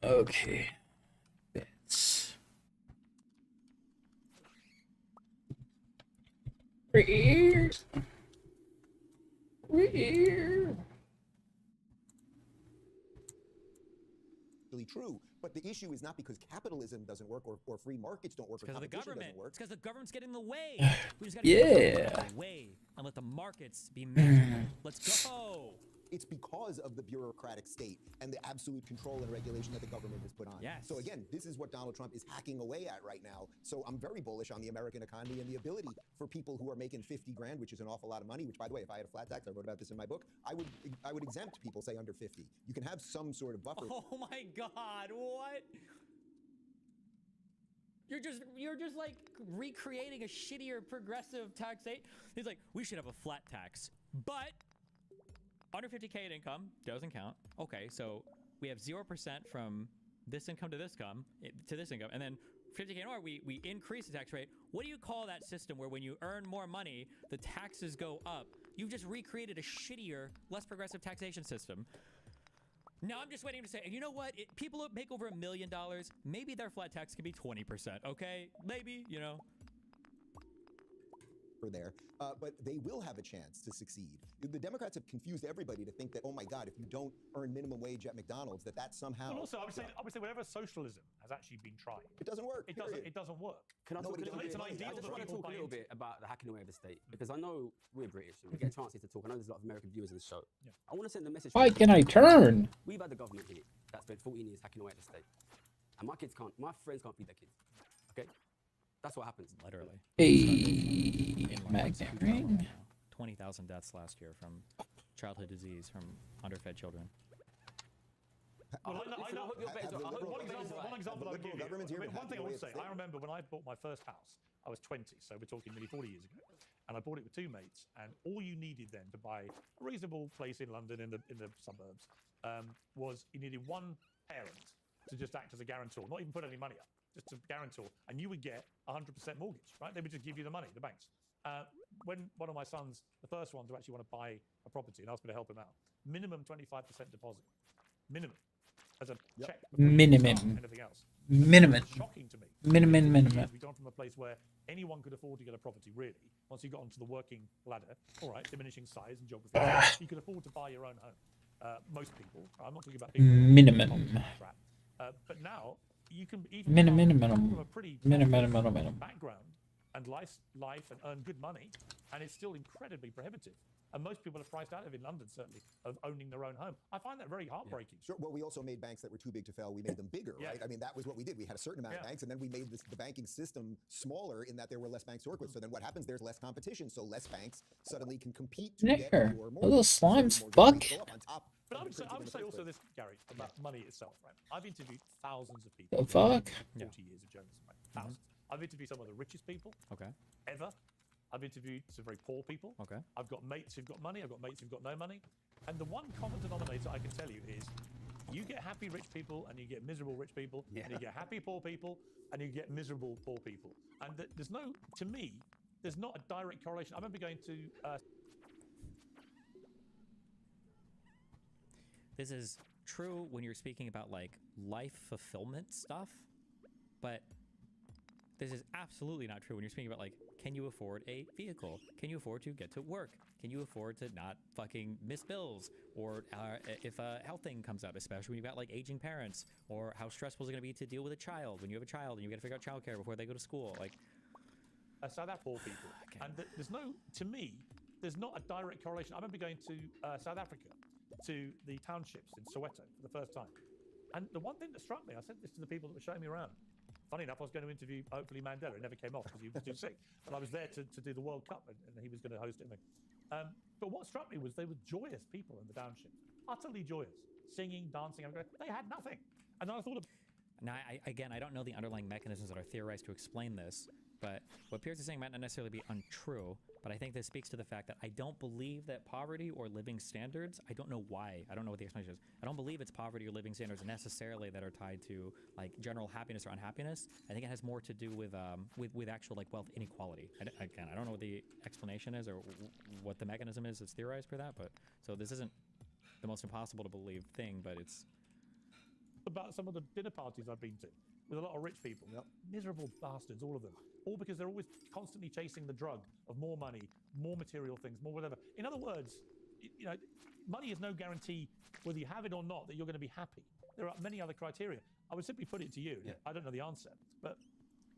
Okay. That's weird. Weird. Really true. But the issue is not because capitalism doesn't work or free markets don't work or Because of the competition government. doesn't work. It's because the government's getting in the way. We just gotta get the government out of the way and let the markets be magical. Let's go. It's because of the bureaucratic state and the absolute control and regulation that the government has put on. Yes. So again, this is what Donald Trump is hacking away at right now. So I'm very bullish on the American economy and the ability for people who are making 50 grand, which is an awful lot of money, which by the way, if I had a flat tax, I wrote about this in my book, I would exempt people, say under 50. You can have some sort of buffer. Oh my God, what? You're just like recreating a shittier progressive tax rate. He's like, we should have a flat tax, but under 50K in income doesn't count. Okay, so we have 0% from this income to this income, and then 50K and more, we increase the tax rate. What do you call that system where when you earn more money, the taxes go up? You've just recreated a shittier, less progressive taxation system. Now I'm just waiting to say, and you know what? People who make over $1 million, maybe their flat tax can be 20%, okay? Maybe, you know. There, but they will have a chance to succeed. The Democrats have confused everybody to think that, oh my God, if you don't earn minimum wage at McDonald's, that somehow. Well, also, I would say whenever socialism has actually been tried, it doesn't work. It doesn't work. Can I talk a little bit? It's an ideal. I just want to talk a little bit about the hacking away of the state, because I know we're British and we get chances to talk. I know there's a lot of American viewers in the show. Yeah. I want to send a message. Why can I turn? We've had the government here that spent 14 years hacking away at the state, and my friends can't feed their kids. Okay, that's what happens. Literally. Hey, magnet ring. 20,000 deaths last year from childhood disease from underfed children. Well, I know. One example I would give you. One thing I would say, I remember when I bought my first house, I was 20, so we're talking nearly 40 years ago, and I bought it with two mates, and all you needed then to buy a reasonable place in London in the suburbs was you needed one parent to just act as a guarantor, not even put any money up, just a guarantor, and you would get 100% mortgage, right? They would just give you the money, the banks. When one of my sons, the first one to actually want to buy a property, and I was going to help him out, minimum 25% deposit, minimum, as a check. Minimum. Anything else? Minimum. Shocking to me. Minimum. We've gone from a place where anyone could afford to get a property, really. Once you got onto the working ladder, all right, diminishing size and geography, you could afford to buy your own home. Most people. I'm not talking about people. Minimum. But now you can even Minimum. from a pretty Minimum. background and life and earn good money, and it's still incredibly prohibitive. And most people are priced out of, in London certainly, of owning their own home. I find that very heartbreaking. Sure. Well, we also made banks that were too big to fail. We made them bigger, Yeah. right? I mean, that was what we did. We had a certain amount of banks, and then we made the banking system smaller in that there were less banks to work with. So then what happens? There's less competition. So less banks suddenly can compete to get There. your Those little slimes So fuck. mortgages go up on top But of I the would printing say in the also first this, Gary, about money itself, right? I've interviewed thousands of The people. fuck? 40 years of journalism, right? Thousands. I've interviewed some of the richest people Okay. ever. I've interviewed some very poor people. Okay. I've got mates who've got money. I've got mates who've got no money. And the one common denominator I can tell you is you get happy rich people and you get miserable rich people. Yeah. And you get happy poor people and you get miserable poor people. And there's no, to me, there's not a direct correlation. I remember going to... This is true when you're speaking about like life fulfillment stuff, but this is absolutely not true when you're speaking about like, can you afford a vehicle? Can you afford to get to work? Can you afford to not fucking miss bills? Or if a health thing comes up, especially when you've got like aging parents, or how stressful is it going to be to deal with a child when you have a child and you got to figure out childcare before they go to school? Like, South Africa, poor people. Okay. And there's no, to me, there's not a direct correlation. I remember going to South Africa, to the townships in Soweto for the first time. And the one thing that struck me, I said this to the people that were showing me around. Funny enough, I was going to interview, hopefully, Mandela. It never came off because he was too sick. But I was there to do the World Cup, and he was going to host it. But what struck me was they were joyous people in the townships, utterly joyous, singing, dancing. They had nothing. And then I thought, now, I don't know the underlying mechanisms that are theorized to explain this, but what Pierce is saying might not necessarily be untrue, but I think this speaks to the fact that I don't believe that poverty or living standards, I don't know why, I don't know what the explanation is, I don't believe it's poverty or living standards necessarily that are tied to like general happiness or unhappiness. I think it has more to do with actual like wealth inequality. Again, I don't know what the explanation is or what the mechanism is that's theorized for that, but so this isn't the most impossible to believe thing, but it's About some of the dinner parties I've been to with a lot of rich people. Yep. Miserable bastards, all of them. All because they're always constantly chasing the drug of more money, more material things, more whatever. In other words, you know, money is no guarantee whether you have it or not that you're going to be happy. There are many other criteria. I would simply put it to you. Yeah. I don't know the answer, but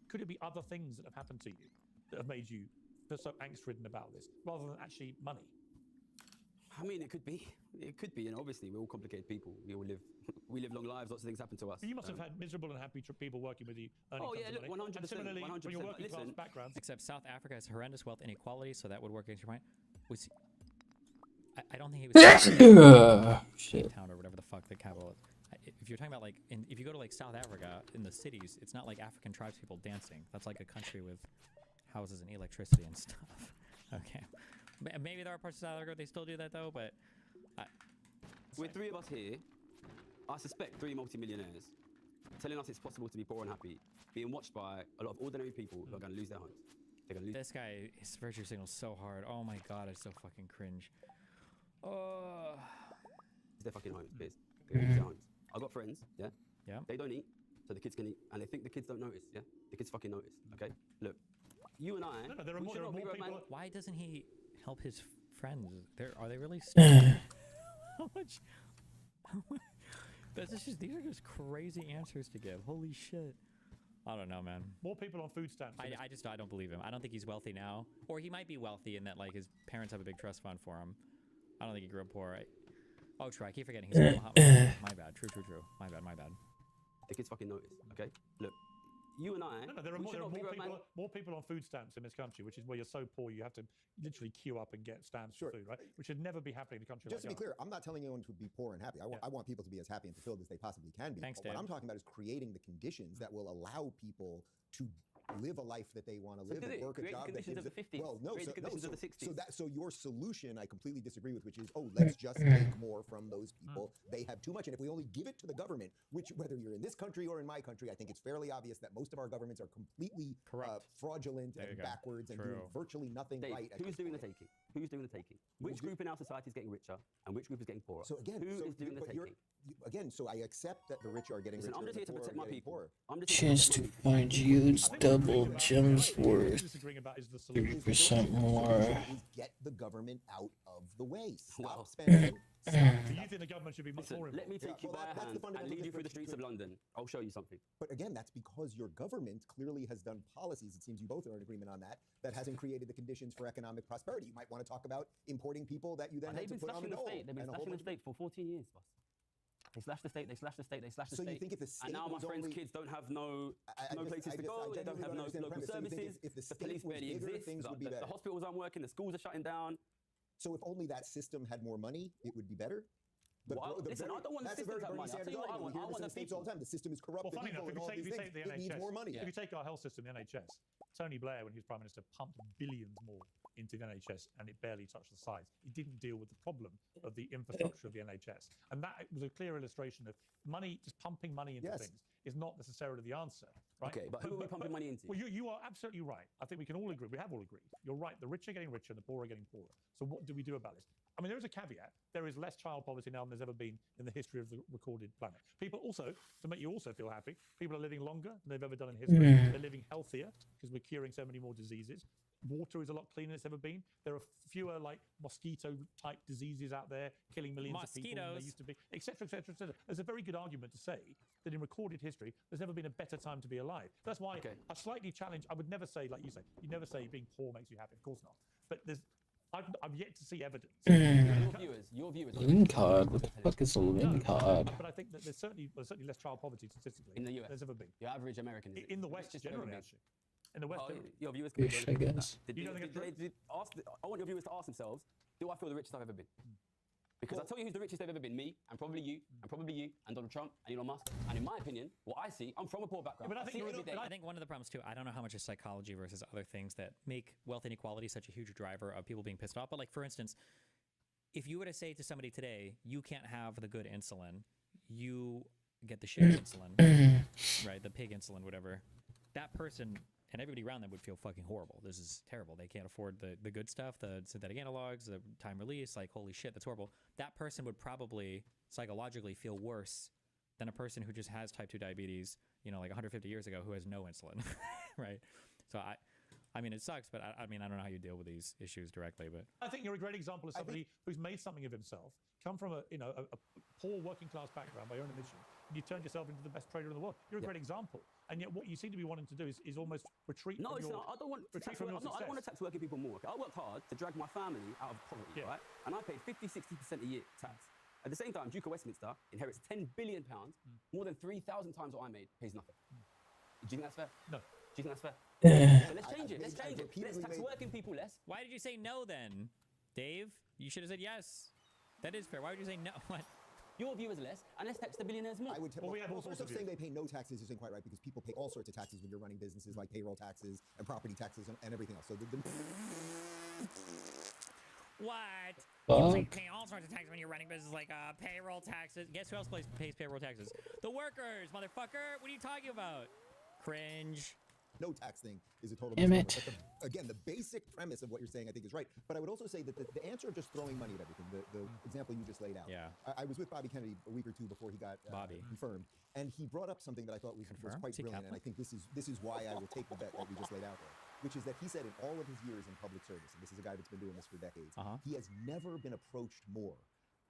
could it be other things that have happened to you that have made you feel so angst-ridden about this, rather than actually money? I mean, it could be. It could be, and obviously we're all complicated people. We all live, we live long lives. Lots of things happen to us. But you must have had miserable and happy people working with you, earning Oh, tons yeah, of look, money. 100%, And similarly, when you're 100%. working class Listen, backgrounds, except South Africa has horrendous wealth inequality, so that would work against your point. I don't think he was Shit. town or whatever the fuck the capital. If you're talking about like, if you go to like South Africa in the cities, it's not like African tribes people dancing. That's like a country with houses and electricity and stuff. Okay, maybe there are parts of South Africa where they still do that though, but we're three of us here. I suspect 3 multimillionaires telling us it's possible to be poor and happy, being watched by a lot of ordinary people who are going to lose their homes. They're going to lose. this guy, his virtue signals so hard. Oh my god, it's so fucking cringe. Oh. Their fucking homes, please. They're gonna lose their homes. I've got friends, yeah? Yeah. They don't eat, so the kids can eat, and they think the kids don't notice, yeah? The kids fucking notice, okay? Look, you and I. No, there are we more, should there are not be more romantic- people. Why doesn't he help his friends? Are they really stupid? How much? These are just crazy answers to give. Holy shit. I don't know, man. More people on food stamps. I don't believe him. I don't think he's wealthy now, or he might be wealthy in that like his parents have a big trust fund for him. I don't think he grew up poor. Oh, true. I keep forgetting he's my bad. True. My bad. The kids fucking notice, okay? Look, you and I. No, there are we more, should there are not be more people on food stamps in this country, which is where you're so poor you have to literally queue up and get stamps Sure. for food, right? Which should never be happening in a country Just to like be ours. clear, I'm not telling anyone to be poor and happy. I want people to be as happy and fulfilled as they possibly can be. Thanks, What Dave. I'm talking about is creating the conditions that will allow people to live a life that they want to live did and it. work a Create job that conditions gives of the it- 50s. Well, no, Create so, the conditions of the 60s. So your solution, I completely disagree with, which is, let's just take more from those people. They have too much, and if we only give it to the government, which whether you're in this country or in my country, I think it's fairly obvious that most of our governments are completely Corrupt. Fraudulent There you and go. backwards and doing True. virtually nothing Dave, right. at who's this doing the point. taking? Who's doing the taking? Which group in our society is getting richer and which group is getting poorer? So again, who is doing the but you're- taking? Again, so I accept that the rich are getting Listen, richer I'm just and here the to poor protect are my getting people. poorer. I'm just here Chance to to protect my find people. use I think double what we're gems disagreeing about- worth disagreeing about is the solution. 30% more. Is get the government out of the way. Stop Well. spending. So you think the government should be much Listen, more let involved? me take you well, by a that's the hand and fundamental lead you through the difference streets of between- London. I'll show you something. But again, that's because your government clearly has done policies, it seems you both are in agreement on that hasn't created the conditions for economic prosperity. You might want to talk about importing people that you then They've had to been put on slashing the the dole. state. They've been and a whole slashing the bunch of- state for 14 years, boss. They slashed the state, they slashed the state, they slashed the So state. you think if the state and now my was friends' only- kids don't have no places to I go, they don't genuinely have no understand the local premise. So you think services, if the the state police was barely bigger, exist, things would be the better. hospitals aren't working, the schools are shutting down. So if only that system had more money, it would be better? Well, listen, I don't want the that's a system very to have Bernie money. I'll Sanders tell you what I argument. want. We I hear this want in the the States all the people. time. The system is corrupt Well, funny and enough, evil and all these if you things. take the It needs more money. If you take our health system, the NHS, Tony Blair, when he was Prime Minister, pumped billions more into the NHS and it barely touched the sides. He didn't deal with the problem of the infrastructure of the NHS. And that was a clear illustration of money, just pumping money into Yes. things is not necessarily the answer. Right? Okay, but who are we pumping money into? Well, you are absolutely right. I think we can all agree. We have all agreed. You're right. The rich are getting richer and the poor are getting poorer. So what do we do about this? I mean, there is a caveat. There is less child poverty now than there's ever been in the history of the recorded planet. People also, to make you also feel happy, people are living longer than they've ever done in history. They're living healthier because we're curing so many more diseases. Water is a lot cleaner than it's ever been. There are fewer like mosquito-type diseases out there killing millions of people than there used to be, etc., etc., etc. There's a very good argument to say that in recorded history, there's never been a better time to be alive. That's why I slightly challenge. I would never say, like you say, you never say being poor makes you happy. Of course not. But there's, I've yet to see evidence. Your viewers. Lin card? What the fuck is a Lin card? But I think that there's certainly less child poverty statistically In the US. there's ever been. Your average American. Is In the the West richest generally, ever been. actually. In the West, Oh, generally. your viewers can Ish, I guess. You don't think it's I want your viewers to ask themselves, do I feel the richest I've ever been? Because I'll tell you who's the richest they've ever been, me, and probably you, and Donald Trump, and Elon Musk. And in my opinion, what I see, I'm from a poor background. but I I think see it you're- every day. I think one of the problems too, I don't know how much is psychology versus other things that make wealth inequality such a huge driver of people being pissed off. But like, for instance, if you were to say to somebody today, you can't have the good insulin, you get the shit insulin, right? The pig insulin, whatever. That person and everybody around them would feel fucking horrible. This is terrible. They can't afford the good stuff, the synthetic analogs, the time release. Like, holy shit, that's horrible. That person would probably psychologically feel worse than a person who just has type 2 diabetes, you know, like 150 years ago, who has no insulin, right? So I mean, it sucks, but I mean, I don't know how you deal with these issues directly, but I think you're a great example of somebody who's made something of himself, come from a poor working class background by your own admission, and you turned yourself into the best trader in the world. You're a great example, and yet what you seem to be wanting to do is almost retreat. No, from it's your, not. I don't want. retreat from your I don't want to success. tax working people more. Okay? I worked hard to drag my family out of poverty, right? And I paid 50-60% a year tax. At the same time, Duke of Westminster inherits £10 billion, more than 3,000 times what I made, pays nothing. Do you think that's fair? No. Do you think that's fair? So let's change it. Let's change it. Let's tax working people less. why did you say no then, Dave? You should have said yes. That is fair. Why would you say no? What? Your view is less, and let's tax the billionaires more. I would Well, we have all first sorts off, of saying they pay no taxes isn't quite right because people pay all sorts of taxes when you're running businesses, like payroll taxes and property taxes and everything else. So What? Fuck. You pay all sorts of taxes when you're running business, like payroll taxes. Guess who else pays payroll taxes? The workers, motherfucker. What are you talking about? Cringe. no tax thing is a total Damn misnomer. it. But again, the basic premise of what you're saying, I think, is right. But I would also say that the answer of just throwing money at everything, the example you just laid out. Yeah. I was with Bobby Kennedy a week or two before he got Bobby. confirmed, and he brought up something that I thought was Confirmed? quite Is he brilliant, and I Catholic? think this is why I will take the bet that we just laid out there, which is that he said in all of his years in public service, and this is a guy that's been doing this for decades, he has never been approached more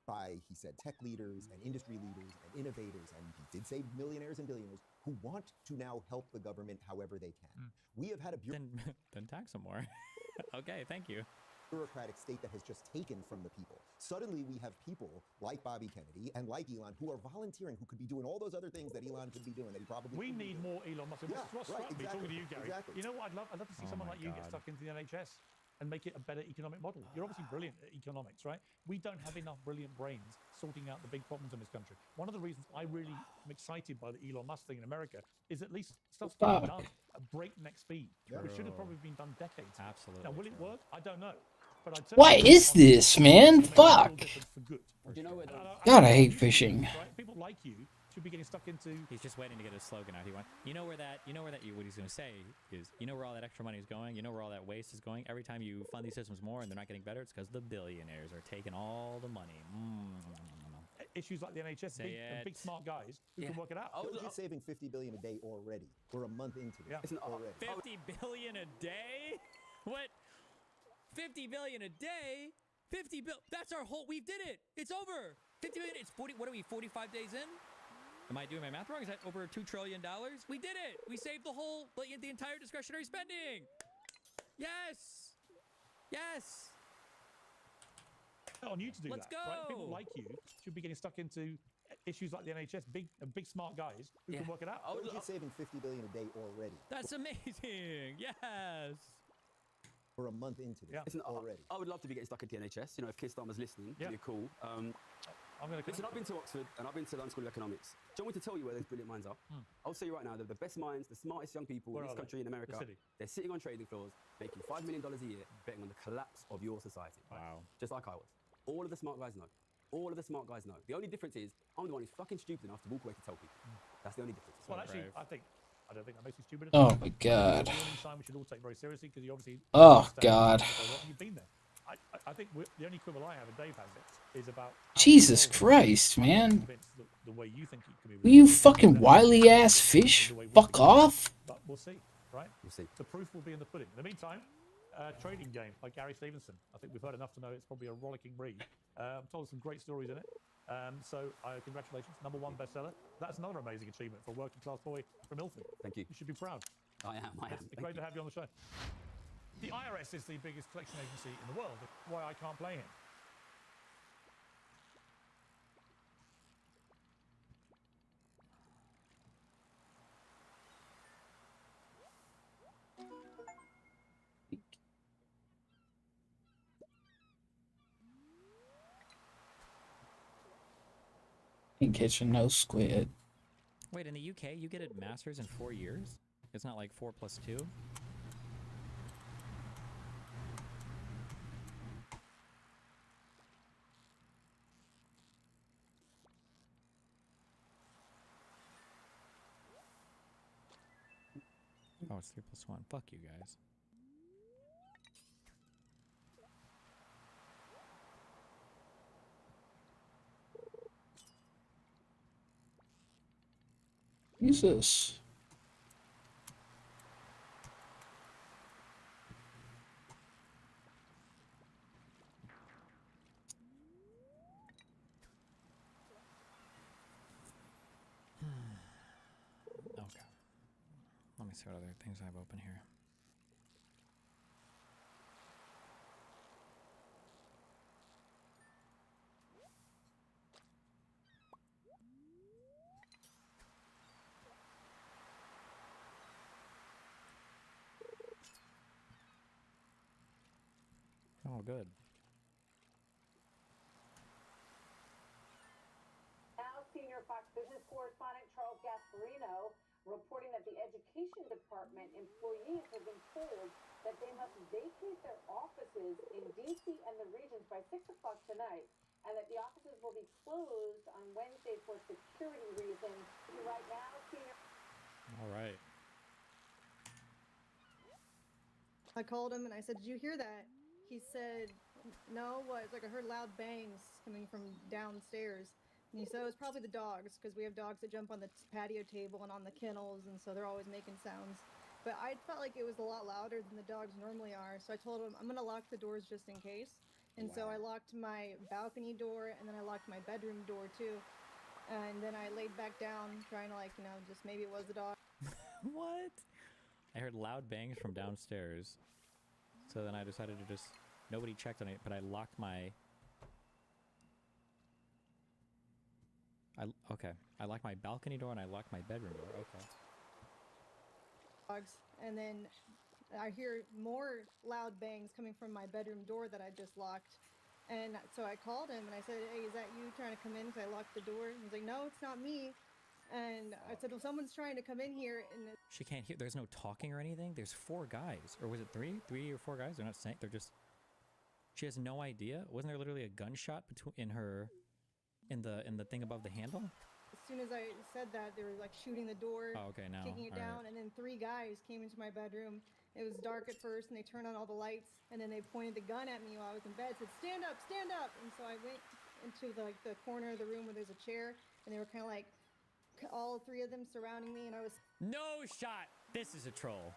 by, he said, tech leaders and industry leaders and innovators, and he did say millionaires and billionaires, who want to now help the government however they can. We have had a Then tax them more. Okay, thank you. bureaucratic state that has just taken from the people. Suddenly we have people like Bobby Kennedy and like Elon who are volunteering, who could be doing all those other things that Elon could be doing, that he probably We couldn't be need doing. more Elon Musk. Yeah, What's right, struck me talking to you, Gary? exactly. You know what? I'd love to see Oh someone my like you get God. stuck into the NHS and make it a better economic model. You're obviously brilliant at economics, right? We don't have enough brilliant brains sorting out the big problems in this country. One of the reasons I really am excited by the Elon Musk thing in America is at least stuff's getting done at breakneck speed. It should have probably been done decades ago. Absolutely Now, will it true. work? I don't know. But I'd What certainly is want to this, man? make a real Fuck. difference for good. Do you know where And God, I think hate you should, fishing. Right? People like you should be getting stuck into. He's just waiting to get his slogan out. You know where what he's going to say is, you know where all that extra money is going? You know where all that waste is going? Every time you fund these systems more and they're not getting better, it's because the billionaires are taking all the money. Issues like the NHS, Say big it. smart guys who can work it out. Joe's just saving $50 billion a day already. We're a month into this. Yeah. Listen, Already. 50 billion a day? What? 50 billion a day? 50 bill. That's our whole. We did it. It's over. 50 billion. It's 40. What are we? 45 days in? Am I doing my math wrong? Is that over $2 trillion? We did it. We saved the entire discretionary spending. Yes. Yes. On you to do Let's that. Right? People go. like you should be getting stuck into issues like the NHS, big smart guys who can work it out. Joe's just saving $50 billion a day already. That's amazing. Yes. We're a month into this Yeah. Listen, already. I would love to be getting stuck at the NHS. You know, if Keir Starmer's listening, Yeah. give me a call. I'm going to Listen, I've been to Oxford and I've been to London School of Economics. Do you want me to tell you where those brilliant minds are? I'll tell you right now, they're the best minds, the smartest young people Where in are this they? country in America. The city. They're sitting on trading floors, making $5 million a year, betting on the collapse of your society. Wow. Just like I was. All of the smart guys know. All of the smart guys know. The only difference is I'm the one who's fucking stupid enough to walk away to tell people. That's the only difference. Well, actually, brave. I don't think that makes you stupid. Oh my God. It's a warning sign we should all take very seriously because you obviously. Oh, understand God. what you've been there. I think the only quibble I have, and Dave has it, is about. how Jesus controlled Christ, I'm man. convinced that the way you think it can be. Will you resolved fucking is wily ass the fish? way we Fuck think. off. But we'll see, right? We'll see. The proof will be in the pudding. In the meantime, trading game like Gary Stevenson. I think we've heard enough to know it's probably a rollicking breed. Told us some great stories in it. So congratulations, #1 bestseller. That's another amazing achievement for a working class boy from Ilford. Thank you. You should be proud. I am. It's great to have you on the show. The IRS is the biggest collection agency in the world. That's why I can't play him. Ain't catching no squid. Wait, in the UK, you get a master's in 4 years? It's not like 4 + 2? Oh, it's 3+1. Fuck you guys. Jesus. Okay. Let me see what other things I have open here. Oh, good. Now, senior Fox Business correspondent Charles Gasparino reporting that the education department employees have been told that they must vacate their offices in D.C. and the regions by 6 o'clock tonight, and that the offices will be closed on Wednesday for security reasons. Right now, senior. All right. I called him and I said, "Did you hear that?" He said, "No, what?" It's like I heard loud bangs coming from downstairs. And he said, "Oh, it's probably the dogs, because we have dogs that jump on the patio table and on the kennels, and so they're always making sounds." But I felt like it was a lot louder than the dogs normally are, so I told him, "I'm going to lock the doors just in case." And so I locked my balcony door, and then I locked my bedroom door too. And then I laid back down, trying to, like, just maybe it was the dog. What? I heard loud bangs from downstairs. So then I decided to just... Nobody checked on it, but I locked my... Okay. I locked my balcony door and I locked my bedroom door. Okay. Dogs. And then I hear more loud bangs coming from my bedroom door that I just locked. And so I called him and I said, "Hey, is that you trying to come in? Because I locked the door." And he's like, "No, it's not me." And I said, "Well, someone's trying to come in here." And She can't hear... There's no talking or anything? There's 4 guys. Or was it 3? 3 or 4 guys? They're not saying... They're just... She has no idea? Wasn't there literally a gunshot in her... In the thing above the handle? as soon as I said that, they were like shooting the door, Oh, okay, now. kicking it All down. right. And then 3 guys came into my bedroom. It was dark at first, and they turned on all the lights. And then they pointed the gun at me while I was in bed, said, "Stand up, stand up." And so I went into the corner of the room where there's a chair, and they were kind of like, all 3 of them surrounding me, and I was... No shot! This is a troll.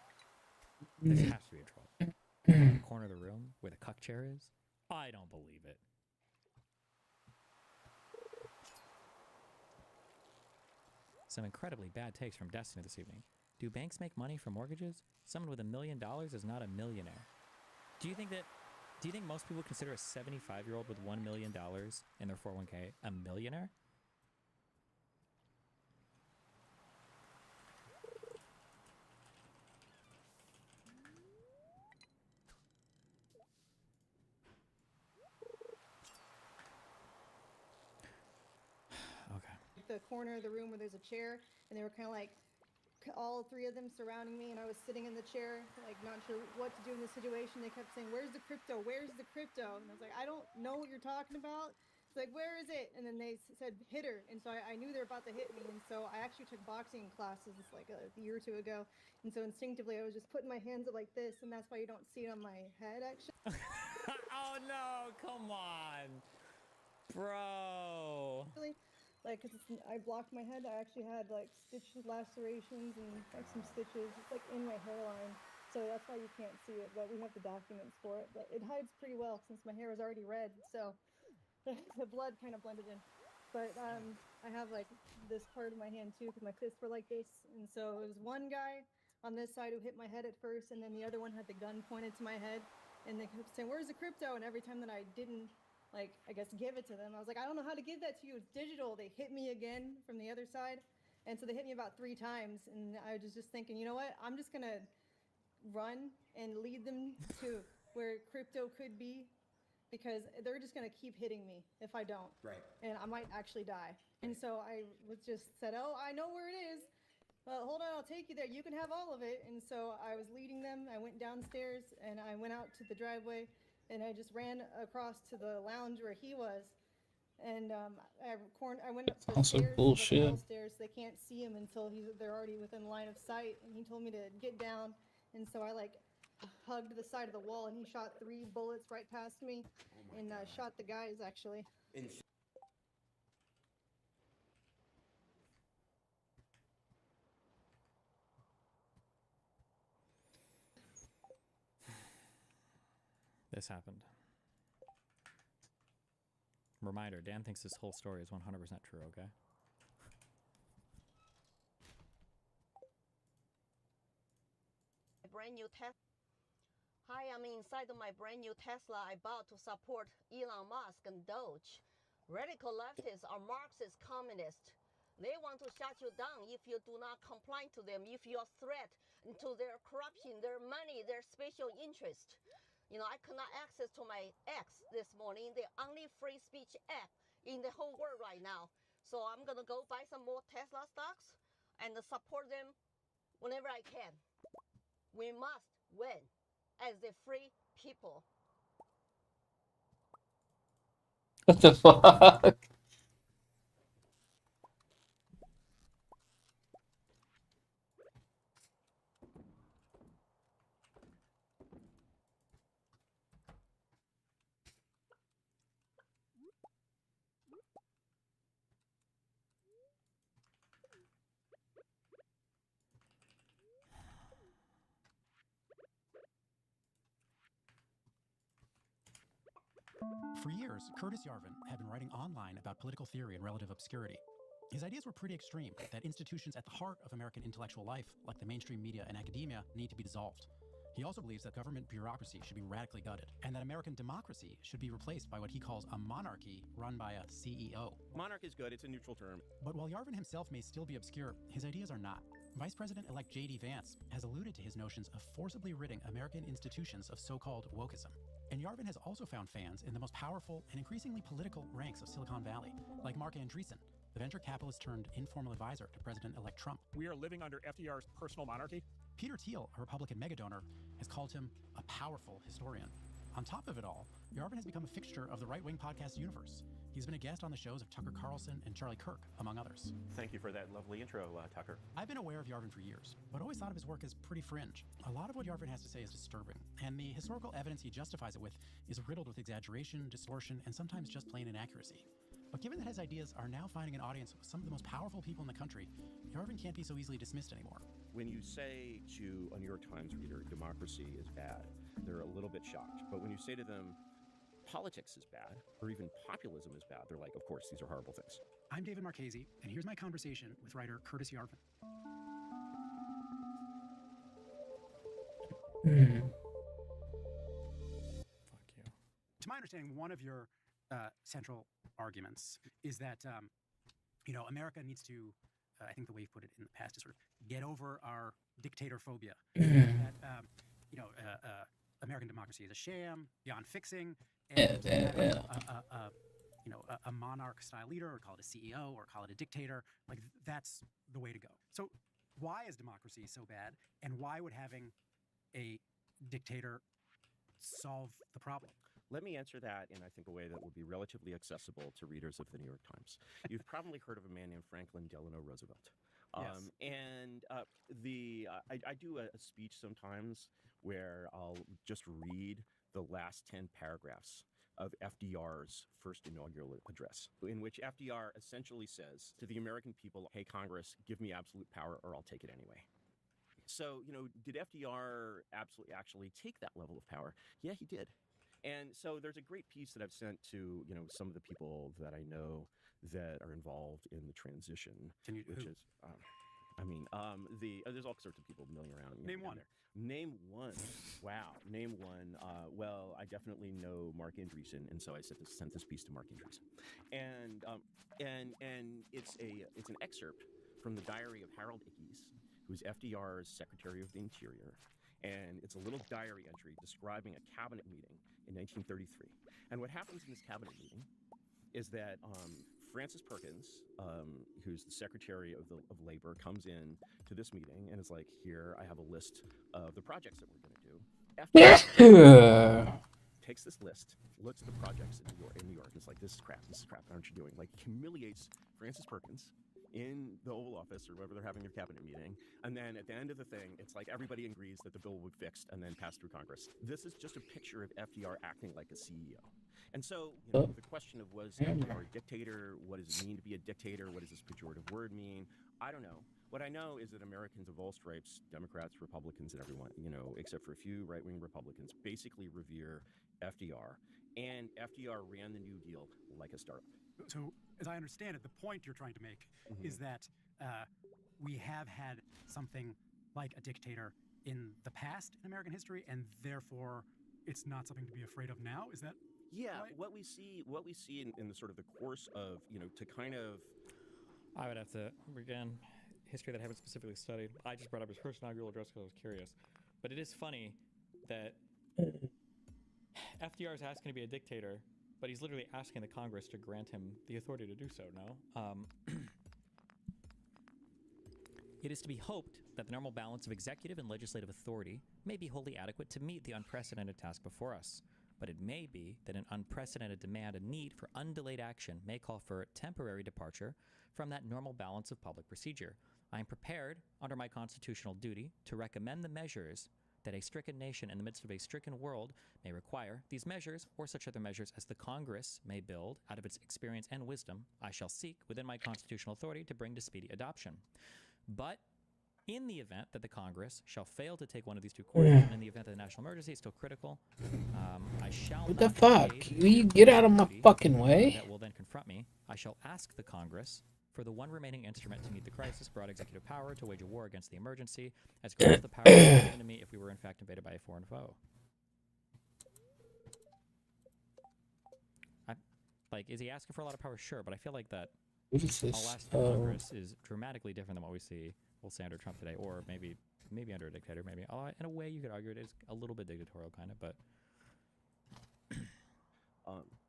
This has to be a troll. In the corner of the room where the cuck chair is? I don't believe it. Some incredibly bad takes from Destiny this evening. Do banks make money from mortgages? Someone with $1 million is not a millionaire. Do you think most people consider a 75-year-old with $1 million in their 401k a millionaire? Okay. The corner of the room where there's a chair, and they were kind of like, all 3 of them surrounding me, and I was sitting in the chair, like not sure what to do in this situation. They kept saying, "Where's the crypto? Where's the crypto?" And I was like, "I don't know what you're talking about." It's like, "Where is it?" And then they said, "Hit her." And so I knew they were about to hit me. And so I actually took boxing classes like a year or 2 ago. And so instinctively, I was just putting my hands up like this, and that's why you don't see it on my head, actually. Oh no, come on. Bro. Like, cause I blocked my head. I actually had like stitches, lacerations, and like some stitches. It's like in my hairline, so that's why you can't see it. But we have the documents for it. But it hides pretty well since my hair is already red, so the blood kind of blended in. But I have like this part of my hand too, because my fists were like this, and so it was one guy on this side who hit my head at first, and then the other one had the gun pointed to my head, and they kept saying, "Where's the crypto?" And every time that I didn't, like, I guess, give it to them, I was like, "I don't know how to give that to you. It's digital." They hit me again from the other side. And so they hit me about 3 times. And I was just thinking, you know what? I'm just going to run and lead them to where crypto could be, because they're just going to keep hitting me if I don't. Right. And I might actually die. And so I was just said, "Oh, I know where it is. Hold on, I'll take you there. You can have all of it." And so I was leading them. I went downstairs and I went out to the driveway, and I just ran across to the lounge where he was. and I went up the Sounds like stairs, the bullshit. hotel stairs. They can't see him until they're already within line of sight, and he told me to get down, and so I like hugged the side of the wall, and he shot 3 bullets right past me, and shot the guys actually. This happened. Reminder, Dan thinks this whole story is 100% true, okay? Brand new Tesla. Hi, I'm inside of my brand new Tesla I bought to support Elon Musk and Doge. Radical leftists are Marxist communists. They want to shut you down if you do not comply to them, if you're a threat to their corruption, their money, their special interest. You know, I could not access to my X this morning, the only free speech app in the whole world right now. So I'm gonna go buy some more Tesla stocks and support them whenever I can. We must win as the free people. What the fuck? For years, Curtis Yarvin had been writing online about political theory and relative obscurity. His ideas were pretty extreme, that institutions at the heart of American intellectual life, like the mainstream media and academia, need to be dissolved. He also believes that government bureaucracy should be radically gutted, and that American democracy should be replaced by what he calls a monarchy run by a CEO. Monarch is good, it's a neutral term. But while Yarvin himself may still be obscure, his ideas are not. Vice President-elect J.D. Vance has alluded to his notions of forcibly ridding American institutions of so-called wokeism. And Yarvin has also found fans in the most powerful and increasingly political ranks of Silicon Valley, like Mark Andreessen, the venture capitalist turned informal advisor to President-elect Trump. We are living under FDR's personal monarchy. Peter Thiel, a Republican megadonor, has called him a powerful historian. On top of it all, Yarvin has become a fixture of the right-wing podcast universe. He's been a guest on the shows of Tucker Carlson and Charlie Kirk, among others. Thank you for that lovely intro, Tucker. I've been aware of Yarvin for years, but always thought of his work as pretty fringe. A lot of what Yarvin has to say is disturbing, and the historical evidence he justifies it with is riddled with exaggeration, distortion, and sometimes just plain inaccuracy. But given that his ideas are now finding an audience with some of the most powerful people in the country, Yarvin can't be so easily dismissed anymore. When you say to a New York Times reader, democracy is bad, they're a little bit shocked. But when you say to them, politics is bad, or even populism is bad, they're like, of course, these are horrible things. I'm David Marchese, and here's my conversation with writer Curtis Yarvin. Fuck you. To my understanding, one of your central arguments is that, America needs to, I think the way you put it in the past is sort of get over our dictator phobia. That, American democracy is a sham, beyond fixing, and a monarch-style leader, or call it a CEO, or call it a dictator, like that's the way to go. So why is democracy so bad, and why would having a dictator solve the problem? Let me answer that in, I think, a way that will be relatively accessible to readers of the New York Times. You've probably heard of a man named Franklin Delano Roosevelt. Yes. And I do a speech sometimes where I'll just read the last 10 paragraphs of FDR's first inaugural address, in which FDR essentially says to the American people, hey, Congress, give me absolute power or I'll take it anyway. So, did FDR absolutely actually take that level of power? Yeah, he did. And so there's a great piece that I've sent to, some of the people that I know that are involved in the transition. Which is, there's all sorts of people milling around. Name one. Name one. Wow. Name one. Well, I definitely know Mark Andreessen, and so I sent this piece to Mark Andreessen. And it's an excerpt from the diary of Harold Ickes, who's FDR's Secretary of the Interior. And it's a little diary entry describing a cabinet meeting in 1933. And what happens in this cabinet meeting is that Francis Perkins, who's the Secretary of Labor, comes in to this meeting and is like, here, I have a list of the projects that we're going to do. takes this list, looks at the projects in New York, and it's like, this is crap, aren't you doing? Like, humiliates Francis Perkins in the Oval Office or wherever they're having their cabinet meeting. And then at the end of the thing, it's like everybody agrees that the bill will be fixed and then passed through Congress. This is just a picture of FDR acting like a CEO. And so, the question of, was FDR a dictator? What does it mean to be a dictator? What does this pejorative word mean? I don't know. What I know is that Americans of all stripes, Democrats, Republicans, and everyone, except for a few right-wing Republicans, basically revere FDR. And FDR ran the New Deal like a startup. So, as I understand it, the point you're trying to make is that we have had something like a dictator in the past in American history, and therefore it's not something to be afraid of now. Is that right? What we see in the sort of the course of, to kind of... I would have to, again, history that I haven't specifically studied. I just brought up his first inaugural address because I was curious. But it is funny that FDR is asking to be a dictator, but he's literally asking the Congress to grant him the authority to do so, no? It is to be hoped that the normal balance of executive and legislative authority may be wholly adequate to meet the unprecedented task before us. But it may be that an unprecedented demand and need for undelayed action may call for temporary departure from that normal balance of public procedure. I am prepared, under my constitutional duty, to recommend the measures that a stricken nation in the midst of a stricken world may require. These measures, or such other measures as the Congress may build out of its experience and wisdom, I shall seek, within my constitutional authority, to bring to speedy adoption. But in the event that the Congress shall fail to take one of these two courses, and in the event that the national emergency is still critical, I shall What not the fuck? evade Will you get out of my duty fucking way? that will then confront me. I shall ask the Congress for the one remaining instrument to meet the crisis, broad executive power to wage a war against the emergency, as great as the power given to me if we were in fact invaded by a foreign foe. Is he asking for a lot of power? Sure, but I feel like that What is our this? last Congress is dramatically different than what we see, we'll say, under Trump today, or maybe under a dictator, maybe. In a way, you could argue it is a little bit dictatorial, kind of, but...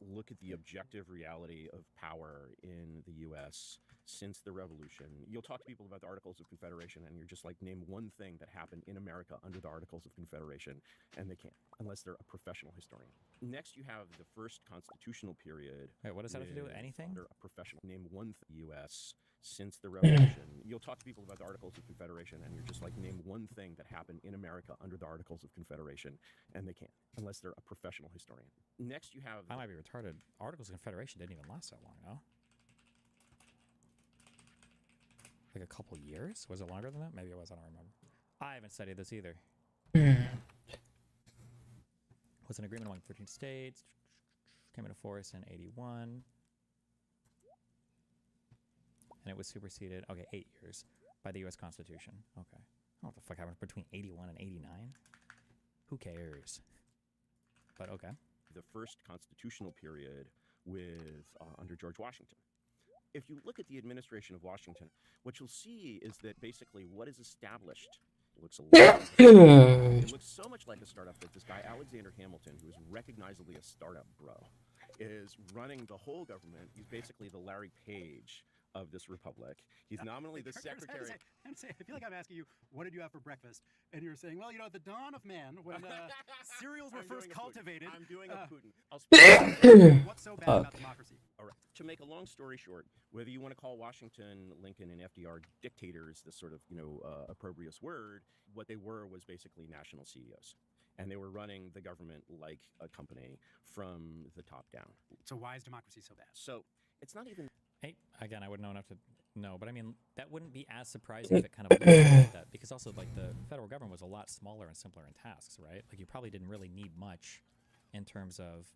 Look at the objective reality of power in the U.S. since the Revolution. You'll talk to people about the Articles of Confederation, and you're just like, name one thing that happened in America under the Articles of Confederation, and they can't, unless they're a professional historian. Next, you have the first constitutional period. Wait, what does that have to do with anything? Under a professional. Name one U.S. since the Revolution. You'll talk to people about the Articles of Confederation, and you're just like, name one thing that happened in America under the Articles of Confederation, and they can't, unless they're a professional historian. Next, you have... I might be retarded. Articles of Confederation didn't even last that long, no? Like a couple years? Was it longer than that? Maybe it was, I don't remember. I haven't studied this either. Was an agreement among 13 states, came into force in 81. And it was superseded, 8 years, by the U.S. Constitution. Okay. I don't know what the fuck happened between 81 and 89. Who cares? But okay. The first constitutional period with under George Washington. If you look at the administration of Washington, what you'll see is that basically what is established looks a lot like it looks so much like a startup that this guy Alexander Hamilton, who is recognizably a startup bro, is running the whole government. He's basically the Larry Page of this republic. He's nominally the secretary. I feel like I'm asking you, what did you have for breakfast? And you're saying, well, at the dawn of man, when cereals were first cultivated. I'm doing a Putin. What's so bad about democracy? All right. To make a long story short, whether you want to call Washington, Lincoln, and FDR dictators, this sort of opprobrious word, what they were was basically national CEOs. And they were running the government like a company from the top down. So why is democracy so bad? So it's not even... Hey, again, I wouldn't know enough to know, but I mean, that wouldn't be as surprising if it kind of like that, because also, the federal government was a lot smaller and simpler in tasks, right? Like, you probably didn't really need much in terms of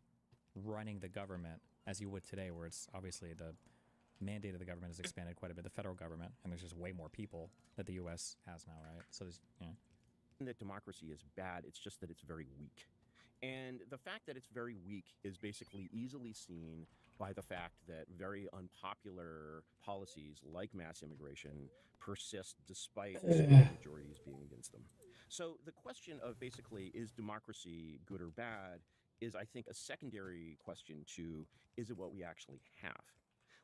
running the government as you would today, where it's obviously the mandate of the government has expanded quite a bit, the federal government, and there's just way more people that the U.S. has now, right? So there's, that democracy is bad, it's just that it's very weak. And the fact that it's very weak is basically easily seen by the fact that very unpopular policies like mass immigration persist despite majorities being against them. So the question of basically, is democracy good or bad, is I think a secondary question to, is it what we actually have?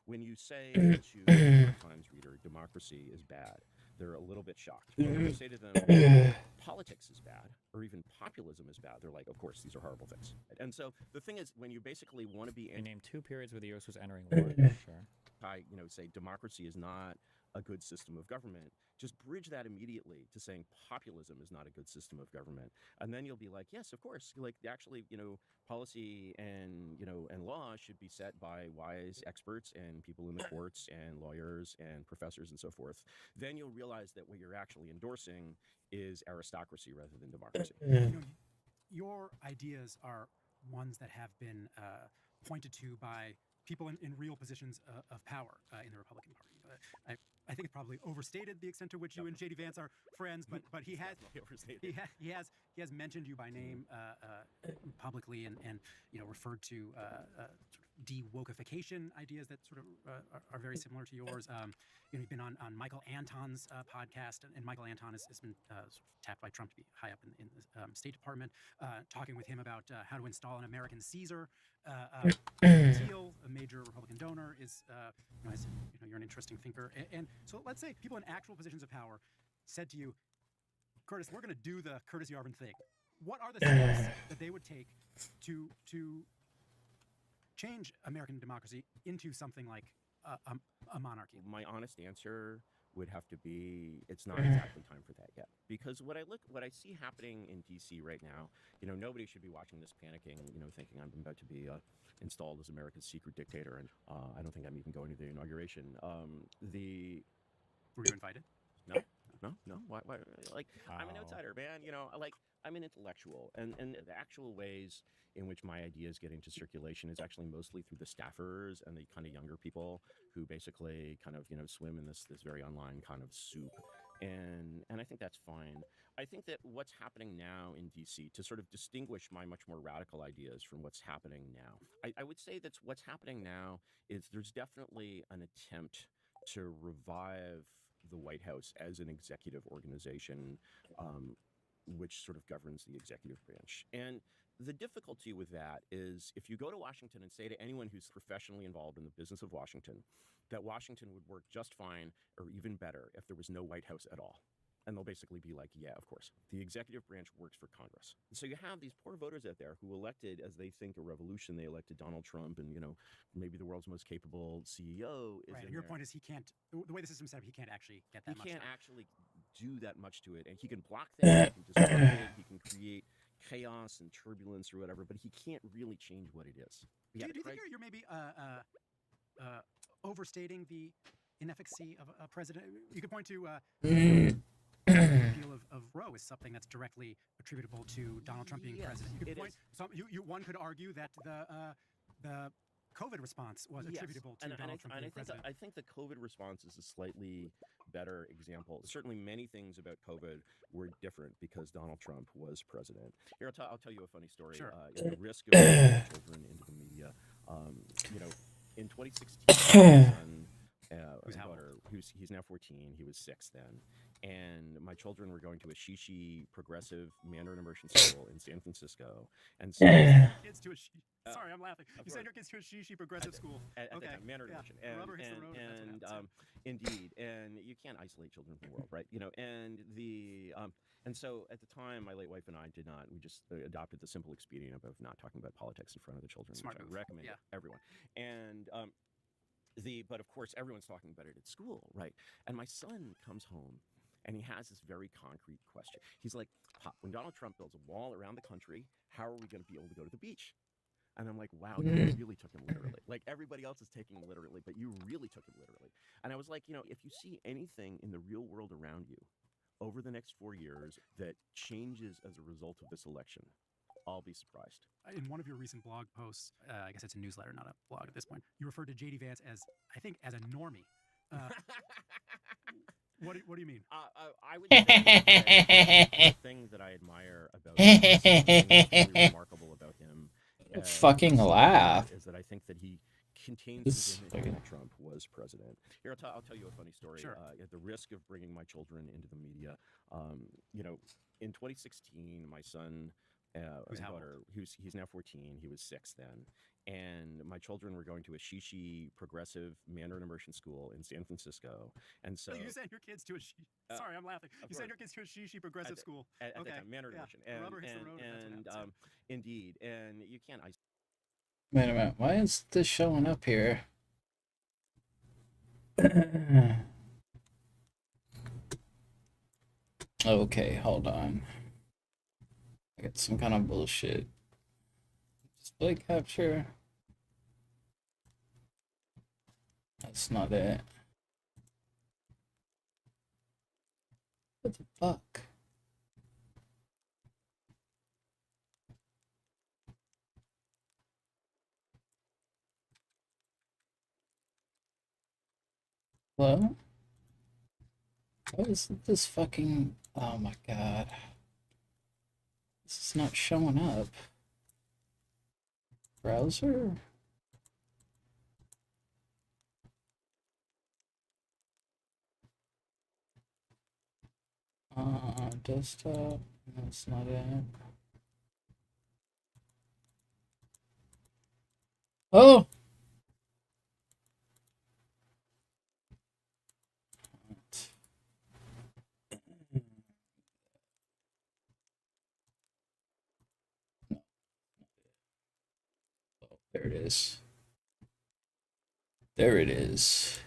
When you say to a New York Times reader, democracy is bad, they're a little bit shocked. When you say to them, politics is bad, or even populism is bad, they're like, of course, these are horrible things. And so the thing is, when you basically want to be You named 2 periods where the U.S. was entering war. Sure. say democracy is not a good system of government, just bridge that immediately to saying populism is not a good system of government, and then you'll be like, yes, of course, like actually, policy and and law should be set by wise experts and people in the courts and lawyers and professors and so forth. Then you'll realize that what you're actually endorsing is aristocracy rather than democracy. Your ideas are ones that have been pointed to by people in real positions of power in the Republican Party. I think it's probably overstated the extent to which you and JD Vance are friends, but he has mentioned you by name publicly and referred to sort of de-wokeification ideas that sort of are very similar to yours. You've been on Michael Anton's podcast, and Michael Anton has been sort of tapped by Trump to be high up in the State Department, talking with him about how to install an American Caesar. Teal, a major Republican donor, is you're an interesting thinker, and so let's say people in actual positions of power said to you, Curtis, we're going to do the Curtis Yarvin thing. What are the steps that they would take to change American democracy into something like a monarchy? My honest answer would have to be it's not exactly time for that yet, because what I see happening in DC right now, nobody should be watching this panicking, thinking I'm about to be installed as America's secret dictator, and I don't think I'm even going to the inauguration. Were you invited? No. Why? Like, I'm an outsider, man. I'm an intellectual, and the actual ways in which my ideas get into circulation is actually mostly through the staffers and the kind of younger people who basically kind of swim in this very online kind of soup, and I think that's fine. I think that what's happening now in DC, to sort of distinguish my much more radical ideas from what's happening now, I would say that what's happening now is there's definitely an attempt to revive the White House as an executive organization, which sort of governs the executive branch. And the difficulty with that is if you go to Washington and say to anyone who's professionally involved in the business of Washington that Washington would work just fine or even better if there was no White House at all. And they'll basically be like, yeah, of course. The executive branch works for Congress. So you have these poor voters out there who elected, as they think, a revolution. They elected Donald Trump, and, maybe the world's most capable CEO is right. in Your there. point is the way the system's set up, he can't actually get that much. He can't done. actually do that much to it. And he can block things, he can disrupt it, he can create chaos and turbulence or whatever, but he can't really change what it is. Do you think you're maybe overstating the inefficacy of a president? You could point to the appeal of Roe is something that's directly attributable to Donald Trump being president. You could point. One could argue that the COVID response was attributable to Donald Trump being president. I think the COVID response is a slightly better example. Certainly, many things about COVID were different because Donald Trump was president. Here, I'll tell you a funny story. Sure. The risk of bringing children into the media. In 2016, my son, he's now 14. He was 6 then. And my children were going to a Shishi progressive Mandarin immersion school in San Francisco. And so kids to a sorry, I'm laughing. You send your kids to a Shishi progressive school. At the time, Mandarin immersion. Rubber hits the road. Indeed, and you can't isolate children from the world, right? And so at the time, my late wife and I did not. We just adopted the simple expedient of not talking about politics in front of the children. Smart which move. I recommend to everyone. And but of course, everyone's talking about it at school, right? And my son comes home. And he has this very concrete question. He's like, Pop, when Donald Trump builds a wall around the country, how are we going to be able to go to the beach? And I'm like, wow, you really took him literally. Like everybody else is taking him literally, but you really took him literally. And I was like, if you see anything in the real world around you over the next 4 years that changes as a result of this election, I'll be surprised. In one of your recent blog posts, I guess it's a newsletter, not a blog at this point, you referred to JD Vance as a normie. What do you mean? I would say that the thing that I admire about him, something that's really remarkable about him, fucking laugh, is that I think that he contains within it that Trump was president. Here, I'll tell you a funny story. Sure. At the risk of bringing my children into the media, in 2016, my son Who's how old? He's now 14. He was 6 then. And my children were going to a Shishi progressive Mandarin immersion school in San Francisco. And so you sent your kids to a sorry, I'm laughing. You sent your kids to a Shishi progressive school. At the time, Mandarin immersion. The rubber hits the road. And indeed, and you can't. Wait a minute. Why is this showing up here? Okay, hold on. I got some kind of bullshit. Display capture. That's not it. What the fuck? Hello? What is this fucking... Oh my god. This is not showing up. Browser? Desktop? That's not it. Oh! There it is. There it is.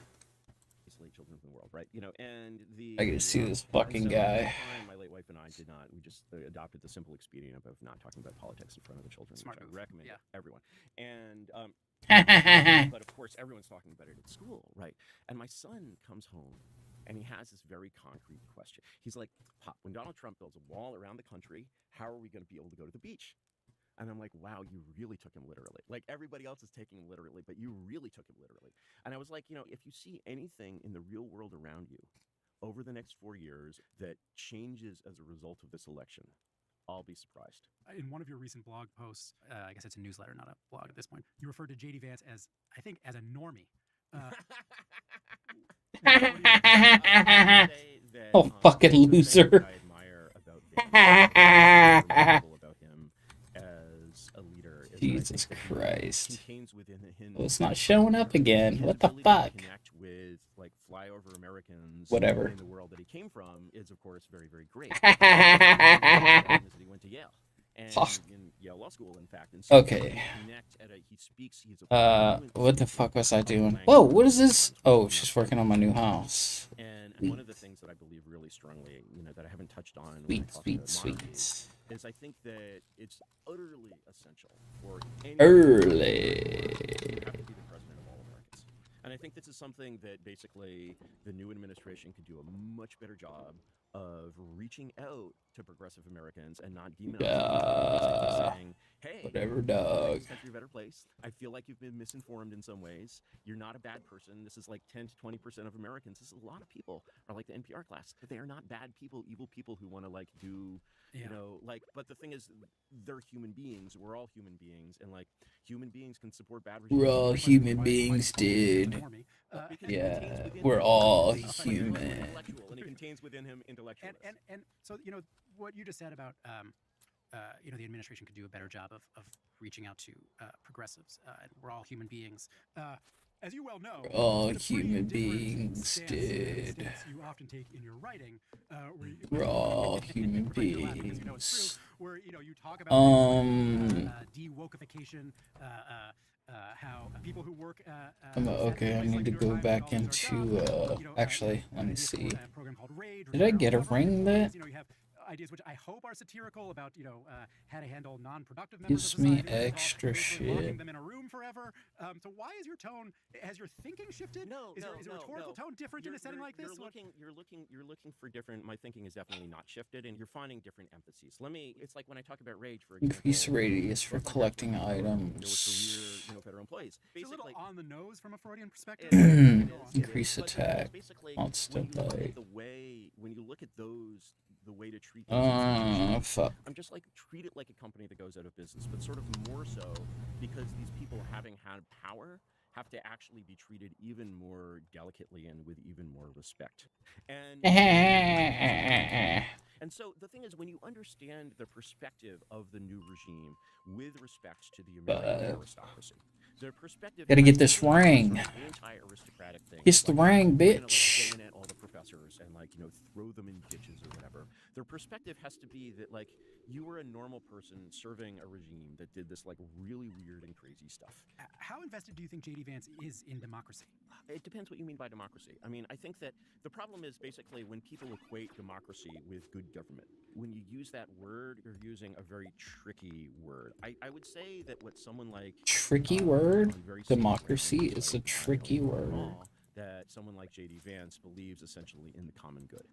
Isolate children from the world, right? You know, and I can see this fucking guy. At the time, my late wife and I did not. We just adopted the simple expedient of not talking about politics in front of the children, Smart which move. I recommend to everyone. And but of course, everyone's talking about it at school, right? And my son comes home. And he has this very concrete question. He's like, Pop, when Donald Trump builds a wall around the country, how are we going to be able to go to the beach? And I'm like, wow, you really took him literally. Like everybody else is taking him literally, but you really took him literally. And I was like, you know, if you see anything in the real world around you over the next 4 years that changes as a result of this election, I'll be surprised. In one of your recent blog posts, I guess it's a newsletter, not a blog at this point, you referred to JD Vance as, I think, as a normie. Oh, fucking loser. I admire about Vance, about him as a leader. Jesus Christ. Contains within him. Oh, it's not showing up again. What the fuck? Connect with like flyover Americans. Whatever. In the world that he came from is of course very, very great. He went to Yale. And in Yale Law School, in fact. And so Okay. he speaks. He's a What the fuck was I doing? Whoa, what is this? Oh, she's working on my new house. And one of the things that I believe really strongly, you know, that I haven't touched on Sweet. is I think that it's utterly essential for any Early. to have to be the president of all Americans. And I think this is something that basically the new administration could do a much better job of reaching out to progressive Americans and not demonizing them, saying, hey, whatever, dog. This country a better place. I feel like you've been misinformed in some ways. You're not a bad person. This is like 10 to 20% of Americans. This is a lot of people are like the NPR class. They are not bad people, evil people who want to like do, you know, like, but the thing is, they're human beings. We're all human beings. And like, human beings can support bad regimes. We're all human beings, dude. Yeah, we're all human. And it contains within him intellectualism. And so, you know, what you just said about, you know, the administration could do a better job of reaching out to progressives. And we're all human beings. As you well know, we're all human beings, dude. You often take in your writing, we're all human beings. You know, it's true, where, you know, you talk about de-wokification, how people who work okay, I need to go back into actually, let me see. Did I get a ring that? You know, you have ideas which I hope are satirical about, you know, how to handle non-productive members gives of society. me extra shit. Locking them in a room forever. So why is your tone? Has your thinking shifted? Is the rhetorical tone different in a setting like this? You're looking for different. My thinking is definitely not shifted, and you're finding different emphases. It's like when I talk about rage, for example. Increase radius for collecting items. Career, you know, federal employees. It's a little on the nose from a Freudian perspective. Increase attack. Constant bite. When you look at those, the way to treat fuck. I'm just like, treat it like a company that goes out of business, but sort of more so because these people, having had power, have to actually be treated even more delicately and with even more respect. And And so the thing is, when you understand the perspective of the new regime with respect to the American aristocracy, their perspective Gotta get this isn't sort ring. of anti-aristocratic thing. Kiss the ring, we're gonna, like, bitch. bayonet all the professors and, like, you know, throw them in ditches or whatever. Their perspective has to be that, like, you were a normal person serving a regime that did this, like, really weird and crazy stuff. How invested do you think J.D. Vance is in democracy? It depends what you mean by democracy. I mean, I think that the problem is basically when people equate democracy with good government. When you use that word, you're using a very tricky word. I would say that what someone like Tricky word? on very Democracy serious is a like, tricky word. that someone like J.D. Vance believes essentially in the common good.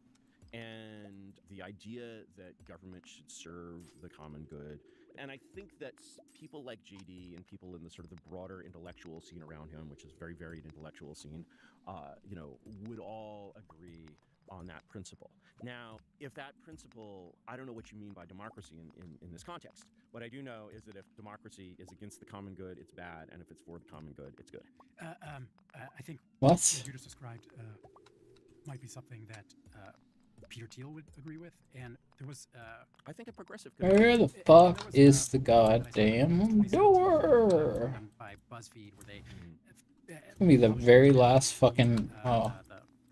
And the idea that government should serve the common good. And I think that people like JD and people in the sort of the broader intellectual scene around him, which is a very varied intellectual scene, you know, would all agree on that principle. Now, if that principle, I don't know what you mean by democracy in this context. What I do know is that if democracy is against the common good, it's bad, and if it's for the common good, it's good. I think what you just described might be something that Peter Thiel would agree with, and there was I think a progressive. Where the fuck is the goddamn door? By BuzzFeed, where they It's gonna be the very last fucking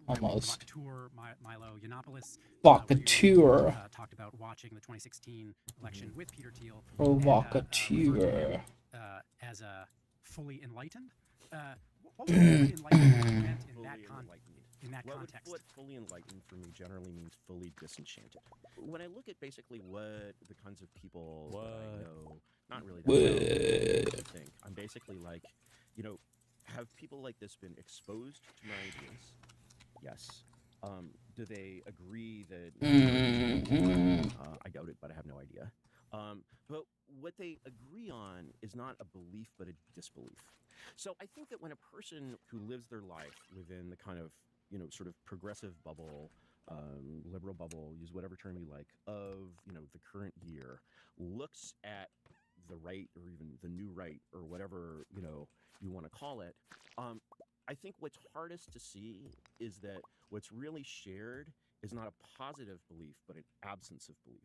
almost. Tour Milo Yiannopoulos. Vocateur. Talked about watching the 2016 election with Peter Thiel. Vocateur. As a fully enlightened. What was fully enlightened meant in that context? In that context. What fully enlightened for me generally means fully disenchanted. When I look at basically what the kinds of people that I know, not really that I think, I'm basically like, you know, have people like this been exposed to my ideas? Yes. Do they agree that I doubt it, but I have no idea. But what they agree on is not a belief, but a disbelief. So I think that when a person who lives their life within the kind of, you know, sort of progressive bubble, liberal bubble, use whatever term you like, of, you know, the current year, looks at the right or even the new right or whatever, you know, you want to call it, I think what's hardest to see is that what's really shared is not a positive belief, but an absence of belief.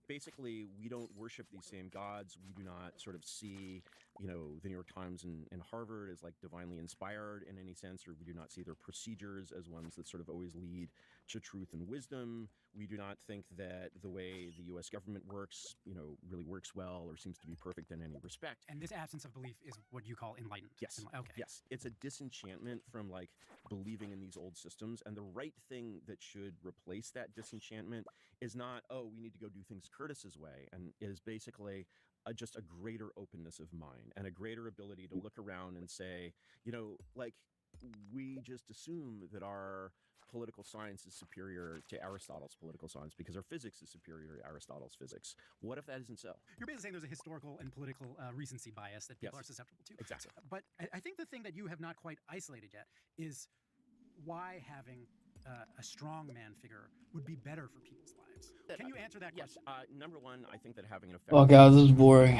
Basically, we don't worship these same gods. We do not sort of see, you know, the New York Times and Harvard as like divinely inspired in any sense, or we do not see their procedures as ones that sort of always lead to truth and wisdom. We do not think that the way the U.S. government works, you know, really works well or seems to be perfect in any respect. And this absence of belief is what you call enlightened. Yes. Okay. Yes. It's a disenchantment from like believing in these old systems. And the right thing that should replace that disenchantment is not, oh, we need to go do things Curtis's way, and is basically just a greater openness of mind and a greater ability to look around and say, you know, like we just assume that our political science is superior to Aristotle's political science because our physics is superior to Aristotle's physics. What if that isn't so? You're basically saying there's a historical and political recency bias that people are susceptible to. Exactly. But I think the thing that you have not quite isolated yet is why having a strong man figure would be better for people's lives. Can you answer that question? Yes. Number one, I think that having an effect. Oh god, this is boring.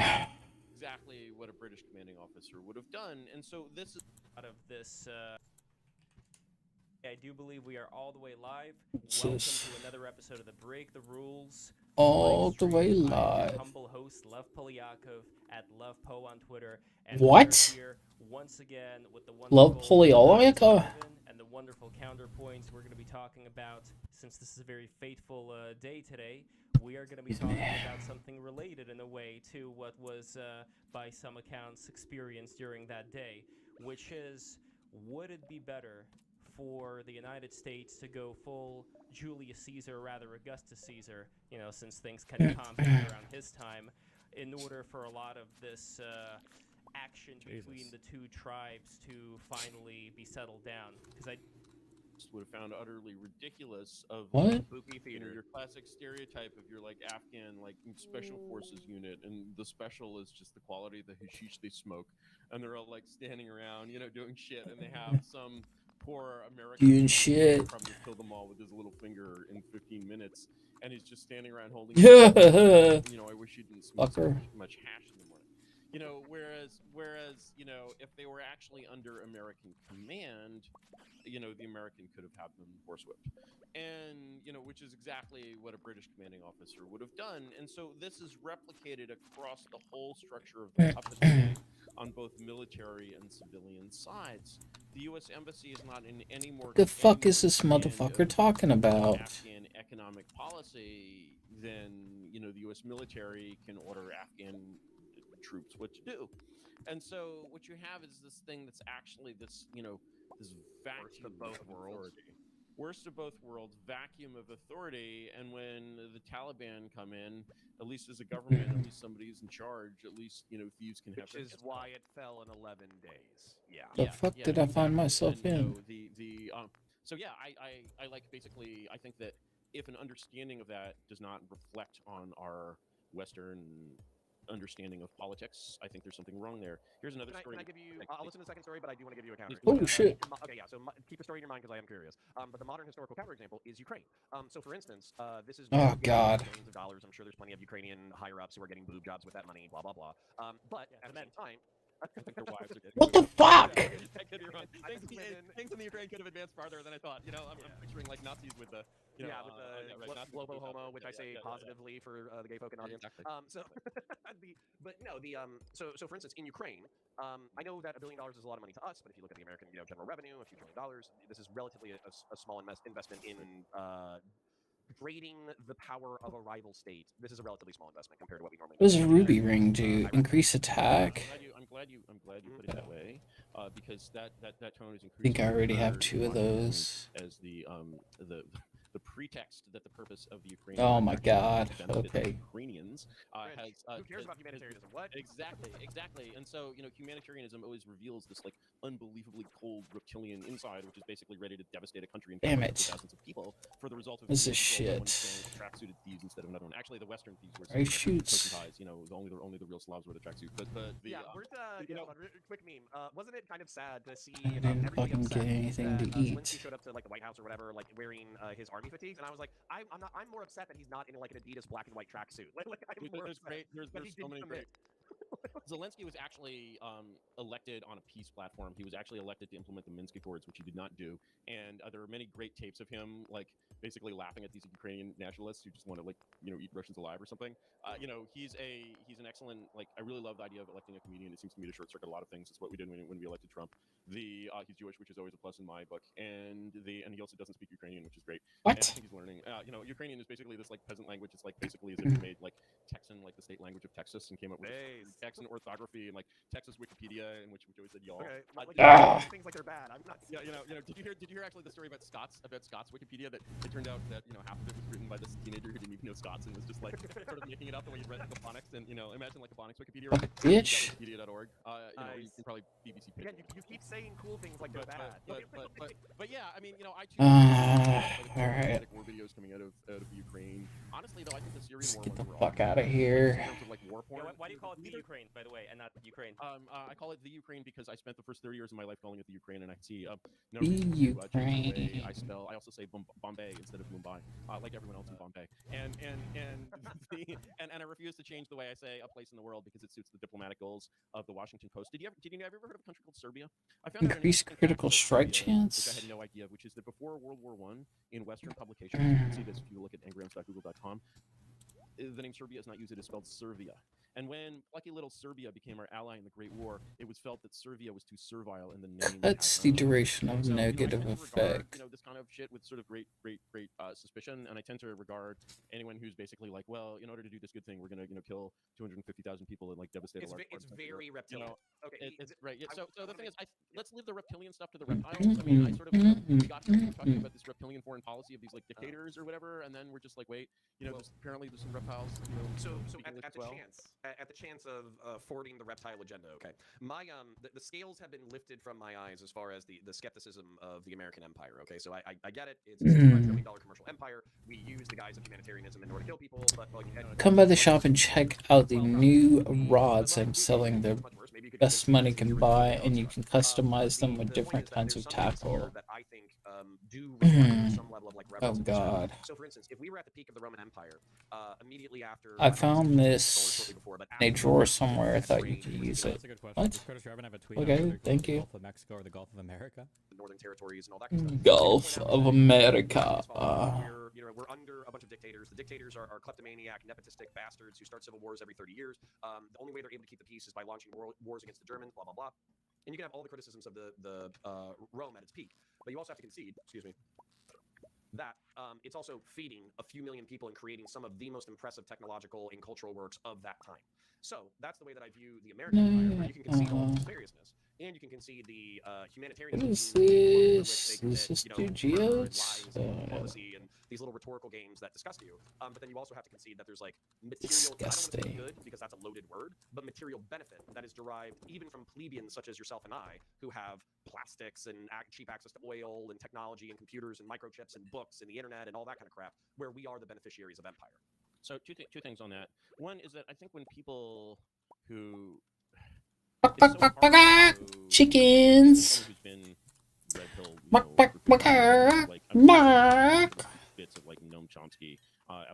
Exactly what a British commanding officer would have done, and so this is out of this. I do believe we are all the way live. What's Welcome this? to another episode of the Break the Rules. All the way I am live. your humble host, Lev Polyakov at LevPo on Twitter. And What? we are here once again with the Lev wonderful Polyakov? and the wonderful counterpoints we're going to be talking about. Since this is a very fateful day today, we are going to be talking about something related in a way to what was, by some accounts, experienced during that day, which is, would it be better for the United States to go full Julius Caesar, or rather Augustus Caesar, you know, since things kind of calmed down around his time, in order for a lot of this action between the two tribes to finally be settled down? Because I would have found utterly ridiculous of What? you know, your classic stereotype of your like Afghan like special forces unit, and the special is just the quality of the hashish they smoke, and they're all like standing around, you know, doing shit, and they have some poor American Doing shit. probably kill them all with his little finger in 15 minutes, and he's just standing around holding Yeah. you know, I wish you didn't smoke so much hash in the morning. You know, whereas you know, if they were actually under American command, you know, the American could have had them horsewhipped, and you know, which is exactly what a British commanding officer would have done. And so this is replicated across the whole structure of the puppetry on both military and civilian sides. The U.S. Embassy is not in any more. The fuck is any this more command motherfucker of talking about? Afghan economic policy than, you know, the U.S. military can order Afghan troops what to do. And so what you have is this thing that's actually this, you know, this vacuum of both worlds. authority. Worst of both worlds, vacuum of authority. And when the Taliban come in, at least as a government, at least somebody's in charge, at least, you know, thieves can have. Which is why it fell in 11 days. Yeah. The fuck did I find myself and, in? You know, so yeah, I like basically, I think that if an understanding of that does not reflect on our Western understanding of politics, I think there's something wrong there. Here's another story. Can I give you? I'll listen to the second story, but I do want to give you a counter. Oh shit! Okay, yeah. So keep a story in your mind because I am curious. But the modern historical counterexample is Ukraine. So for instance, this is oh god, millions of dollars. I'm sure there's plenty of Ukrainian higher ups who are getting boob jobs with that money. Blah blah blah. But at the same time. I think their wives are getting. What the fuck? Things in the Ukraine could have advanced farther than I thought. You know, I'm picturing like Nazis with the, you know, with the globo homo, which I say positively for the gay folk and audience. Exactly. So for instance, in Ukraine, I know that $1 billion is a lot of money to us, but if you look at the American, you know, general revenue, a few $1 trillion, this is relatively a small investment in degrading the power of a rival state. This is a relatively small investment compared to what we normally. What does a ruby ring do? Increase attack? I'm glad you put it that way, because that tone is increasing. I think I already have 2 of those. As the pretext that the purpose of the Ukrainian. Oh my god. Okay. Ukrainians who cares about humanitarianism? What? Exactly. And so, you know, humanitarianism always reveals this like unbelievably cold reptilian inside, which is basically ready to devastate a country and damn it, thousands of people for the result of this is shit. Tracksuited thieves instead of another one. Actually, the Western thieves were shoots. you know, only the real Slavs were the tracksuit. But where's you know, quick meme. Wasn't it kind of sad to see I didn't fucking get anything to eat. Zelensky showed up to like the White House or whatever, like wearing his army fatigues, and I was like, I'm more upset that he's not in like an Adidas black and white tracksuit. There's so many great. Zelensky was actually elected on a peace platform. He was actually elected to implement the Minsk Accords, which he did not do. And there are many great tapes of him, like basically laughing at these Ukrainian nationalists who just want to, like, you know, eat Russians alive or something. You know, he's an excellent, like, I really love the idea of electing a comedian. It seems to me to short circuit a lot of things. It's what we did when we elected Trump. He's Jewish, which is always a plus in my book, and he also doesn't speak Ukrainian, which is great. What? And I think he's learning. You know, Ukrainian is basically this like peasant language. It's like basically as if you made like Texan like the state language of Texas and came up with Texan orthography and like Texas Wikipedia, in which always said y'all. Okay, things like they're bad. I'm not. Yeah, you know. Did you hear actually the story about Scots Wikipedia? That it turned out that, you know, half of it was written by this teenager who didn't even know Scots and was just like sort of making it up the way you read the phonics. And, you know, imagine like a phonics Wikipedia. Right? Bitch. Wikipedia.org. You know, you can probably BBC. Again, you keep saying cool things like they're bad. But yeah, I mean, you know, I too. All right. War videos coming out of Ukraine. Honestly, though, I think the Syrian war. Get the fuck out of here. In terms of, like, war porn. Yeah, why do you call it the Ukraine, by the way, and not Ukraine? I call it the Ukraine because I spent the first 30 years of my life calling it the Ukraine, and I see no the reason Ukraine. To, I also say Bombay instead of Mumbai, like everyone else in Bombay, and I refuse to change the way I say a place in the world because it suits the diplomatic goals of the Washington Post. Did you ever heard of a country called Serbia? I found increased critical strike chance. Which I had no idea, which is that before World War I, in Western publications, you can see this if you look at engrams.google.com, the name Serbia is not used, it is spelled Servia. And when plucky little Serbia became our ally in the Great War, it was felt that Serbia was too servile in the name. That's the duration of negative effect. Regard, you know, this kind of shit with sort of great suspicion, and I tend to regard anyone who's basically like, well, in order to do this good thing, we're gonna, you know, kill 250,000 people and like devastate a large part of the country. Very reptilian. You know, okay, it's right. Yeah, so the thing is, let's leave the reptilian stuff to the reptiles. I mean, I sort of we got talking about this reptilian foreign policy of these like dictators or whatever, and then we're just like, wait, you know, apparently there's some reptiles. You know, so at the chance of forwarding the reptile agenda, okay, my the scales have been lifted from my eyes as far as the skepticism of the American empire. Okay, so I get it. It's a $65 trillion commercial empire. We use the guise of humanitarianism in order to kill people, but like, come by the shop and check out the new rods I'm selling. The best money can buy, and you can customize them with different kinds of tackle. That I think do require some level of like reverence. Oh God. So, for instance, if we were at the peak of the Roman Empire, immediately after I found this in a drawer somewhere. I thought you could use it. That's a good question. What? Does Curtis Jarvin have a tweet Okay, on whether thank the you. Gulf of Mexico or the Gulf of America? The Northern Territories and all that kind of stuff. Gulf of America. We're under a bunch of dictators. The dictators are kleptomaniac, nepotistic bastards who start civil wars every 30 years. The only way they're able to keep the peace is by launching wars against the Germans, blah, blah, blah. And you can have all the criticisms of the Rome at its peak, but you also have to concede, that it's also feeding a few million people and creating some of the most impressive technological and cultural works of that time. So that's the way that I view the American Empire, where you can concede all the seriousness, and you can concede the humanitarian. What is this? Is this Geodes? Policy and these little rhetorical games that disgust you. But then you also have to concede that there's like material. I don't want to say good because that's a loaded word, but material benefit that is derived even from plebeians such as yourself and I, who have plastics and cheap access to oil and technology and computers and microchips and books and the internet and all that kind of crap, where we are the beneficiaries of empire. So two things on that. One is that I think when people who chickens. Who's been Red Pill, bits of like Noam Chomsky out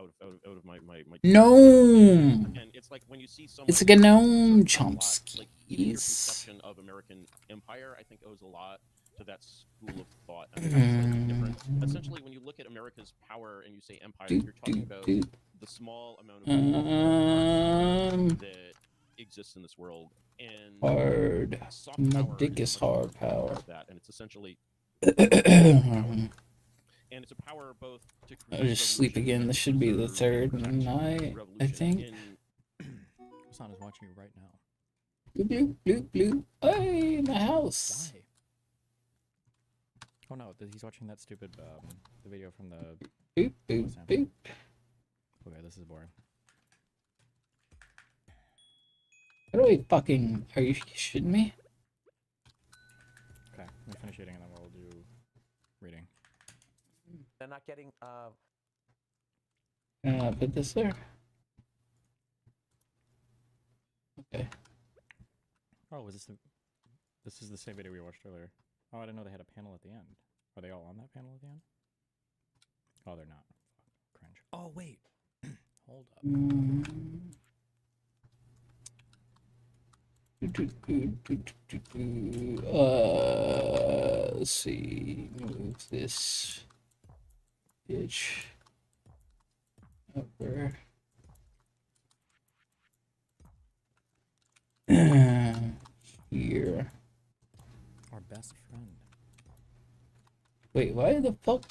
of my Gnome. And it's like when you see someone. It's like a Noam Chomsky. Like even your conception of American empire, I think owes a lot to that school of thought. I mean, it's slightly different. Essentially, when you look at America's power and you say empire, you're talking about the small amount of that exists in this world. And hard. My dick is hard power. That, and it's essentially. And it's a power both to. I'll just sleep again. This should be the third night, I think. Hassan is watching you right now. Bloop, bloop, bloop. Hey, my house. Why? Oh no, he's watching that stupid the video from the. Boop, boop, boop. Okay, this is boring. How do we fucking? Are you shitting me? Okay, let me finish eating and then we'll do reading. They're not getting. Put this there. Okay. Oh, was this the? This is the same video we watched earlier. Oh, I didn't know they had a panel at the end. Are they all on that panel at the end? Oh, they're not. Cringe. Oh wait. Hold up. Let's see. Move this bitch over. Here. Our best friend. Wait, why the fuck?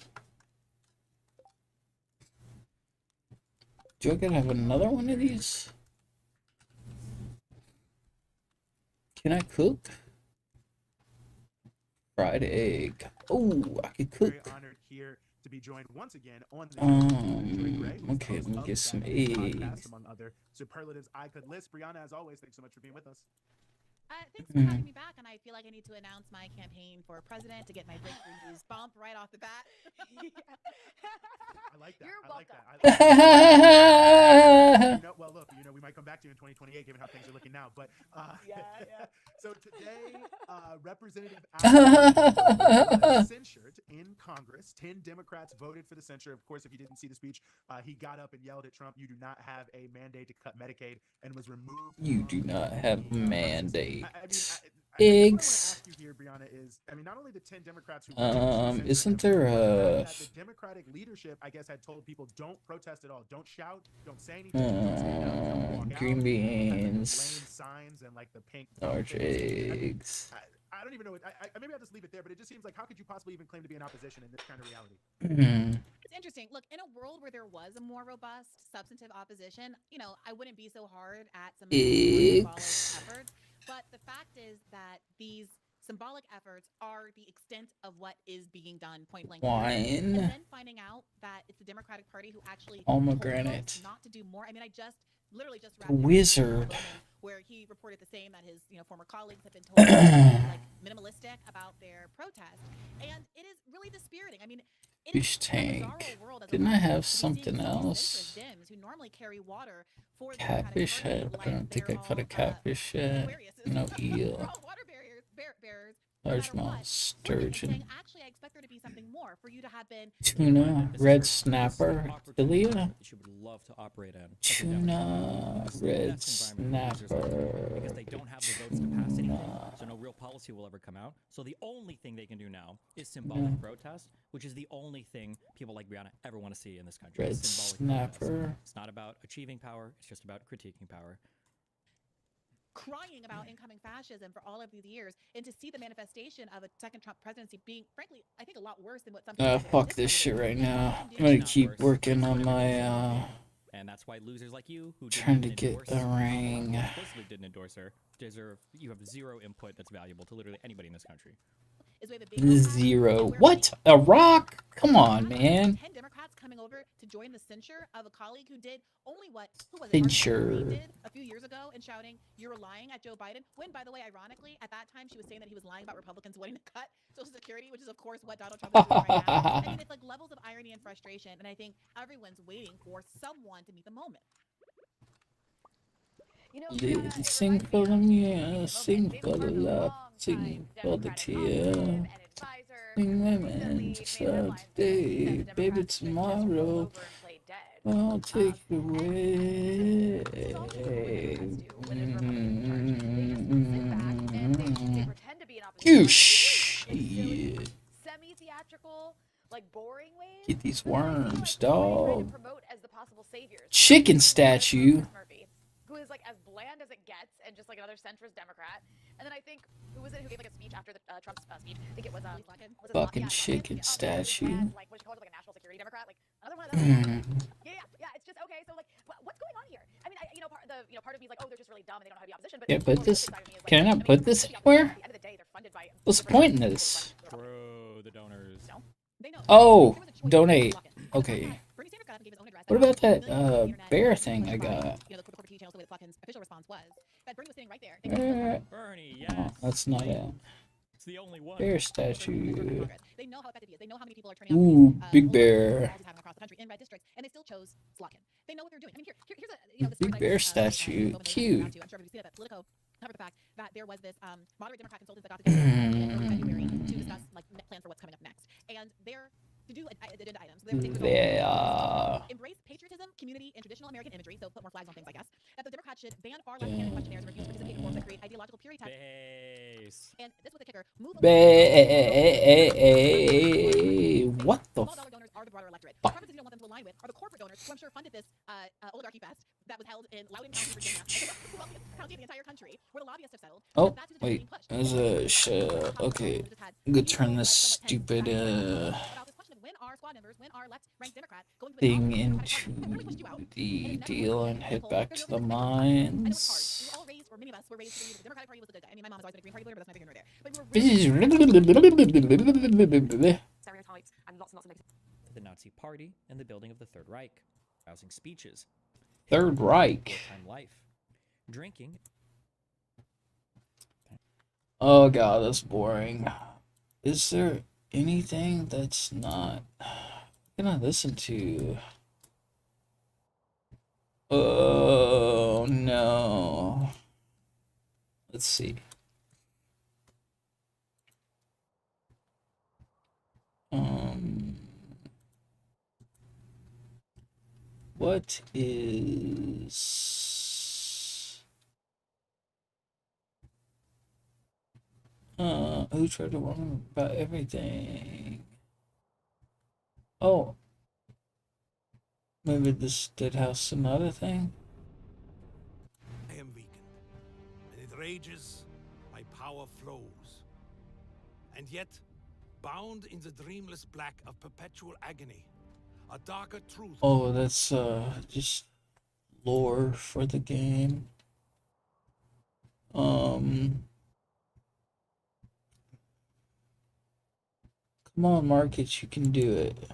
Do I gotta have another one of these? Can I cook? Fried egg. Oh, I could cook. Very honored here to be joined once again on the okay, let me get some eggs. Among other superlatives I could list. Brianna, as always, thanks so much for being with us. Thanks for having me back, and I feel like I need to announce my campaign for president to get my breakthrough news bump right off the bat. I like that. You're welcome. Well, look, we might come back to you in 2028, given how things are looking now. But yeah. So today, Representative Al censured in Congress. 10 Democrats voted for the censure. Of course, if you didn't see the speech, he got up and yelled at Trump, "You do not have a mandate to cut Medicaid," and was removed. You do not have a mandate. I Eggs. what I want to ask you here, Brianna, is not only the 10 Democrats who isn't there a the Democratic leadership, I guess, had told people don't protest at all, don't shout, don't say anything, don't stand up, don't walk green out, beans, lame signs and like the pink large eggs. I don't even know. Maybe I'll just leave it there, but it just seems like how could you possibly even claim to be in opposition in this kind of reality? It's interesting. Look, in a world where there was a more robust, substantive opposition, I wouldn't be so hard at some of the symbolic efforts. But the fact is that these symbolic efforts are the extent of what is being done point blank. Wine. And then finding out that it's the Democratic Party who actually pomegranate told us not to do more. I mean, I literally just wrapped wizard where he reported the same, that his former colleagues have been told to be, like minimalistic about their protest, and it is really dispiriting. I mean, fish tank. Didn't I have something else? Who normally carry water for catfish head. I don't think I caught a catfish head. No eel. Water bearers Largemouth sturgeon. Actually, I expect there to be something more for you to have been. Tuna, red snapper, Delia. She would love to operate in. Tuna, red snapper. Because they don't have the votes to pass anything, so no real policy will ever come out. So the only thing they can do now is symbolic protest, which is the only thing people like Brianna ever want to see in this country. Red Symbolic snapper. protest. It's not about achieving power, it's just about critiquing power. Crying about incoming fascism for all of these years, and to see the manifestation of a second Trump presidency being, frankly, I think a lot worse than what some people Fuck this shit right now. I'm gonna keep working on my and that's why losers like you who trying to get the ring. explicitly didn't endorse her deserve. You have zero input that's valuable to literally anybody in this country. Zero. What? A rock? Come on, man. 10 Democrats coming over to join the censure of a colleague who did only what Censure. did a few years ago and shouting, "You're lying" at Joe Biden. When, by the way, ironically, at that time she was saying that he was lying about Republicans wanting to cut Social Security, which is of course what Donald Trump is doing right now. I mean, it's like levels of irony and frustration, and I think everyone's waiting for someone to meet the moment. Sing for the music, sing for the love, sing for the tear. Sing them in today, baby, tomorrow I'll take it away. You shit. Semi-theatrical, like boring ways. Get these worms, dog. Promote as the possible saviors. Chicken statue. Who is like as bland as it gets and just like another centrist Democrat. And then I think who was it who gave like a speech after the Trump's speech? I think it was Fucking chicken statue. Like what you call it, like a national security Democrat, like another one of those. Yeah. It's just okay. So like, what's going on here? I mean, part of me is like, oh, they're just really dumb and they don't know how to be opposition. But Yeah, put this. Can I not put this anywhere? What's the point in this? Bro, the donors. Oh, donate. Okay. What about that bear thing I got? Official response was that Bernie was sitting right there. Bernie, Oh, that's not it. It's the only one. Bear statue. They know how effective he is. They know how many people are turning out. Ooh, big bear. Across the country in red districts, and they still chose Slotkin. They know what they're doing. I mean, here's a Big bear statue. Cute. I'm sure everybody's seen it, but Politico covered the fact that there was this moderate Democrat consultant that got together in early February to discuss like plans for what's coming up next, and they're to do agenda items. Embrace patriotism, community, and traditional American imagery. So put more flags on things, I guess. That the Democrats should ban far left candidate questionnaires and refuse to participate in forms that create ideological purity tests. And this was the kicker. What the $12 donors are the broader electorate. The preferences you don't want them to align with are the corporate donors who I'm sure funded this oligarchy fest that was held in Loudoun County, Virginia, the wealthiest county of the entire country, where the lobbyists have settled. Oh, wait. There's a okay. I'm gonna turn this stupid thing into the deal and head back to the mines. The Nazi Party and the building of the Third Reich, rousing speeches. Third Reich. Life, drinking. Oh god, that's boring. Is there anything that's not gonna listen to? Oh no. Let's see. What is who tried to warn me about everything? Oh, maybe this Dead House Sonata thing? I am weakened, and it rages, my power flows. And yet, bound in the dreamless black of perpetual agony, a darker truth. Oh, that's just lore for the game. Come on, Markets, you can do it.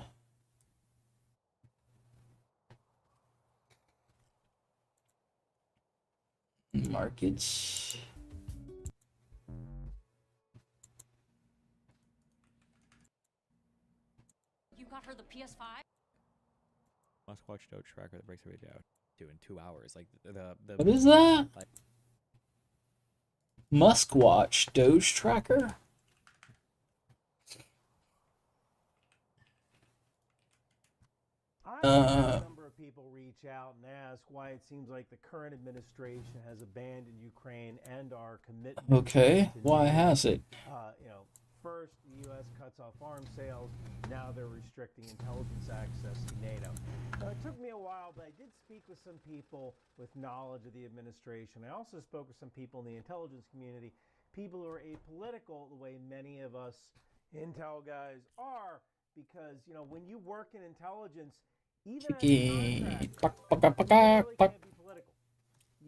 Markets. You got her the PS5? Must watch Doge Tracker that breaks every down. Do in 2 hours. Like the What is that? Muskwatch Doge Tracker? a number of people reach out and ask why it seems like the current administration has abandoned Ukraine and our commitment. Okay, why has it? First, the U.S. cuts off arms sales. Now they're restricting intelligence access to NATO. Now, it took me a while, but I did speak with some people with knowledge of the administration. I also spoke with some people in the intelligence community, people who are apolitical the way many of us intel guys are, because, when you work in intelligence, even as a contractor, you really can't be political.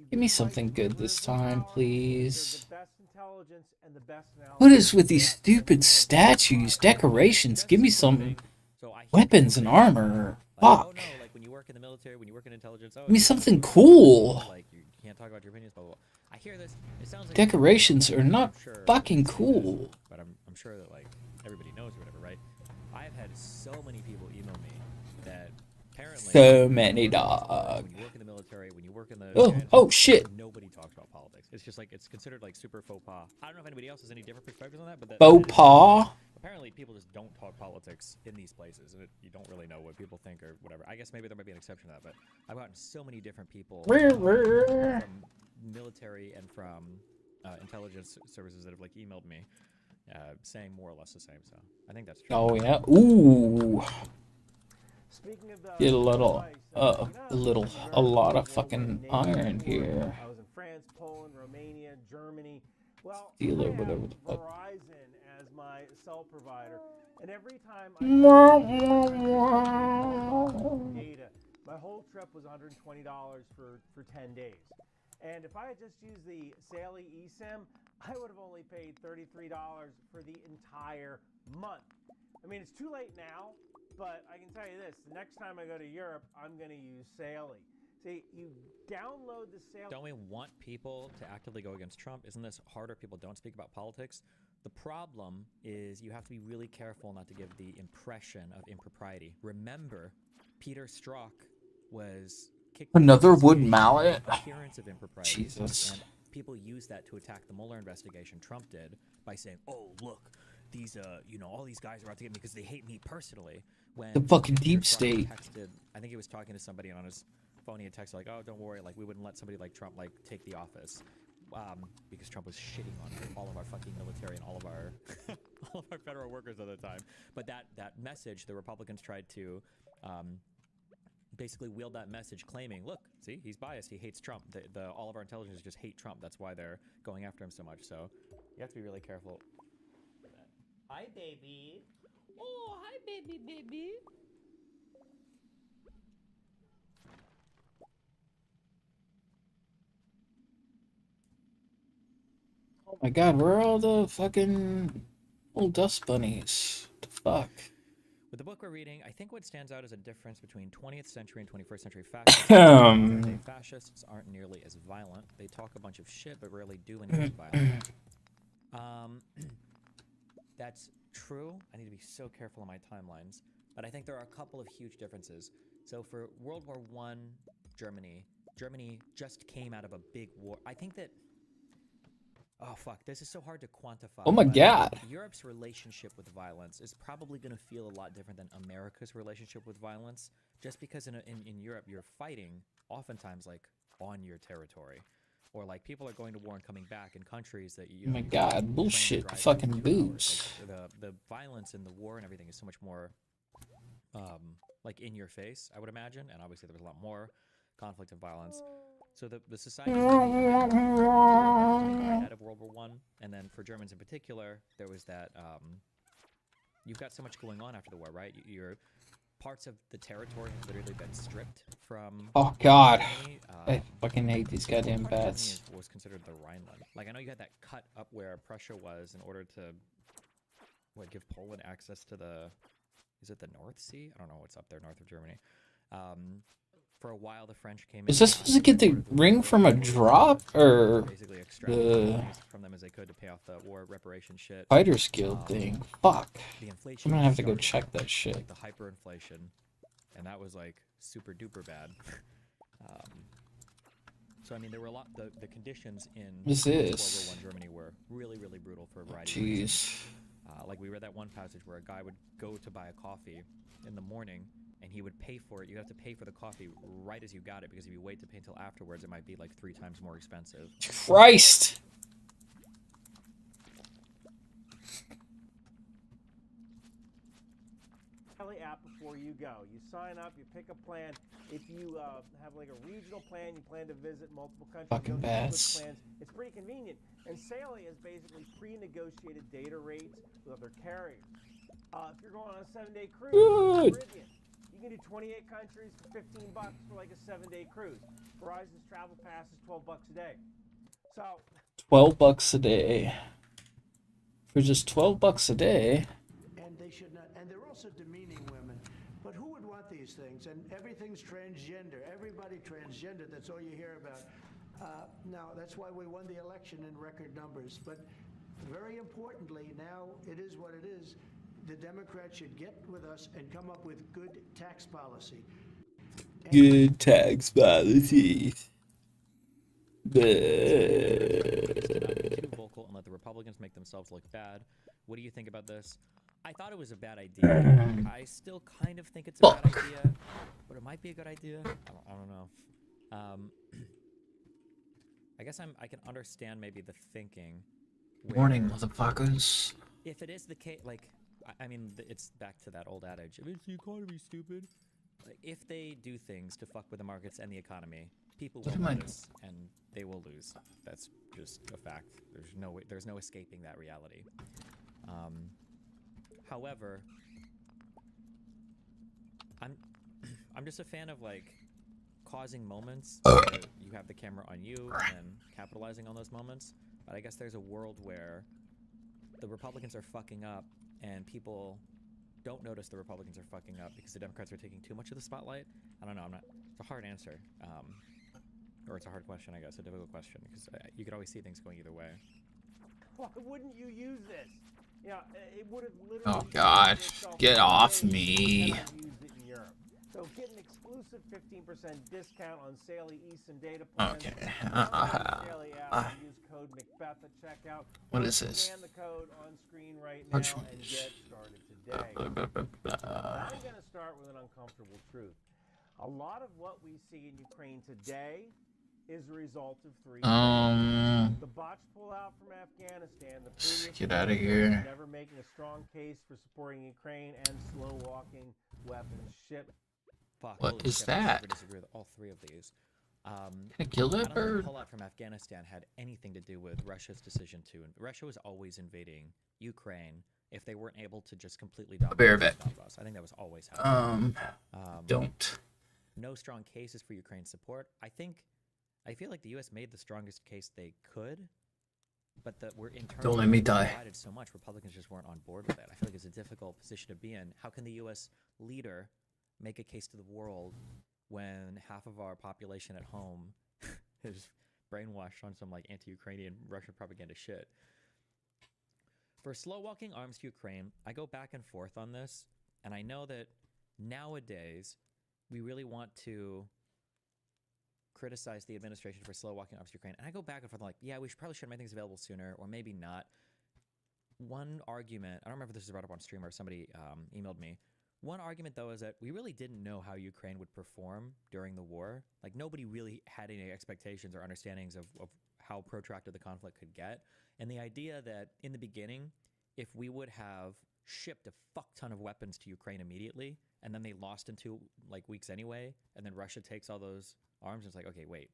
Give me something good this time, please. The best intelligence and the best analysis. What is with these stupid statues, decorations? Give me some weapons and armor. Fuck. Like when you work in the military, when you work in intelligence, Give me something cool. Like you can't talk about your opinions, blah, blah, blah. I hear this. It sounds like Decorations are not fucking cool. But I'm sure that like everybody knows or whatever, right? I've had so many people email me that apparently so many, dog. When you work in the military, when you work in the oh shit. Nobody talks about politics. It's just like it's considered like super faux pas. I don't know if anybody else has any different perspectives on that, but faux pas. Apparently, people just don't talk politics in these places, and you don't really know what people think or whatever. I guess maybe there might be an exception to that, but I've gotten so many different people from military and from intelligence services that have like emailed me saying more or less the same. So I think that's true. Oh yeah. Ooh. Get a lot of fucking iron here. I was in France, Poland, Romania, Germany. Well, Steal or whatever the fuck. Verizon as my cell provider, and every time data, my whole trip was $120 for 10 days. And if I had just used the Saley eSIM, I would have only paid $33 for the entire month. I mean, it's too late now, but I can tell you this, the next time I go to Europe, I'm going to use Saley. See, you download the Saley. Don't we want people to actively go against Trump? Isn't this harder? People don't speak about politics. The problem is you have to be really careful not to give the impression of impropriety. Remember, Peter Strzok was kicked Another wood mallet? Appearance of impropriety. Jesus. And people use that to attack the Mueller investigation Trump did by saying, oh, look, these, all these guys are out to get me because they hate me personally. When The fucking Peter deep Strzok state. texted, I think he was talking to somebody and on his phone he had texted like, oh, don't worry, like we wouldn't let somebody like Trump like take the office. Because Trump was shitting on all of our fucking military and all of our all of our federal workers at the time. But that message, the Republicans tried to basically wield that message, claiming, "Look, see, he's biased. He hates Trump. All of our intelligence just hate Trump. That's why they're going after him so much." So you have to be really careful. Hi, baby. Oh, hi, baby. Oh my god, where are all the fucking old dust bunnies? What the fuck? With the book we're reading, I think what stands out is a difference between 20th century and 21st century fascists. Fascists aren't nearly as violent. They talk a bunch of shit, but rarely do anything violent. That's true. I need to be so careful on my timelines. But I think there are a couple of huge differences. So for World War I, Germany just came out of a big war. I think that... Oh, fuck. This is so hard to quantify. Oh my god. Europe's relationship with violence is probably going to feel a lot different than America's relationship with violence, just because in Europe you're fighting oftentimes like on your territory, or like people are going to war and coming back in countries that you. Oh my god, bullshit. Fucking boobs. Like, the violence in the war and everything is so much more, like in your face, I would imagine, and obviously there was a lot more conflict and violence. So the society out of World War I, and then for Germans in particular, there was that you've got so much going on after the war, right? Your parts of the territory have literally been stripped from. Oh god, Germany. I fucking hate these goddamn Part of bats. Germany was considered the Rhineland. Like I know you had that cut up where Prussia was in order to give Poland access to is it the North Sea? I don't know what's up there north of Germany. For a while, the French came in. Was this supposed to get the ring from a drop, or basically extracted from them as they could to pay off the war reparation shit? Fighters Guild thing? Fuck. The inflation I'm gonna have to go started, check that shit. like the hyperinflation, and that was like super duper bad. So I mean, there were a lot. The conditions in What's this? World War I Germany were really, really brutal for a variety of Jeez. reasons. Like we read that one passage where a guy would go to buy a coffee in the morning, and he would pay for it. You have to pay for the coffee right as you got it, because if you wait to pay until afterwards, it might be like 3 times more expensive. Christ! App before you go. You sign up, you pick a plan. If you have like a regional plan, you plan to visit multiple countries. Fucking you don't need to switch bats. plans. It's pretty convenient. And Saley has basically pre-negotiated data rates with other carriers. If you're going on a 7-day cruise to the Caribbean, you can do 28 countries for $15 for like a 7-day cruise. Verizon's travel pass is $12 a day. So $12 a day. For just $12 a day. And they should not, and they're also demeaning women. But who would want these things? And everything's transgender. Everybody transgender. That's all you hear about. Now, that's why we won the election in record numbers. But very importantly, now it is what it is. The Democrats should get with us and come up with good tax policy. Good tax policies. Too vocal and let the Republicans make themselves look bad. What do you think about this? I thought it was a bad idea. I still kind of think it's a bad idea, but it might be a good idea. I don't know. I guess I can understand maybe the thinking. Warning, motherfuckers. If it is the case, like, I mean, it's back to that old adage. If it's the economy, stupid. Like, if they do things to fuck with the markets and the economy, people will lose, and they will lose. That's just a fact. There's no escaping that reality. However, I'm just a fan of like causing moments where you have the camera on you and capitalizing on those moments. But I guess there's a world where the Republicans are fucking up and people don't notice the Republicans are fucking up because the Democrats are taking too much of the spotlight. I don't know. It's a hard answer. Or it's a hard question, I guess, a difficult question, because you could always see things going either way. why wouldn't you use this? Yeah, it would have literally. Oh God, get off me. So get an exclusive 15% discount on Saley eSIM data plans. Okay. Saley app, use code Macbeth at checkout. What is this? Scan the code on screen right now and get started today. I'm going to start with an uncomfortable truth. A lot of what we see in Ukraine today is a result of 3 things. The botched pullout from Afghanistan, the previous get out of here. Never making a strong case for supporting Ukraine, and slow walking weapons shipment. Fuck, What is that? I disagree with all 3 of these. Can I kill that I don't bird? think the pullout from Afghanistan had anything to do with Russia's decision to. Russia was always invading Ukraine if they weren't able to just completely dominate us. I think that was always happening. Don't. No strong cases for Ukraine support. I feel like the U.S. made the strongest case they could, but that we're internally Don't let me die. divided so much. Republicans just weren't on board with it. I feel like it's a difficult position to be in. How can the U.S. leader make a case to the world when half of our population at home is brainwashed on some like anti-Ukrainian Russian propaganda shit? For slow walking arms to Ukraine, I go back and forth on this, and I know that nowadays we really want to criticize the administration for slow walking arms to Ukraine, and I go back and forth. I'm like, yeah, we probably should have made things available sooner, or maybe not. One argument, I don't remember if this was brought up on stream or if somebody emailed me. One argument, though, is that we really didn't know how Ukraine would perform during the war. Like, nobody really had any expectations or understandings of how protracted the conflict could get. And the idea that in the beginning, if we would have shipped a fuck ton of weapons to Ukraine immediately, and then they lost in 2 weeks anyway, and then Russia takes all those arms, and it's like, okay, wait,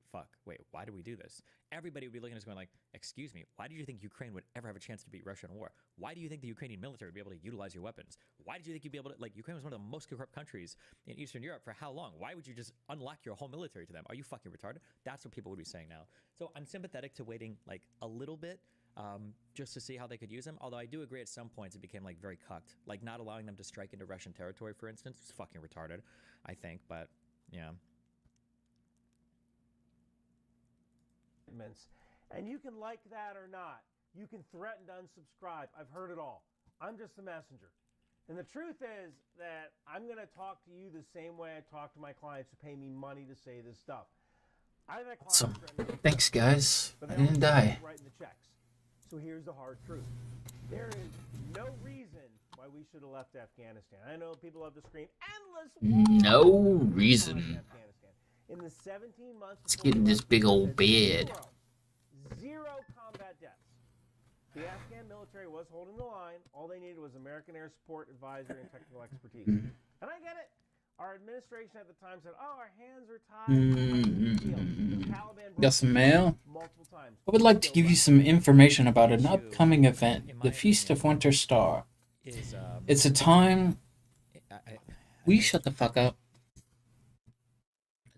why did we do this? Everybody would be looking at us going like, excuse me, why did you think Ukraine would ever have a chance to beat Russia in war? Why do you think the Ukrainian military would be able to utilize your weapons? Why did you think you'd be able to, Ukraine was one of the most corrupt countries in Eastern Europe for how long? Why would you just unlock your whole military to them? Are you fucking retarded? That's what people would be saying now. So I'm sympathetic to waiting a little bit, just to see how they could use them. Although I do agree at some points it became very cucked. Not allowing them to strike into Russian territory, for instance, was fucking retarded, I think, but yeah. And you can like that or not. You can threaten to unsubscribe. I've heard it all. I'm just a messenger. And the truth is that I'm going to talk to you the same way I talk to my clients who pay me money to say this stuff. I've had clients Thanks, guys. I didn't die. writing the checks. So here's the hard truth. There is no reason why why we should have left Afghanistan. I know people love to scream endless No on reason. Afghanistan. In the 17 months Let's before get in the this Russians big old said bed. zero combat deaths. The Afghan military was holding the line. All they needed was American air support, advisory, and technical expertise. And I get it. Our administration at the time said, "Oh, our hands are tied." The Taliban Got some mail? multiple times. I would like to give you some information about an upcoming event, the Feast of Winter Star. It's a time... We shut the fuck up.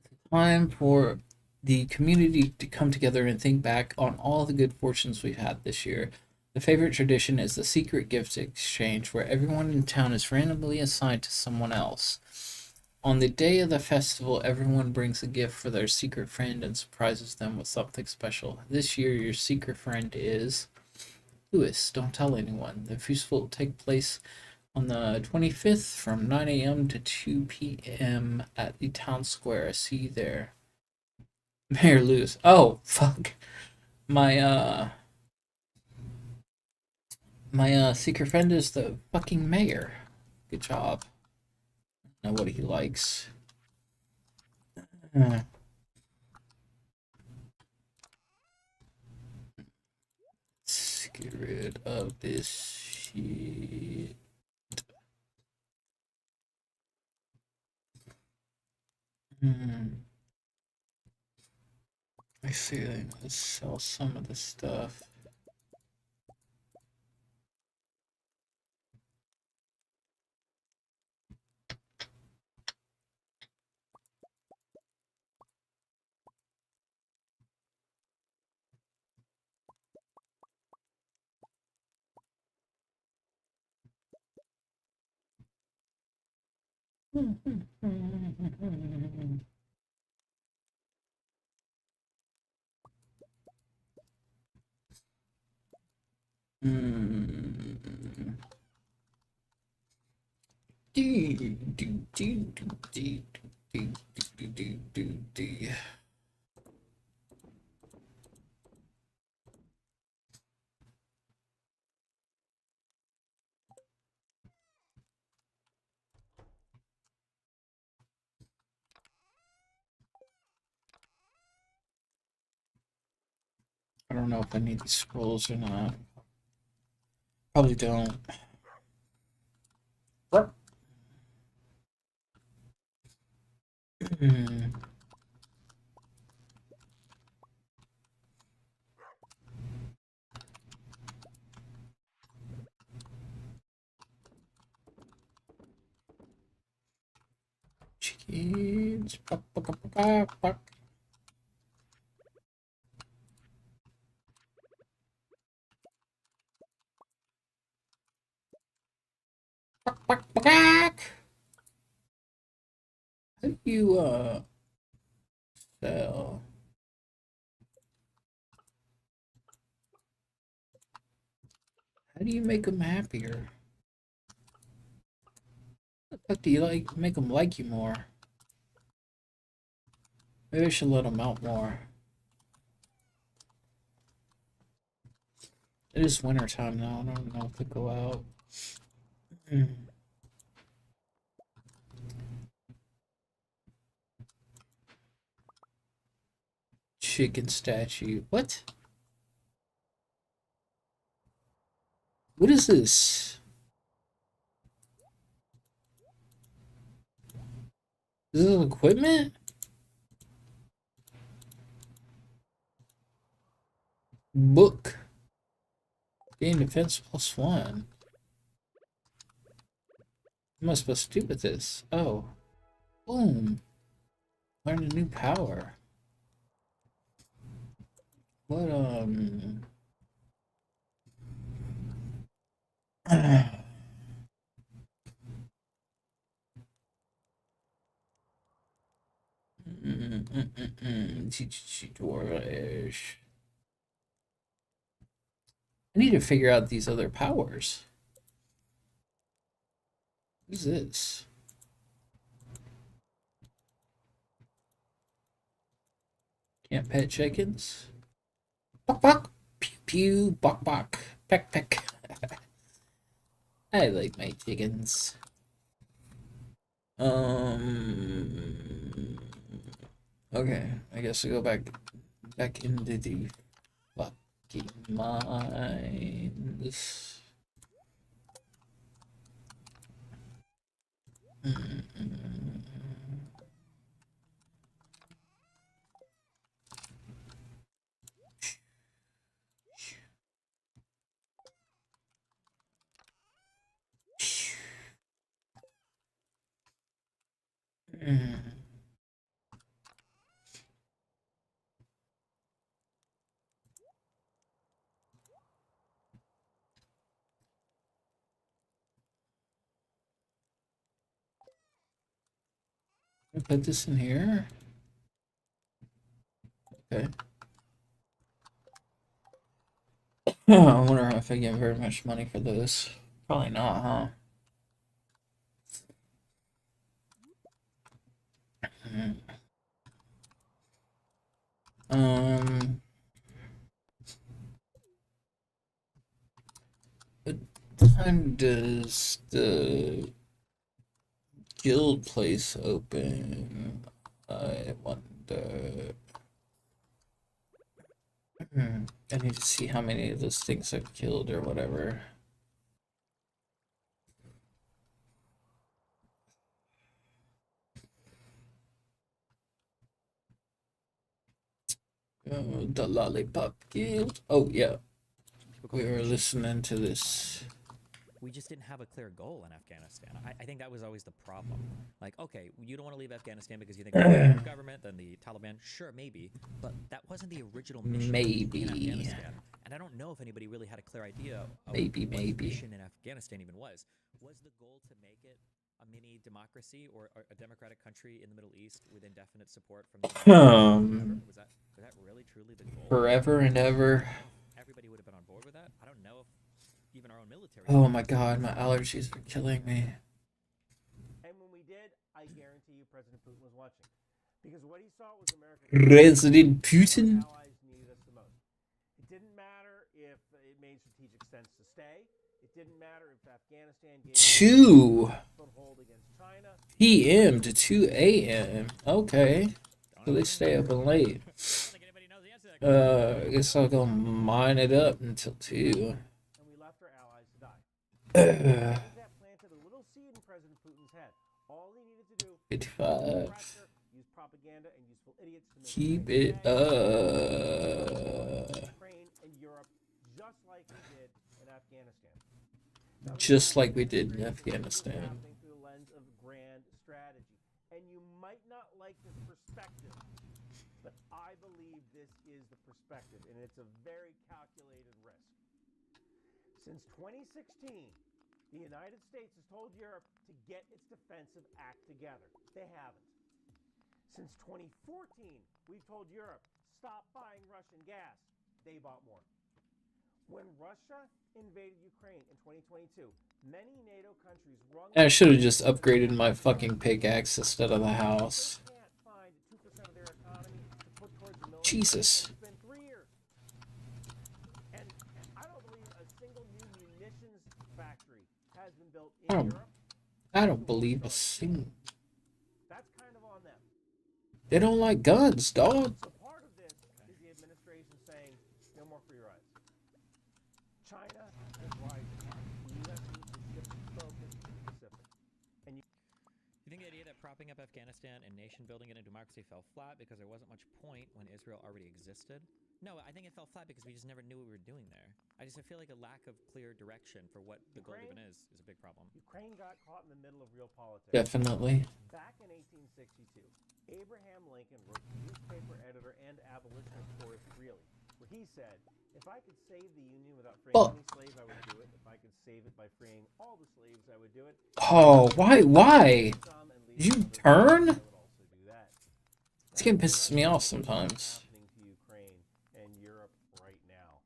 It's a time for the community to come together and think back on all the good fortunes we've had this year. The favorite tradition is the secret gift exchange, where everyone in town is randomly assigned to someone else. On the day of the festival, everyone brings a gift for their secret friend and surprises them with something special. This year, your secret friend is Lewis. Don't tell anyone. The feast will take place on the 25th from 9 a.m. to 2 p.m. at the town square. See you there. Mayor Lewis. Oh, fuck. My secret friend is the fucking mayor. Good job. Know what he likes. Let's get rid of this shit. I feeling let's sell some of this stuff. I don't know if I need these scrolls or not. Probably don't. What? Chickens. Buck, buck, buck, buck, buck. Buck, buck, buck. How do you sell? How do you make them happier? What the fuck do you like? Make them like you more. Maybe I should let them out more. It is winter time now. I don't know if to go out. Chicken statue. What? What is this? Is this equipment? Book. Gain defense +1. What am I supposed to do with this? Oh. Boom. Learn a new power. What, Dwarvish. I need to figure out these other powers. What is this? Can't pet chickens? Buck buck. Pew pew. Buck buck. Peck peck. I like my chickens. Okay, I guess we go back into the fucking mines. Put this in here. Okay. I wonder if I get very much money for this. Probably not, huh? What time does the guild place open? I wonder. I need to see how many of those things I've killed or whatever. The Lollipop Guild. Oh, yeah. We were listening to this. We just didn't have a clear goal in Afghanistan. I think that was always the problem. Like, okay, you don't want to leave Afghanistan because you think it's a better government than the Taliban. Sure, maybe, but that wasn't the original mission in Afghanistan. And I don't know if anybody really had a clear idea of what the mission in Afghanistan even was. Was the goal to make it a mini democracy or a democratic country in the Middle East with indefinite support from the was that really truly the goal? Forever and ever. Everybody would have been on board with that. I don't know if even our own military. Oh my god, my allergies are killing me. And when we did, I guarantee you President Putin was watching. Because what he saw was America. President Putin? Allies needed us the most. It didn't matter if it made strategic sense to stay. It didn't matter if Afghanistan gave 2 foothold against China. p.m. to 2 a.m. Okay. So they stay up late. I guess I'll go mine it up until 2. And we left our allies to die. That planted a little seed in President Putin's head. All he needed to do 55. use propaganda and useful idiots to make Keep it Ukraine and Europe just like we did in Afghanistan. just like we did in Afghanistan. Through the lens of grand strategy. And you might not like this perspective, but I believe this is the perspective, and it's a very calculated risk. Since 2016, the United States has told Europe to get its defensive act together. They haven't. Since 2014, we've told Europe, stop buying Russian gas. They bought more. When Russia invaded Ukraine in 2022, many NATO countries wrung I should have just upgraded my fucking pickaxe instead of the house. Jesus. It's been 3 years. And I don't believe a single new munitions factory has been built in Europe. I don't believe a single. That's kind of on them. They don't like guns, dog. So part of this is the administration saying, no more free rides. China is rising. The U.S. needs to shift its focus to the Pacific. And you think the idea that propping up Afghanistan and nation building into democracy fell flat because there wasn't much point when Israel already existed? No, I think it fell flat because we just never knew what we were doing there. I feel like a lack of clear direction for what the goal even is a big problem. Ukraine got caught in the middle of real politics. Definitely. Back in 1862, Abraham Lincoln wrote to newspaper editor and abolitionist Horace Greeley, where he said, if I could save the Union without freeing any slave, I would do it. If I could save it by freeing all the slaves, I would do it. Oh, why? Did you turn? This game pisses me off sometimes. And Europe right now.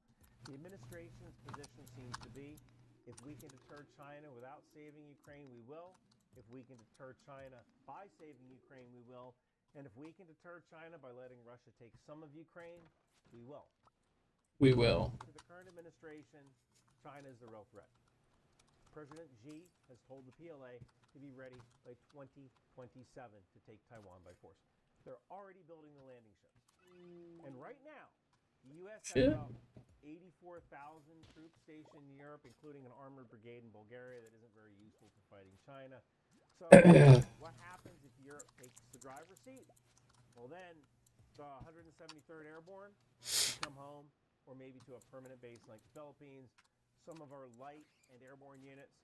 The administration's position seems to be, if we can deter China without saving Ukraine, we will. If we can deter China by saving Ukraine, we will. And if we can deter China by letting Russia take some of Ukraine, we will. We will. To the current administration, China is the real threat. President Xi has told the PLA to be ready by 2027 to take Taiwan by force. They're already building the landing ships. And right now, the U.S. has Shit. about 84,000 troops stationed in Europe, including an armored brigade in Bulgaria that isn't very useful for fighting China. So what happens if Europe takes the driver's seat? Well, then the 173rd Airborne can come home, or maybe to a permanent base like the Philippines. Some of our light and airborne units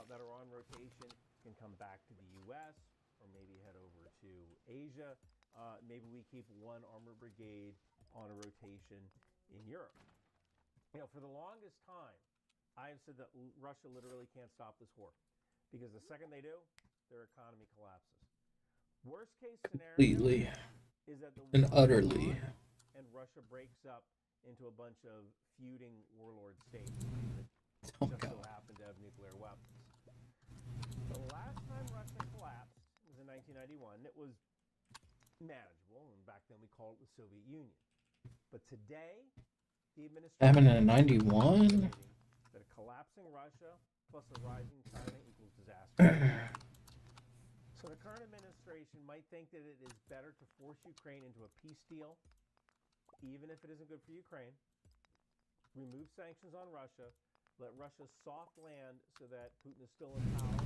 that are on rotation can come back to the U.S. or maybe head over to Asia. Maybe we keep one armored brigade on a rotation in Europe. You know, for the longest time, I have said that Russia literally can't stop this war because the second they do, their economy collapses. Worst case scenario Completely is that the and war utterly. goes on and Russia breaks up into a bunch of feuding warlord states that just so happen to have nuclear weapons. The last time Russia collapsed was in 1991. It was manageable, and back then we called it the Soviet Union. But today, the administration Happened in 91? that a collapsing Russia plus a rising China equals disaster. So the current administration might think that it is better to force Ukraine into a peace deal, even if it isn't good for Ukraine, remove sanctions on Russia, let Russia soft land so that Putin is still in power,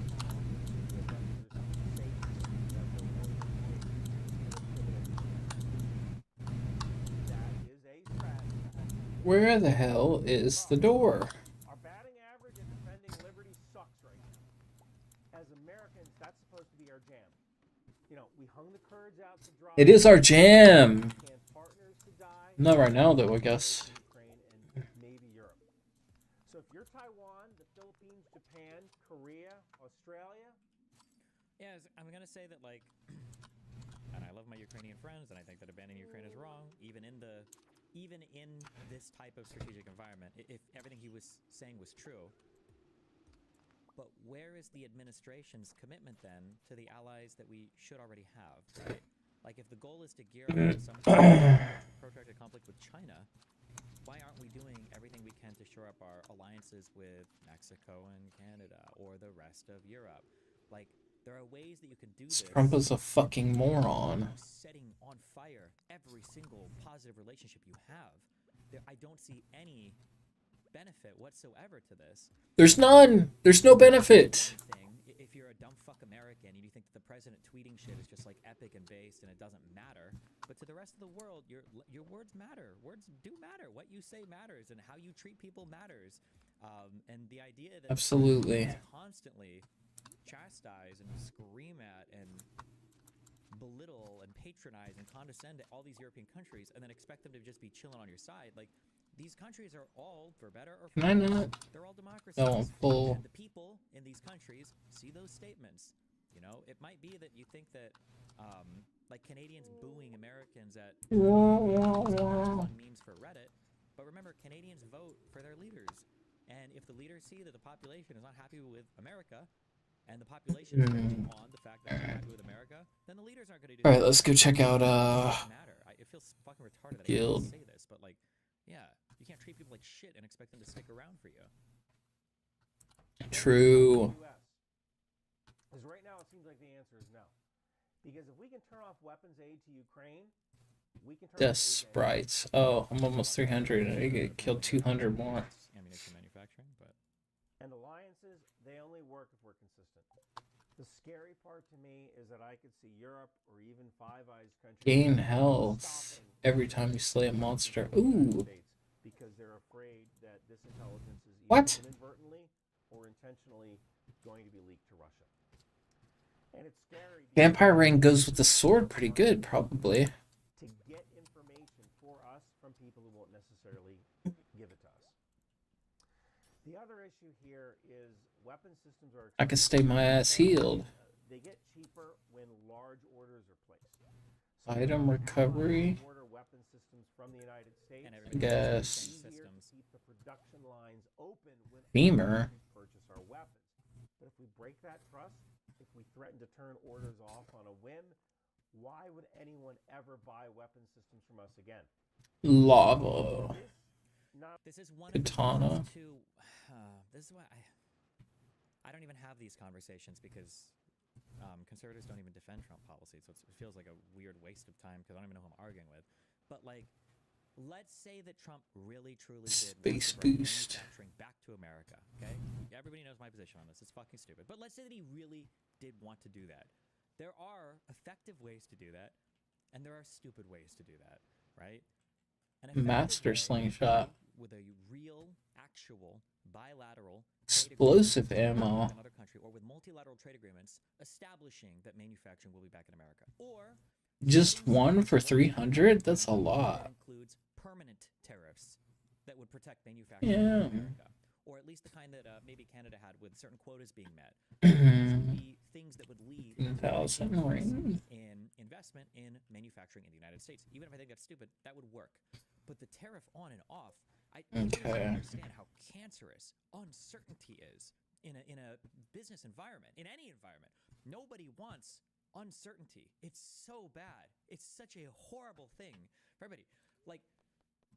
Where the hell is the door? Our batting average at defending liberty sucks right now. As Americans, that's supposed to be our jam. You know, we hung the Kurds out to dry. It is our jam. Not right now, though, I guess. Ukraine and maybe Europe. So if you're Taiwan, the Philippines, Japan, Korea, Australia. Yeah, I'm gonna say that, like, and I love my Ukrainian friends, and I think that abandoning Ukraine is wrong, even in this type of strategic environment. If everything he was saying was true. But where is the administration's commitment then to the allies that we should already have, right? Like, if the goal is to gear up for some protracted conflict with China, why aren't we doing everything we can to shore up our alliances with Mexico and Canada or the rest of Europe? Like, there are ways that you can do this. Trump is a fucking moron. Setting on fire every single positive relationship you have. I don't see any benefit whatsoever to this. There's none. There's no benefit. If you're a dumb fuck American and you think that the president tweeting shit is just like epic and based and it doesn't matter, but to the rest of the world, your words matter. Words do matter. What you say matters, and how you treat people matters. And the idea that Absolutely. constantly chastise and scream at and belittle and patronize and condescend to all these European countries and then expect them to just be chilling on your side, like, these countries are all, for better or for Can I worse, not? they're all democracies. No, I'm full. And the people in these countries see those statements. You know, it might be that you think that, like, Canadians booing Americans at memes for Reddit, but remember, Canadians vote for their leaders. And if the leaders see that the population is not happy with America, and the population is voting on the fact that they're happy with America, then the leaders aren't going to do. All right, let's go check out It feels fucking retarded that Guild. I can't say this, but, like, yeah, you can't treat people like shit and expect them to stick around for you. True. Because right now it seems like the answer is no. Because if we can turn off weapons aid to Ukraine, we can turn Death sprites. Oh, I'm almost 300 and I get killed 200 more. Ammunition manufacturing, but. And alliances, they only work if we're consistent. The scary part to me is that I could see Europe or even Five Eyes countries Gain health every time you slay a monster. Ooh. Because they're afraid that this intelligence is What? either inadvertently or intentionally going to be leaked to Russia. And it's scary. Vampire Rain goes with the sword pretty good, probably. To get information for us from people who won't necessarily give it to us. The other issue here is weapon systems are. I can stay my ass healed. They get cheaper when large orders are placed. Item recovery. Order weapon systems from the United States. I guess. Keep the production lines open when Beamer. we purchase our weapons. But if we break that trust, if we threaten to turn orders off on a whim, why would anyone ever buy weapon systems from us again? Lava. This is one Katana. of the this is why I don't even have these conversations because conservatives don't even defend Trump policy, so it feels like a weird waste of time because I don't even know who I'm arguing with. But like, let's say that Trump really truly did Space want to bring boost. manufacturing back to America. Okay, everybody knows my position on this. It's fucking stupid. But let's say that he really did want to do that. There are effective ways to do that, and there are stupid ways to do that, right? An effective Master way slingshot. with a real, actual, bilateral Explosive trade agreement ammo. with another country, or with multilateral trade agreements establishing that manufacturing will be back in America, or Just one for 300? That's a lot. includes permanent tariffs that would protect manufacturing Yeah. in America, or at least the kind that maybe Canada had with certain quotas being met. These would be things that would lead to an 10,000 increase ring. in investment in manufacturing in the United States. Even if I think that's stupid, that would work. But the tariff on and off, I don't understand how cancerous uncertainty is in a business environment, in any environment. Nobody wants uncertainty. It's so bad. It's such a horrible thing for everybody. Like,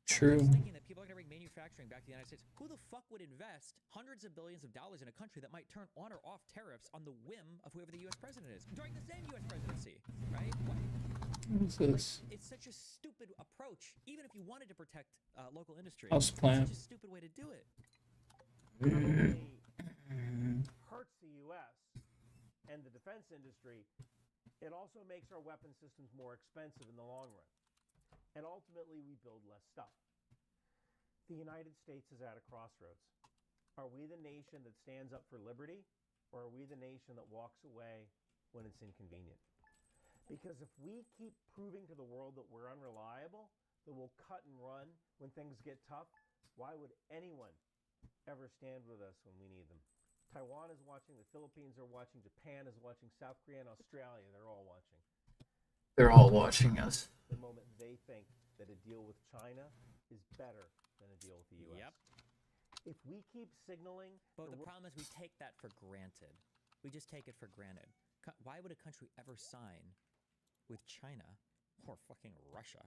True. thinking that people are going to bring manufacturing back to the United States. Who the fuck would invest hundreds of billions of dollars in a country that might turn on or off tariffs on the whim of whoever the U.S. president is during the same U.S. presidency, right? What is this? It's such a stupid approach. Even if you wanted to protect local industry, House plant. it's such a stupid way to do it. Hurts the U.S. and the defense industry. It also makes our weapon systems more expensive in the long run. And ultimately, we build less stuff. The United States is at a crossroads. Are we the nation that stands up for liberty, or are we the nation that walks away when it's inconvenient? Because if we keep proving to the world that we're unreliable, that we'll cut and run when things get tough, why would anyone ever stand with us when we need them? Taiwan is watching, the Philippines are watching, Japan is watching, South Korea and Australia, they're all watching. They're all watching us. The moment they think that a deal with China is better than a deal with the U.S. Yep. If we keep signaling... But the problem is we take that for granted. We just take it for granted. Why would a country ever sign with China or fucking Russia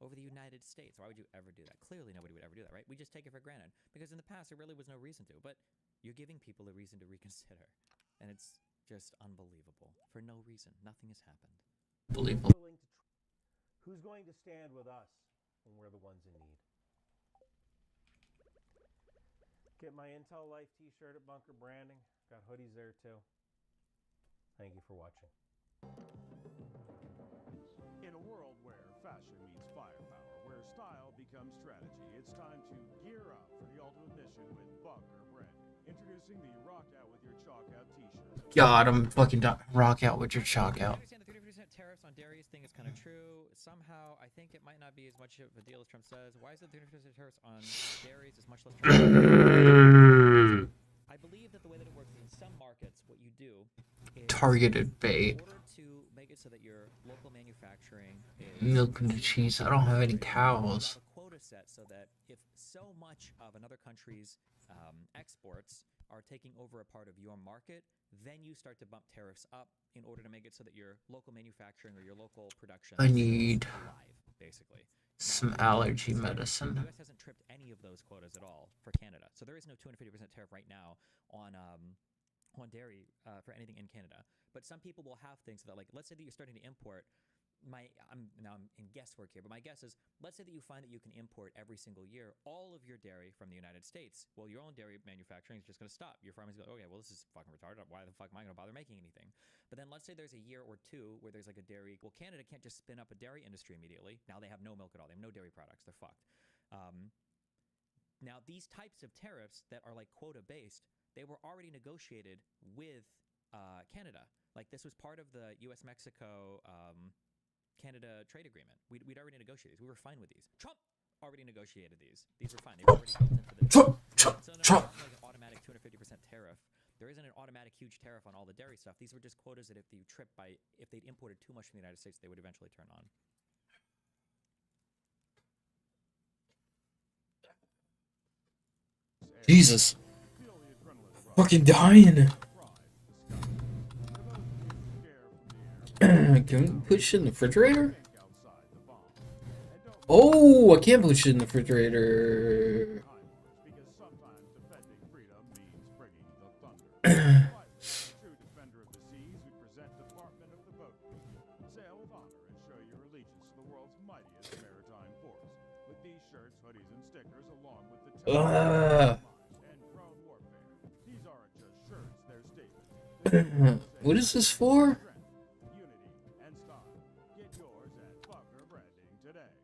over the United States? Why would you ever do that? Clearly nobody would ever do that, right? We just take it for granted. Because in the past, there really was no reason to. But you're giving people a reason to reconsider. And it's just unbelievable. For no reason. Nothing has happened. Unbelievable. Who's going to stand with us when we're the ones in need? Get my Intel Life t-shirt at Bunker Branding. Got hoodies there too. Thank you for watching. In a world where fashion meets firepower, where style becomes strategy, it's time to gear up for the ultimate mission with Bunker Branding. Introducing the Rock Out with Your Chalk Out t-shirt. God, I'm fucking rock out with your chalk out. I understand the 30% tariffs on dairies thing is kind of true. Somehow, I think it might not be as much of a deal as Trump says. Why is the 30% tariffs on dairies is much less? I believe that the way that it works is in some markets, what you do is Targeted bait. in order to make it so that your local manufacturing is Milk and cheese. I don't have any cows. a quota set so that if so much of another country's exports are taking over a part of your market, then you start to bump tariffs up in order to make it so that your local manufacturing or your local production I need is alive, basically. some allergy medicine. The U.S. hasn't tripped any of those quotas at all for Canada, so there is no 250% tariff right now on dairy for anything in Canada. But some people will have things that, like, let's say that you're starting to import. I'm in guesswork here, but my guess is, let's say that you find that you can import every single year all of your dairy from the United States. Well, your own dairy manufacturing is just going to stop. Your farmers go, okay, well, this is fucking retarded. Why the fuck am I going to bother making anything? But then let's say there's a year or two where there's like a dairy. Well, Canada can't just spin up a dairy industry immediately. Now they have no milk at all. They have no dairy products. They're fucked. Now, these types of tariffs that are like quota based, they were already negotiated with Canada. Like, this was part of the U.S.-Mexico Canada trade agreement. We'd already negotiated these. We were fine with these. Trump already negotiated these. These were fine. They were already built into the Trump. Like an automatic 250% tariff. There isn't an automatic huge tariff on all the dairy stuff. These were just quotas that if they'd imported too much from the United States, they would eventually turn on. Jesus. Fucking dying. Can we put shit in the refrigerator? Oh, I can't put shit in the refrigerator. True defender of the seas, we present Department of the Boat. Sail with honor and show your allegiance to the world's mightiest maritime force. With these shirts, hoodies, and stickers, along with the and drone warfare. These aren't just shirts, they're statements. What is this for? Unity and style. Get yours at Fucker Branding today.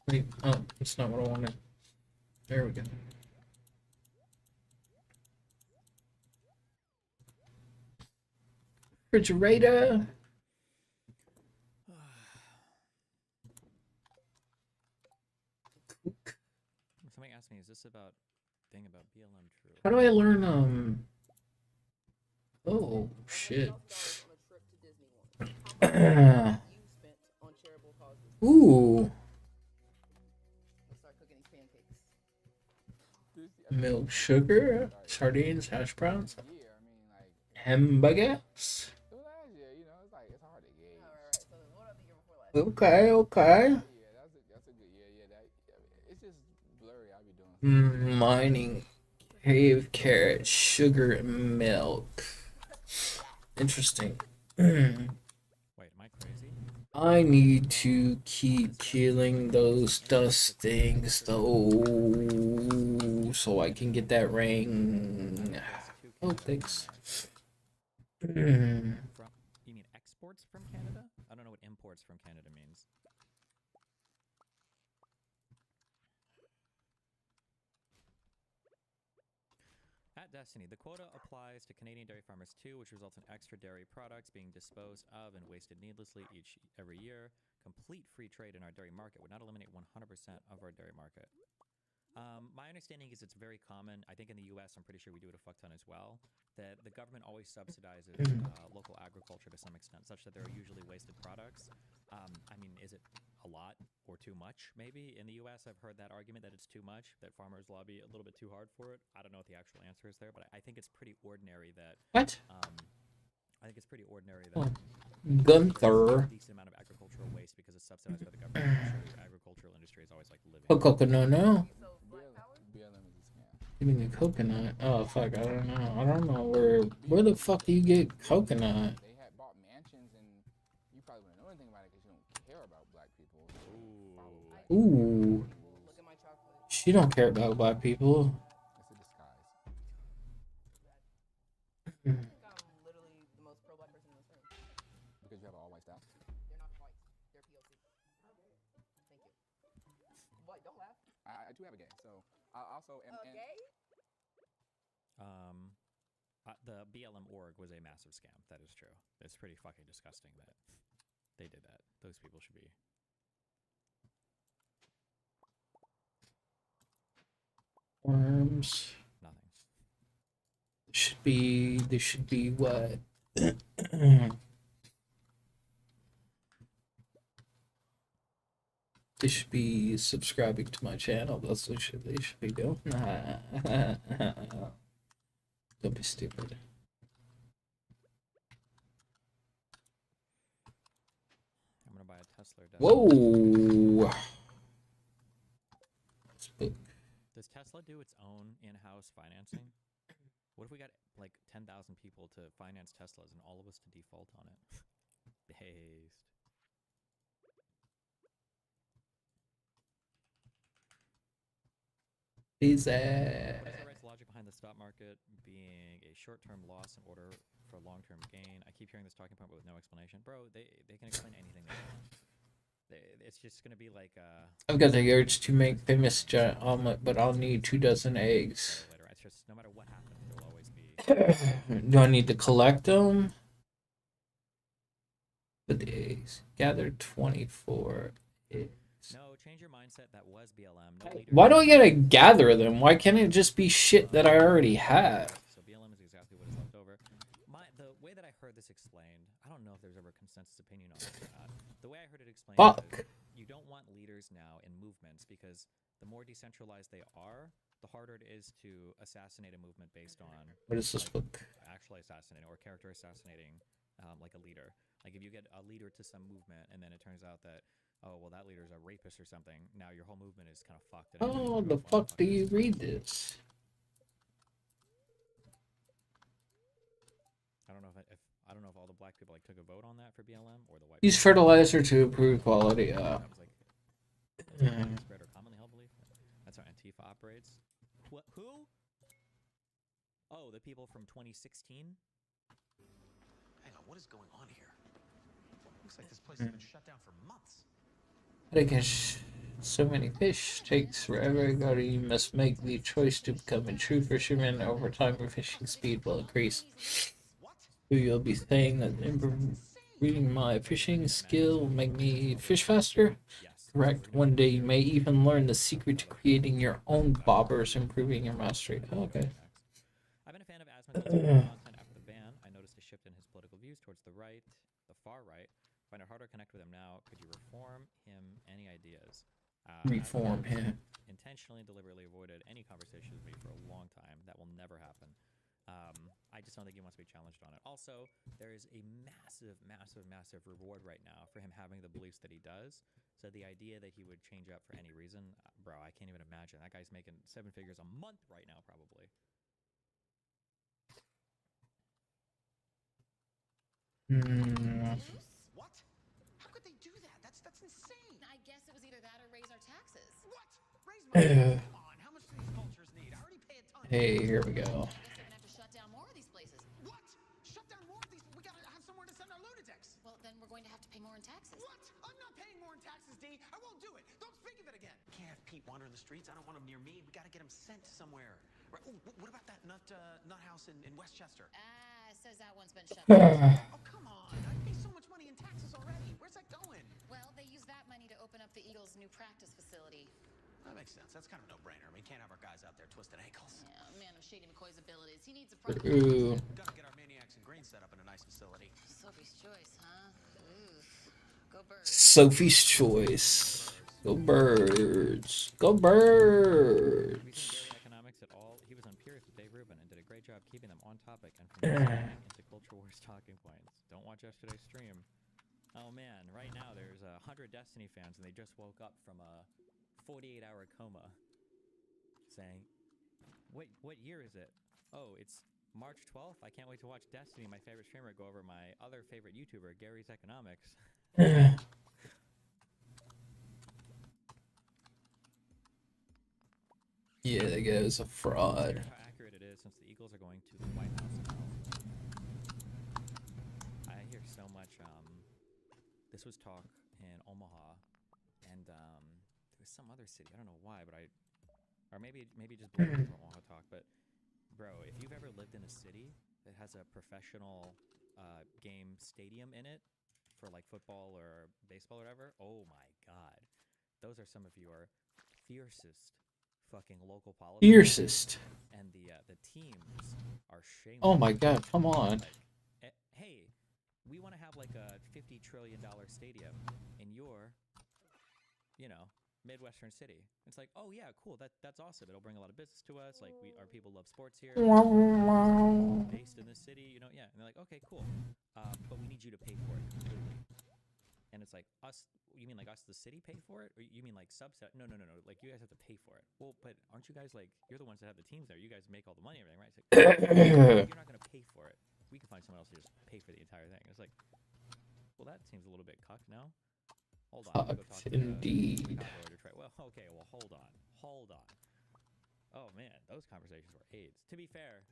Wait, oh, that's not what I wanted. There we go. Refrigerator. Somebody asked me, is this about thing about BLM true? How do I learn, oh, shit. Ooh. Milk, sugar, sardines, hash browns, hamburgers. Okay, okay. Mining, cave carrot, sugar, and milk. Interesting. Wait, am I crazy? I need to keep killing those dust things though, so I can get that ring. Oh, thanks. You mean exports from Canada? I don't know what imports from Canada means. At Destiny, the quota applies to Canadian dairy farmers too, which results in extra dairy products being disposed of and wasted needlessly every year. Complete free trade in our dairy market would not eliminate 100% of our dairy market. My understanding is it's very common. I think in the U.S., I'm pretty sure we do it a fuck ton as well. That the government always subsidizes local agriculture to some extent, such that there are usually wasted products. I mean, is it a lot or too much? Maybe in the U.S., I've heard that argument that it's too much, that farmers lobby a little bit too hard for it. I don't know what the actual answer is there, but I think it's pretty ordinary that. What? I think it's pretty ordinary that. Gunther. A decent amount of agricultural waste because it's subsidized by the government. I'm sure the agricultural industry is always like living. Oh, coconut, no. Give me the coconut. Oh fuck, I don't know. I don't know where the fuck do you get coconut? They had bought mansions, and you probably wouldn't know anything about it because you don't care about black people. Ooh. She don't care about black people. It's a disguise. Literally the most pro-black person in this room. Because you have an all-white staff. They're not white. They're POC. Thank you. What? Don't laugh. I do have a gay, so I also am. Gay? The BLM org was a massive scam. That is true. It's pretty fucking disgusting that they did that. Those people should be. Worms. Nothing. There should be what? They should be subscribing to my channel. That's what they should be doing. Don't be stupid. I'm gonna buy a Tesla. Whoa! Does Tesla do its own in-house financing? What if we got like 10,000 people to finance Teslas and all of us to default on it? Based. Is What is the right logic behind the stock market being a short-term loss in order for long-term gain? I keep hearing this talking point, but with no explanation. Bro, they can explain anything they want. It's just gonna be like. I've got the urge to make famous giant omelet, but I'll need 24 eggs. It's just no matter what happens, there'll always be. Do I need to collect them? But the eggs. Gather 24 eggs. No, change your mindset. That was BLM. No Why do I gotta gather them? Why can't it just be shit that I already have? So BLM is exactly what is left over. The way that I heard this explained, I don't know if there's ever a consensus opinion on this or not. The way I heard it explained is you don't want leaders now in movements because the more decentralized they are, the harder it is to assassinate a movement based on What is this book? actually assassinating or character assassinating like a leader. Like if you get a leader to some movement and then it turns out that oh well, that leader's a rapist or something. Now your whole movement is kind of fucked. How the fuck do you read this? I don't know if I don't know if all the black people like took a vote on that for BLM or the white. Use fertilizer to improve quality. Spread or commonly held belief. That's how Antifa operates. What? Who? Oh, the people from 2016. Hang on, what is going on here? Looks like this place has been shut down for months. They catch so many fish. Takes forever. You must make the choice to become a true fisherman. Over time, your fishing speed will increase. You'll be saying that improving my fishing skill will make me fish faster? Correct. One day you may even learn the secret to creating your own bobbers, improving your mastery. Oh, okay. I've been a fan of Asmon's content after the ban. I noticed a shift in his political views towards the right, the far right. Find it harder to connect with him now. Could you reform him? Any ideas? Reform him. Intentionally and deliberately avoided any conversation with me for a long time. That will never happen. I just don't think he wants to be challenged on it. Also, there is a massive, massive, massive reward right now for him having the beliefs that he does. So the idea that he would change up for any reason, bro, I can't even imagine. That guy's making 7 figures a month right now, probably. What? How could they do that? That's insane. I guess it was either that or raise our taxes. What? Raise my Come on, how much do these cultures need? I already pay a ton. Hey, here we go. I guess they're gonna have to shut down more of these places. What? Shut down more of these? We gotta have somewhere to send our lunatics. Well, then we're going to have to pay more in taxes. What? I'm not paying more in taxes, D. I won't do it. Don't speak of it again. Can't have Pete wandering the streets. I don't want him near me. We gotta get him sent somewhere. Right. Oh, what about that nut house in Westchester? Says that one's been shut down. Oh, come on. I pay so much money in taxes already. Where's that going? Well, they use that money to open up the Eagles' new practice facility. That makes sense. That's kind of a no-brainer. I mean, can't have our guys out there twisting ankles. Yeah, man of Shady McCoy's abilities. He needs a Ooh. Gotta get our maniacs and green set up in a nice facility. Sophie's choice, huh? Ooh. Go birds. Sophie's choice. Go birds. Go birds. Economics at all. He was on Purist with Dave Rubin and did a great job keeping them on topic and from into culture wars talking points. Don't watch yesterday's stream. Oh man, right now there's 100 Destiny fans and they just woke up from a 48-hour coma saying, what year is it? Oh, it's March 12th? I can't wait to watch Destiny, my favorite streamer, go over my other favorite YouTuber, Gary's Economics. Yeah, that guy's a fraud. How accurate it is since the Eagles are going to the White House now. I hear so much, this was talk in Omaha, and there was some other city, I don't know why, but or maybe just from Omaha talk, but bro, if you've ever lived in a city that has a professional game stadium in it for like football or baseball or whatever, oh my god, those are some of your fiercest fucking local politics. Fiercest. And the teams are shameless. Oh my god, come on. Like, hey, we want to have like a $50 trillion stadium in your, Midwestern city. It's like, oh yeah, cool. That's awesome. It'll bring a lot of business to us. Like our people love sports here. Based in this city, yeah. And they're like, okay, cool. But we need you to pay for it completely. And it's like, us, you mean like us, the city, pay for it? Or you mean like subsidize? No. Like you guys have to pay for it. Well, but aren't you guys like, you're the ones that have the teams there. You guys make all the money and everything, right? It's like, you're not going to pay for it. We can find someone else to just pay for the entire thing. It's like, well, that seems a little bit cucked now. Hold on. Go talk to indeed. Well, okay, well, hold on. Oh man, those conversations were AIDS. To be fair,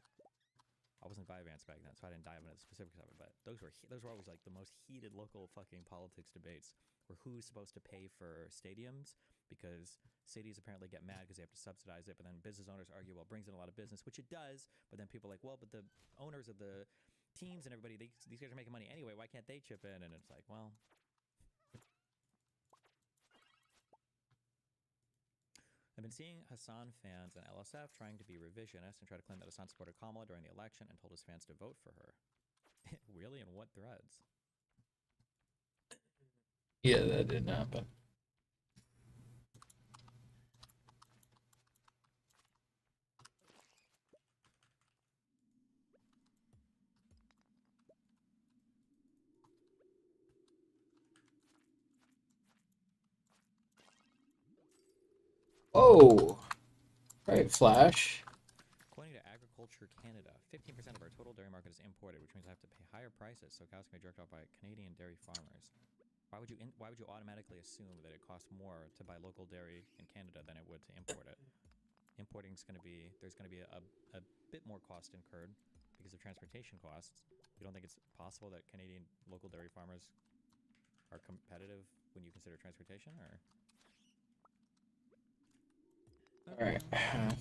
I wasn't Vyvanse back then, so I didn't dive into the specifics of it, but those were always like the most heated local fucking politics debates were who's supposed to pay for stadiums, because cities apparently get mad because they have to subsidize it, but then business owners argue, well, it brings in a lot of business, which it does, but then people are like, well, but the owners of the teams and everybody, these guys are making money anyway, why can't they chip in? And it's like, well... I've been seeing Hassan fans and LSF trying to be revisionist and try to claim that Hassan supported Kamala during the election and told his fans to vote for her. Really? In what threads? Yeah, that didn't happen. Oh, right, Flash. According to Agriculture Canada, 15% of our total dairy market is imported, which means I have to pay higher prices so cows can be jerked off by Canadian dairy farmers. Why would you automatically assume that it costs more to buy local dairy in Canada than it would to import it? Importing is going to be there's going to be a bit more cost incurred because of transportation costs. You don't think it's possible that Canadian local dairy farmers are competitive when you consider transportation, or? Alright,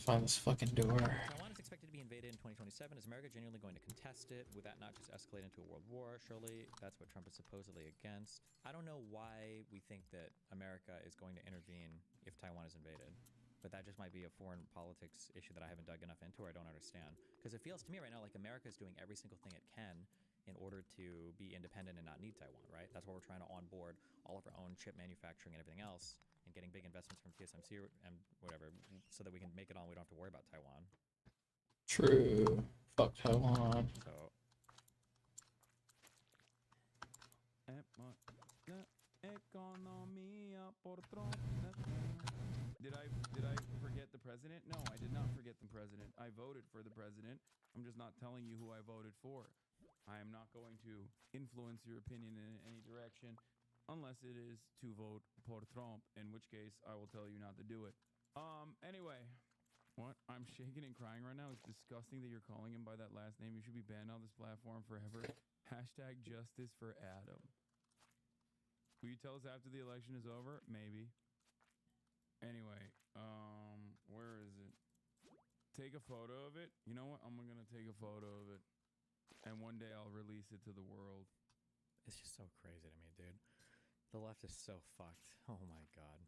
find this fucking door. Taiwan is expected to be invaded in 2027. Is America genuinely going to contest it? Would that not just escalate into a world war? Surely that's what Trump is supposedly against. I don't know why we think that America is going to intervene if Taiwan is invaded. But that just might be a foreign politics issue that I haven't dug enough into or I don't understand. Because it feels to me right now like America is doing every single thing it can in order to be independent and not need Taiwan, right? That's why we're trying to onboard all of our own chip manufacturing and everything else and getting big investments from TSMC and whatever so that we can make it on. We don't have to worry about Taiwan. True. Fuck Taiwan. So. Did I forget the president? No, I did not forget the president. I voted for the president. I'm just not telling you who I voted for. I am not going to influence your opinion in any direction unless it is to vote por Trump, in which case I will tell you not to do it. Anyway, what? I'm shaking and crying right now. It's disgusting that you're calling him by that last name. You should be banned on this platform forever. Hashtag justice for Adam. Will you tell us after the election is over? Maybe. Anyway, where is it? Take a photo of it. You know what? I'm gonna take a photo of it. And one day I'll release it to the world. It's just so crazy to me, dude. The left is so fucked. Oh my god.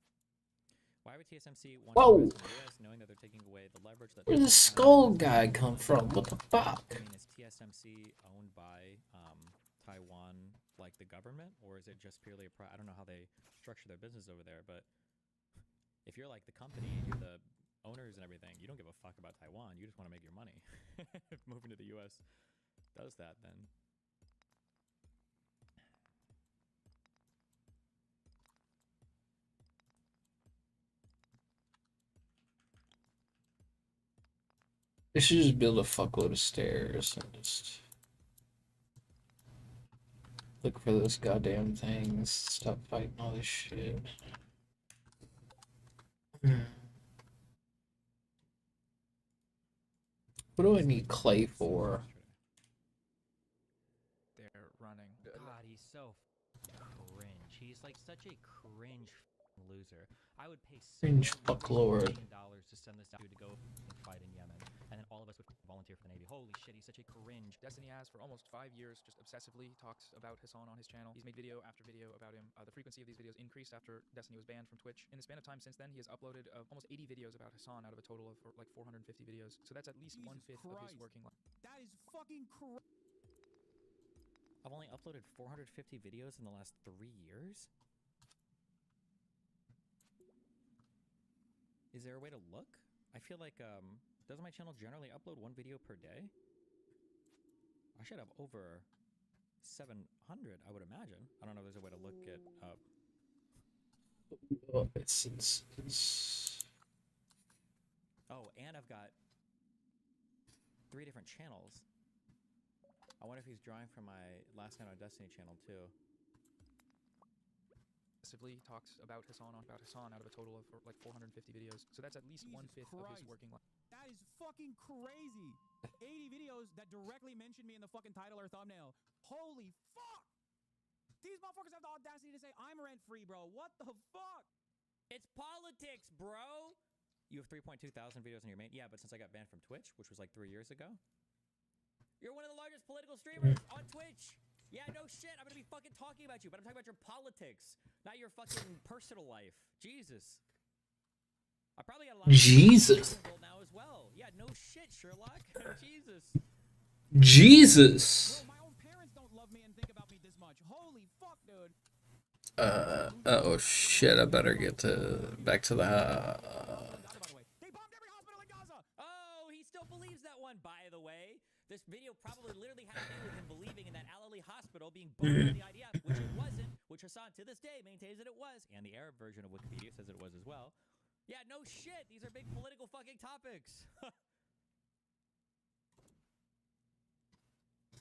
Why would TSMC want to invest in the US knowing that they're taking away the leverage that... Where did the skull guy come from? What the fuck? I mean, is TSMC owned by Taiwan, like the government? Or is it just purely a... I don't know how they structure their business over there, but if you're like the company and you're the owners and everything, you don't give a fuck about Taiwan. You just want to make your money. If moving to the US does that, then... They should just build a fuckload of stairs and just look for those goddamn things. Stop fighting all this shit. What do I need clay for? They're running. God, he's so cringe. He's like such a cringe loser. I would pay Cringe fucklord. $1 million to send this dude to go and fight in Yemen, and then all of us would volunteer for the Navy. Holy shit, he's such a cringe. Destiny has for almost 5 years just obsessively talked about Hassan on his channel. He's made video after video about him. The frequency of these videos increased after Destiny was banned from Twitch. In the span of time since then, he has uploaded almost 80 videos about Hassan out of a total of like 450 videos. So that's at least 1/5 of his working life. That is fucking crazy. I've only uploaded 450 videos in the last 3 years? Is there a way to look? I feel like, doesn't my channel generally upload 1 video per day? I should have over 700, I would imagine. I don't know if there's a way to look it up. Oh, it's... Oh, and I've got 3 different channels. I wonder if he's drawing from my Last Night on Destiny channel, too. Talks about Hassan out of a total of like 450 videos. So that's at least 1/5 of his working life. That is fucking crazy. 80 videos that directly mention me in the fucking title or thumbnail. Holy fuck! These motherfuckers have the audacity to say I'm rent-free, bro. What the fuck? It's politics, bro! You have 3.2 thousand videos on your main... Yeah, but since I got banned from Twitch, which was like 3 years ago, you're one of the largest political streamers on Twitch! Yeah, no shit, I'm gonna be fucking talking about you, but I'm talking about your politics, not your fucking personal life. Jesus. I probably got a lot of Jesus. now as well. Yeah, no shit, Sherlock. Jesus. Jesus. Bro, my own parents don't love me and think about me this much. Holy fuck, dude. Oh shit, I better get back to the Oh, he still believes that one, by the way. This video probably literally had to do with him believing in that Al-Ali hospital being bombed by the IDF, which it wasn't, which Hassan to this day maintains that it was, and the Arab version of Wikipedia says it was as well. Yeah, no shit. These are big political fucking topics.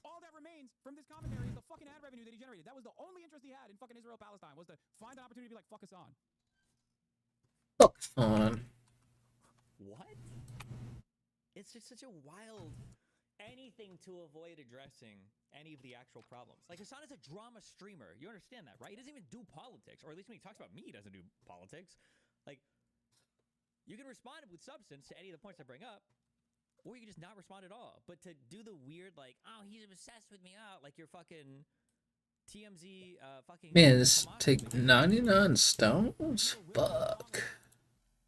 All that remains from this commentary is the fucking ad revenue that he generated. That was the only interest he had in fucking Israel Palestine, was to find an opportunity to be like, fuck Hassan. Fuck on. What? It's just such a wild anything to avoid addressing any of the actual problems. Like, Hassan is a drama streamer. You understand that, right? He doesn't even do politics, or at least when he talks about me, he doesn't do politics. Like, you can respond with substance to any of the points I bring up, or you can just not respond at all. But to do the weird, like, oh, he's obsessed with me, like you're fucking TMZ, fucking... Man, this take 99 stones? Fuck.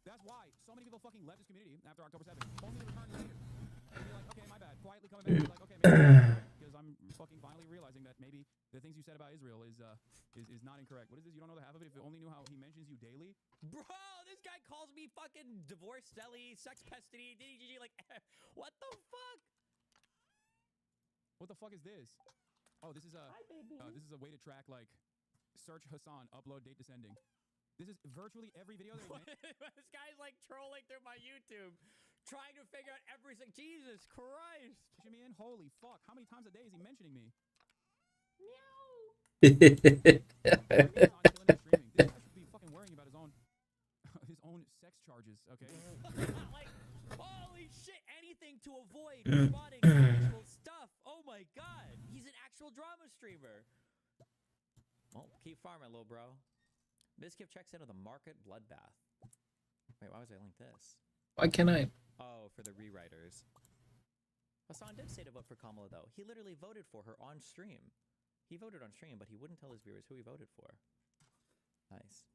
That's why so many people fucking left this community after October 7th. Only to return later. And be like, okay, my bad. Quietly coming back. Like, okay, maybe because I'm fucking finally realizing that maybe the things you said about Israel is not incorrect. What is this? You don't know the half of it? If you only knew how he mentions you daily? Bro, this guy calls me fucking divorce Selly, sex pestity, DDGG, like, what the fuck? What the fuck is this? Oh, this is a way to track, like, search Hassan, upload date descending. This is virtually every video that This guy's like trolling through my YouTube, trying to figure out everything. Jesus Christ! Pushing me in? Holy fuck! How many times a day is he mentioning me? Meow. This guy should be fucking worrying about his own sex charges. Okay. Like, holy shit! Anything to avoid responding to actual stuff. Oh my god, he's an actual drama streamer. Well, keep farming, little bro. Bizkip checks into the market bloodbath. Wait, why was I linked this? Why can't I? Oh, for the rewriters. Hassan did say to vote for Kamala, though. He literally voted for her on stream. He voted on stream, but he wouldn't tell his viewers who he voted for. Nice.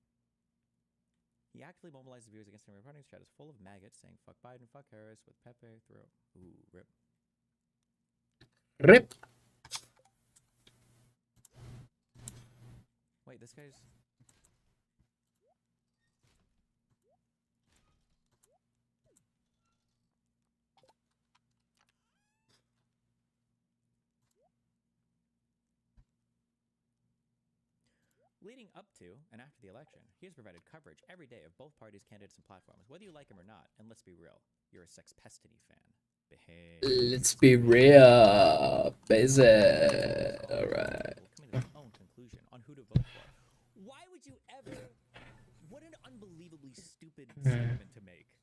He actively mobilized the viewers against him. Reporting his chat is full of maggots saying fuck Biden, fuck Harris, with Pepe through. Ooh, rip. Rip. Wait, this guy's... Leading up to and after the election, he has provided coverage every day of both parties' candidates and platforms, whether you like him or not. And let's be real, you're a Sex Pestiny fan. Behave. Let's be real, busy. Alright. Coming to their own conclusion on who to vote for. Why would you ever... What an unbelievably stupid statement to make.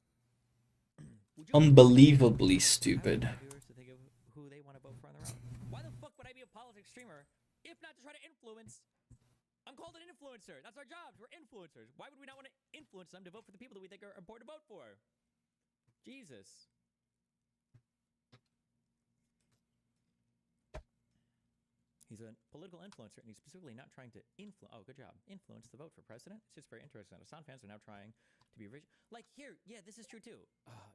Unbelievably stupid. Viewers to think of who they want to vote for on their own. Why the fuck would I be a politics streamer if not to try to influence... I'm called an influencer. That's our jobs. We're influencers. Why would we not want to influence them to vote for the people that we think are important to vote for? Jesus. He's a political influencer, and he's specifically not trying to influence the vote for president. It's just very interesting. Hassan fans are now trying to be rich. Like, here, yeah, this is true too.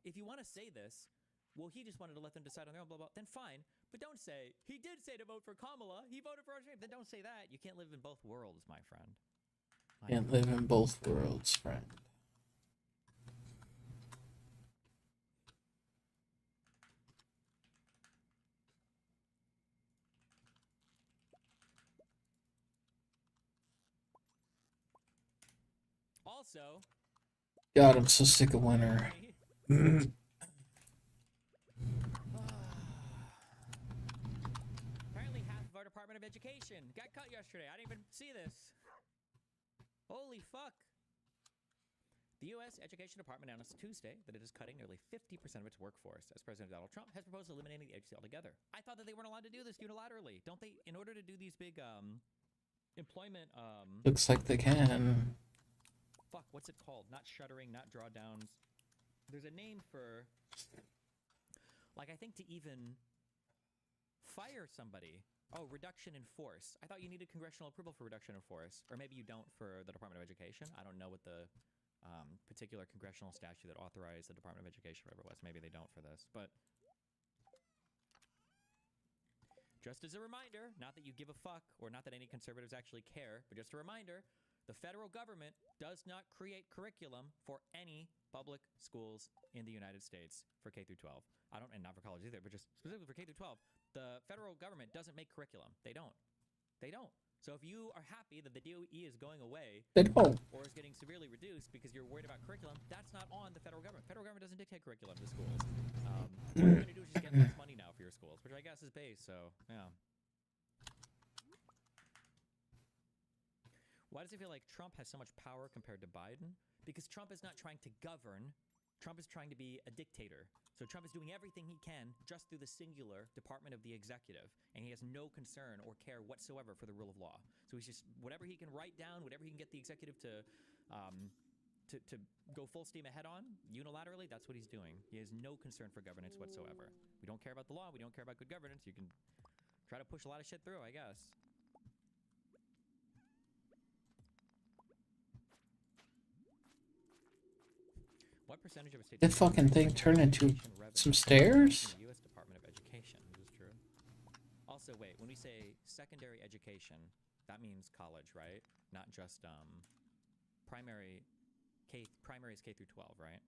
If you want to say this, well, he just wanted to let them decide on their own, blah, blah, then fine. But don't say, he did say to vote for Kamala, he voted for our stream. Then don't say that. You can't live in both worlds, my friend. Can't live in both worlds, friend. Also, God, I'm so sick of winter. apparently half of our Department of Education got cut yesterday. I didn't even see this. Holy fuck. The U.S. Education Department announced Tuesday that it is cutting nearly 50% of its workforce, as President Donald Trump has proposed eliminating the agency altogether. I thought that they weren't allowed to do this unilaterally. Don't they, in order to do these big employment... Looks like they can. Fuck, what's it called? Not shuttering, not drawdowns. There's a name for... Like, I think to even fire somebody... Oh, reduction in force. I thought you needed congressional approval for reduction in force. Or maybe you don't for the Department of Education. I don't know what the particular congressional statute that authorized the Department of Education, whatever it was. Maybe they don't for this. But just as a reminder, not that you give a fuck, or not that any conservatives actually care, but just a reminder, the federal government does not create curriculum for any public schools in the United States for K through 12. And not for college either, but just specifically for K through 12. The federal government doesn't make curriculum. They don't. They don't. So if you are happy that the DOE is going away, they don't, or is getting severely reduced because you're worried about curriculum. That's not on the federal government. Federal government doesn't dictate curriculum to schools. What you're going to do is just get less money now for your schools, which I guess is base. So yeah. Why does it feel like Trump has so much power compared to Biden? Because Trump is not trying to govern. Trump is trying to be a dictator. So Trump is doing everything he can just through the singular department of the executive. And he has no concern or care whatsoever for the rule of law. So he's just, whatever he can write down, whatever he can get the executive to go full steam ahead on, unilaterally, that's what he's doing. He has no concern for governance whatsoever. We don't care about the law. We don't care about good governance. You can try to push a lot of shit through, I guess. What percentage of a state's That fucking thing turned into some stairs? the U.S. Department of Education, which is true. Also, wait, when we say secondary education, that means college, right? Not just primary is K through 12, right?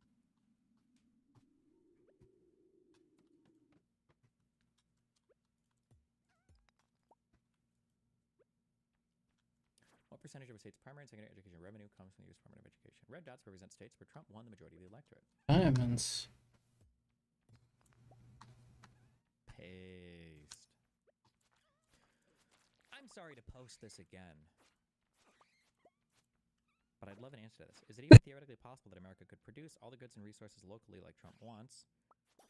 What percentage of a state's primary and secondary education revenue comes from the U.S. Department of Education? Red dots represent states where Trump won the majority of the electorate. Diamonds. Paste. I'm sorry to post this again, but I'd love an answer to this. Is it even theoretically possible that America could produce all the goods and resources locally like Trump wants?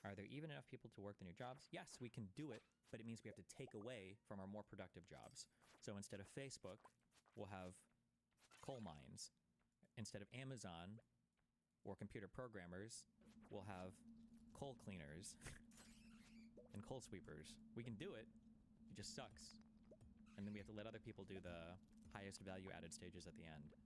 Are there even enough people to work the new jobs? Yes, we can do it, but it means we have to take away from our more productive jobs. So instead of Facebook, we'll have coal mines. Instead of Amazon or computer programmers, we'll have coal cleaners and coal sweepers. We can do it. It just sucks. And then we have to let other people do the highest value added stages at the end.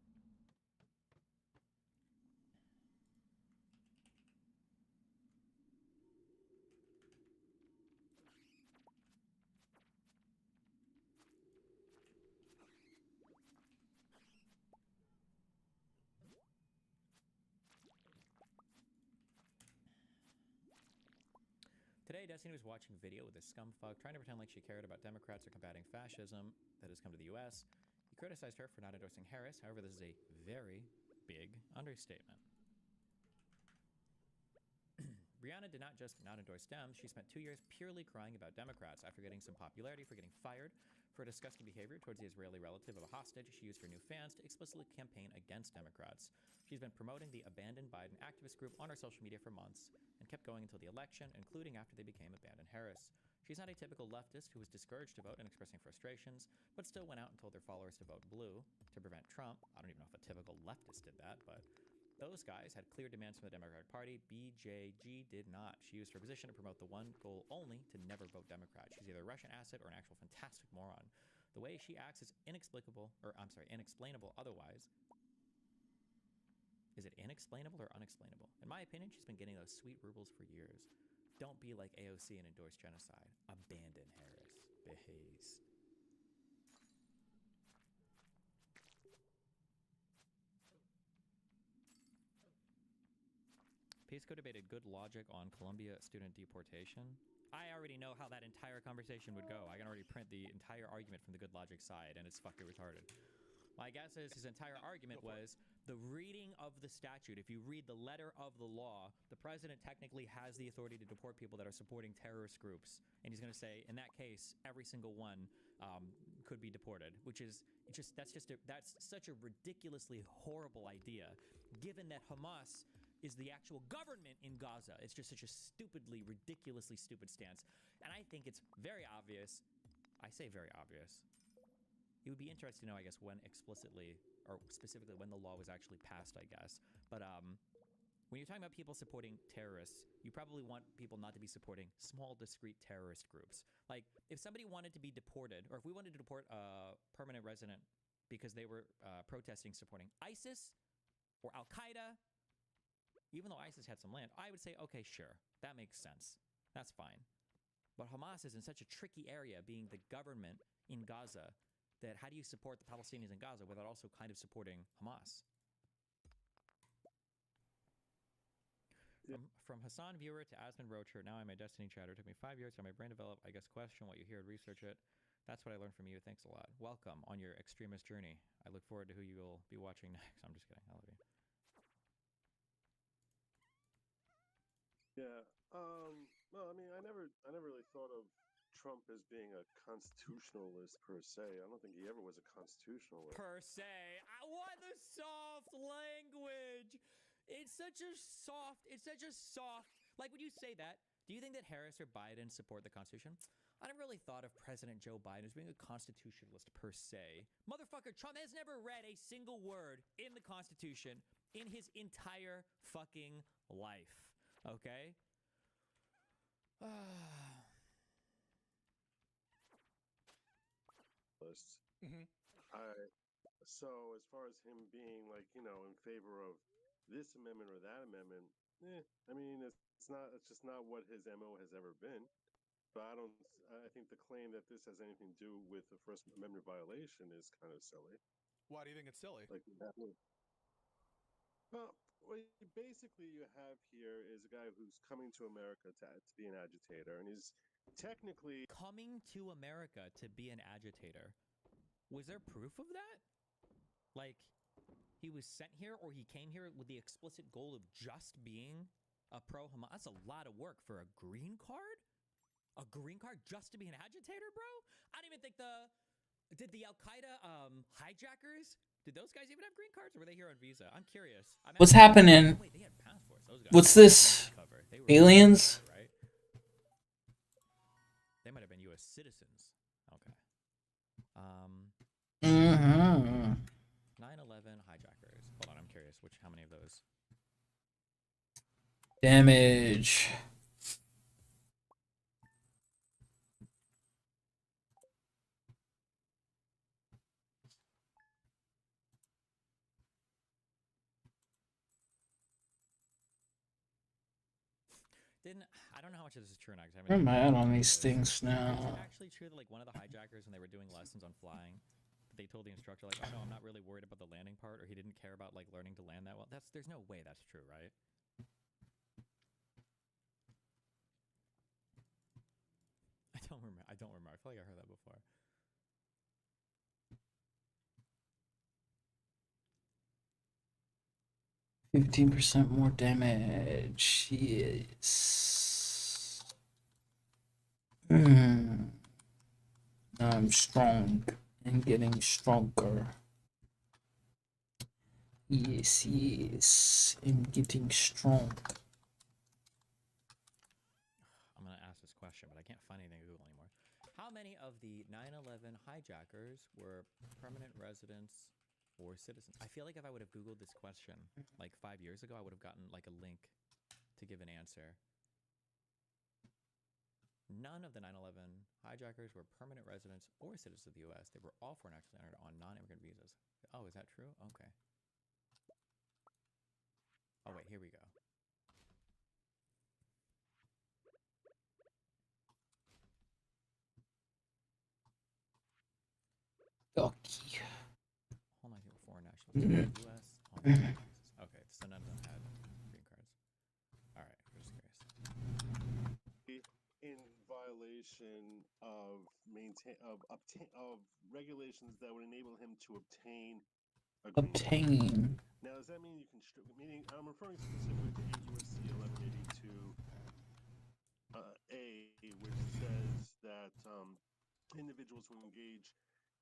Today, Destiny was watching a video with a scumfuck trying to pretend like she cared about Democrats or combating fascism that has come to the US. He criticized her for not endorsing Harris. However, this is a very big understatement. Brianna did not just not endorse Dems, she spent 2 years purely crying about Democrats after getting some popularity for getting fired for disgusting behavior towards the Israeli relative of a hostage she used for new fans to explicitly campaign against Democrats. She's been promoting the Abandon Biden activist group on her social media for months and kept going until the election, including after they became Abandon Harris. She's not a typical leftist who was discouraged to vote and expressing frustrations, but still went out and told their followers to vote blue to prevent Trump. I don't even know if a typical leftist did that, but those guys had clear demands from the Democratic Party. BJG did not. She used her position to promote the one goal only, to never vote Democrat. She's either a Russian asset or an actual fantastic moron. The way she acts is inexplicable otherwise. Is it inexplainable or unexplainable? In my opinion, she's been getting those sweet rubles for years. Don't be like AOC and endorse genocide. Abandon Harris. Behaze. Pisco debated good logic on Columbia student deportation. I already know how that entire conversation would go. I can already print the entire argument from the good logic side, and it's fucking retarded. My guess is his entire argument was the reading of the statute. If you read the letter of the law, the president technically has the authority to deport people that are supporting terrorist groups. And he's going to say, in that case, every single one could be deported, which is that's such a ridiculously horrible idea, given that Hamas is the actual government in Gaza. It's just such a stupidly, ridiculously stupid stance. And I think it's very obvious. I say very obvious. It would be interesting to know, I guess, when explicitly or specifically when the law was actually passed, I guess. But when you're talking about people supporting terrorists, you probably want people not to be supporting small, discrete terrorist groups. Like, if somebody wanted to be deported, or if we wanted to deport a permanent resident because they were protesting supporting ISIS or Al-Qaeda, even though ISIS had some land, I would say, okay, sure, that makes sense. That's fine. But Hamas is in such a tricky area, being the government in Gaza, that how do you support the Palestinians in Gaza without also kind of supporting Hamas? From Hassan Viewer to Asmund Rocher, now I'm a Destiny chatter. It took me 5 years to have my brain develop. I guess question what you hear and research it. That's what I learned from you. Thanks a lot. Welcome on your extremist journey. I look forward to who you will be watching next. I'm just kidding. I love you. Yeah. Well, I mean, I never really thought of Trump as being a constitutionalist per se. I don't think he ever was a constitutionalist. Per se. What the soft language! It's such a soft. Like, when you say that, do you think that Harris or Biden support the Constitution? I never really thought of President Joe Biden as being a constitutionalist per se. Motherfucker, Trump has never read a single word in the Constitution in his entire fucking life. Okay? Mm-hmm. So as far as him being like, in favor of this amendment or that amendment, I mean, it's not. It's just not what his MO has ever been. But I don't. I think the claim that this has anything to do with the First Amendment violation is kind of silly. Why do you think it's silly? Like, well, basically you have here is a guy who's coming to America to be an agitator, and he's technically coming to America to be an agitator. Was there proof of that? Like, he was sent here, or he came here with the explicit goal of just being a pro-Hamas? That's a lot of work for a green card? A green card just to be an agitator, bro? I don't even think did the Al-Qaeda hijackers, did those guys even have green cards, or were they here on visa? I'm curious. What's happening? Wait, they had passports. Those guys What's this? Aliens? Right? They might have been U.S. citizens. Okay. 9/11 hijackers. Hold on, I'm curious. How many of those? Damage. I don't know how much of this is true or not. Where am I at on these things now? Is it actually true that like one of the hijackers, when they were doing lessons on flying, they told the instructor like, "Oh no, I'm not really worried about the landing part," or he didn't care about like learning to land that well? There's no way that's true, right? I don't remember. I feel like I heard that before. %15 more damage. Yes. I'm strong and getting stronger. Yes. I'm getting strong. I'm gonna ask this question, but I can't find anything to Google anymore. How many of the 9/11 hijackers were permanent residents or citizens? I feel like if I would have Googled this question like 5 years ago, I would have gotten like a link to give an answer. None of the 9/11 hijackers were permanent residents or citizens of the U.S. They were all foreign nationals entered on non-immigrant visas. Oh, is that true? Okay. Oh, wait, here we go. Ducky. Hold on, here, foreign nationals in the U.S. Okay, so none of them had green cards. All right, I'm just curious. In violation of regulations that would enable him to obtain a green card. Now, does that mean you can meaning I'm referring specifically to 8 U.S.C. 1182 A, which says that individuals who engage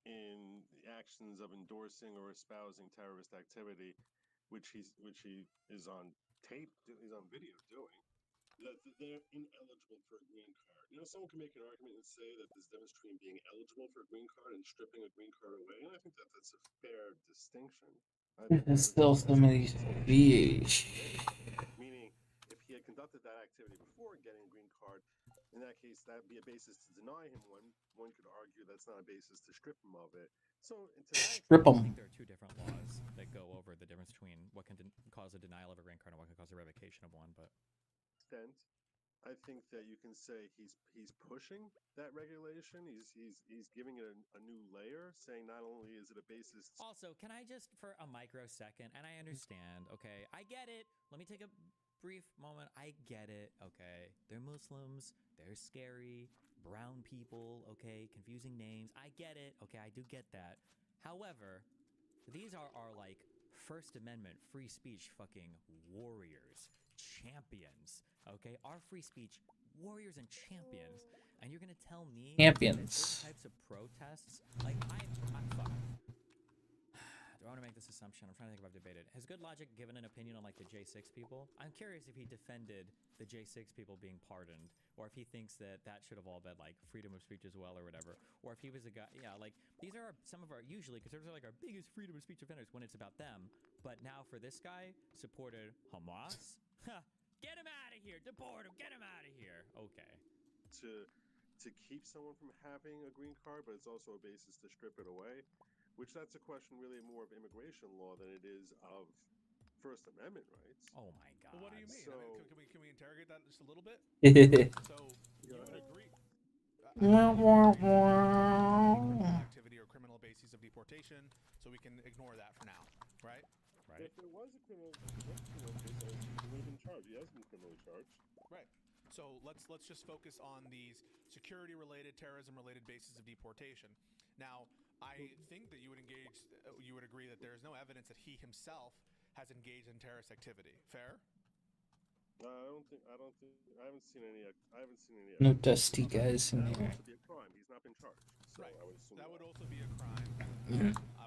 in the actions of endorsing or espousing terrorist activity, which he is on tape, he's on video doing, that they're ineligible for a green card. Someone can make an argument and say that there's a difference between being eligible for a green card and stripping a green card away, and I think that that's a fair distinction. There's still so many fish. Meaning, if he had conducted that activity before getting a green card, in that case, that would be a basis to deny him one. One could argue that's not a basis to strip him of it. So, strip him. I think there are two different laws that go over the difference between what can cause a denial of a green card and what can cause a revocation of one. But I think that you can say he's pushing that regulation. He's giving it a new layer, saying not only is it a basis. Also, can I just for a microsecond, and I understand, okay, I get it. Let me take a brief moment. I get it, okay. They're Muslims. They're scary. Brown people, okay. Confusing names. I get it. Okay, I do get that. However, these are our like First Amendment free speech fucking warriors, champions. Okay, our free speech warriors and champions, and you're gonna tell me Champions. that certain types of protests, like I'm fuck. Do I want to make this assumption? I'm trying to think if I've debated. Has Good Logic given an opinion on like the J6 people? I'm curious if he defended the J6 people being pardoned, or if he thinks that that should have all been like freedom of speech as well, or whatever. Or if he was a guy, yeah, like these are some of our usually conservatives are like our biggest freedom of speech offenders when it's about them. But now for this guy, supported Hamas. Get him out of here! Deport him! Get him out of here! Okay. To keep someone from having a green card, but it's also a basis to strip it away. Which that's a question really more of immigration law than it is of First Amendment rights. Oh my God! Well, what do you mean? So, I mean, can we interrogate that just a little bit? So you would agree? Activity or criminal basis of deportation, so we can ignore that for now, right? Right. If there was a criminal case, he would have been charged. He has been criminally charged. Right. So let's just focus on these security-related, terrorism-related bases of deportation. Now, I think that you would agree that there is no evidence that he himself has engaged in terrorist activity. Fair? I haven't seen any. No dusty guys in That would here. also be a crime. He's not been charged. So Right. I would assume that would also be a crime.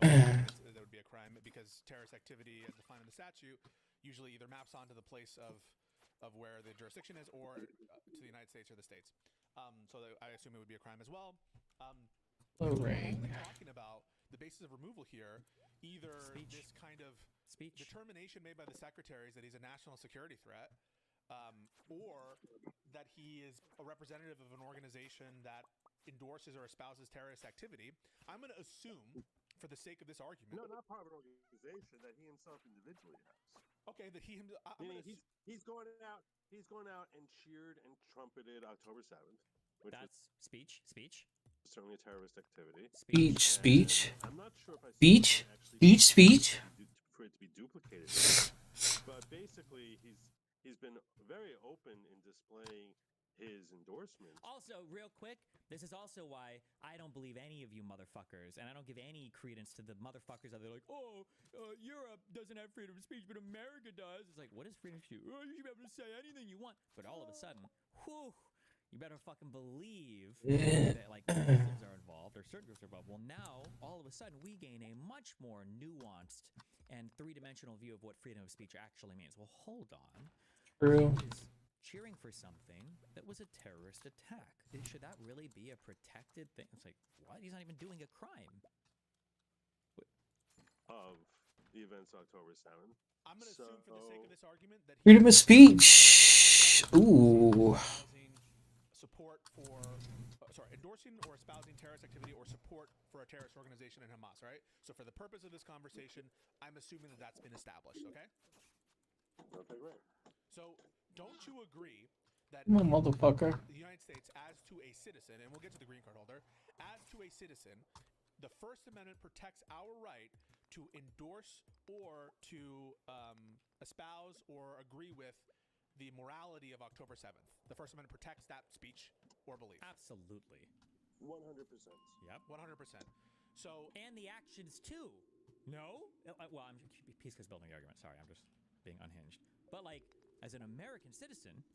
That would be a crime because terrorist activity, as defined in the statute, usually either maps onto the place of where the jurisdiction is, or to the United States or the states. So I assume it would be a crime as well. We're only talking about the basis of removal here, either this kind of determination made by the secretaries that he's a national security threat, or that he is a representative of an organization that endorses or espouses terrorist activity. I'm going to assume, for the sake of this argument, no, not part of an organization that he himself individually has. Okay, that he he's going out. He's going out and cheered and trumpeted October 7th. Which That's speech. Certainly a terrorist activity. Speech. I'm not sure if I speech. For it to be duplicated, but basically he's been very open in displaying his endorsement. Also, real quick, this is also why I don't believe any of you motherfuckers, and I don't give any credence to the motherfuckers that they're like, Europe doesn't have freedom of speech, but America does. It's like, what is freedom of speech? Oh, you should be able to say anything you want. But all of a sudden, whew, you better fucking believe that like Muslims are involved or certain groups are involved. Well, now all of a sudden we gain a much more nuanced and three-dimensional view of what freedom of speech actually means. Well, hold on. True. He is cheering for something that was a terrorist attack. Should that really be a protected thing? It's like, what? He's not even doing a crime. Of the events of October 7th. I'm going to assume for the sake of this argument that Freedom of speech. Ooh. Support for, endorsing or espousing terrorist activity or support for a terrorist organization in Hamas, right? So for the purpose of this conversation, I'm assuming that that's been established, okay? Okay, great. So don't you agree that I'm a motherfucker. the United States, as to a citizen, and we'll get to the green card holder, as to a citizen, the First Amendment protects our right to endorse or to espouse or agree with the morality of October 7th. The First Amendment protects that speech or belief. Absolutely. 100%. Yep, 100%. So, and the actions too. No? Well, I'm Pisca's building the argument. Sorry, I'm just being unhinged. But like, as an American citizen,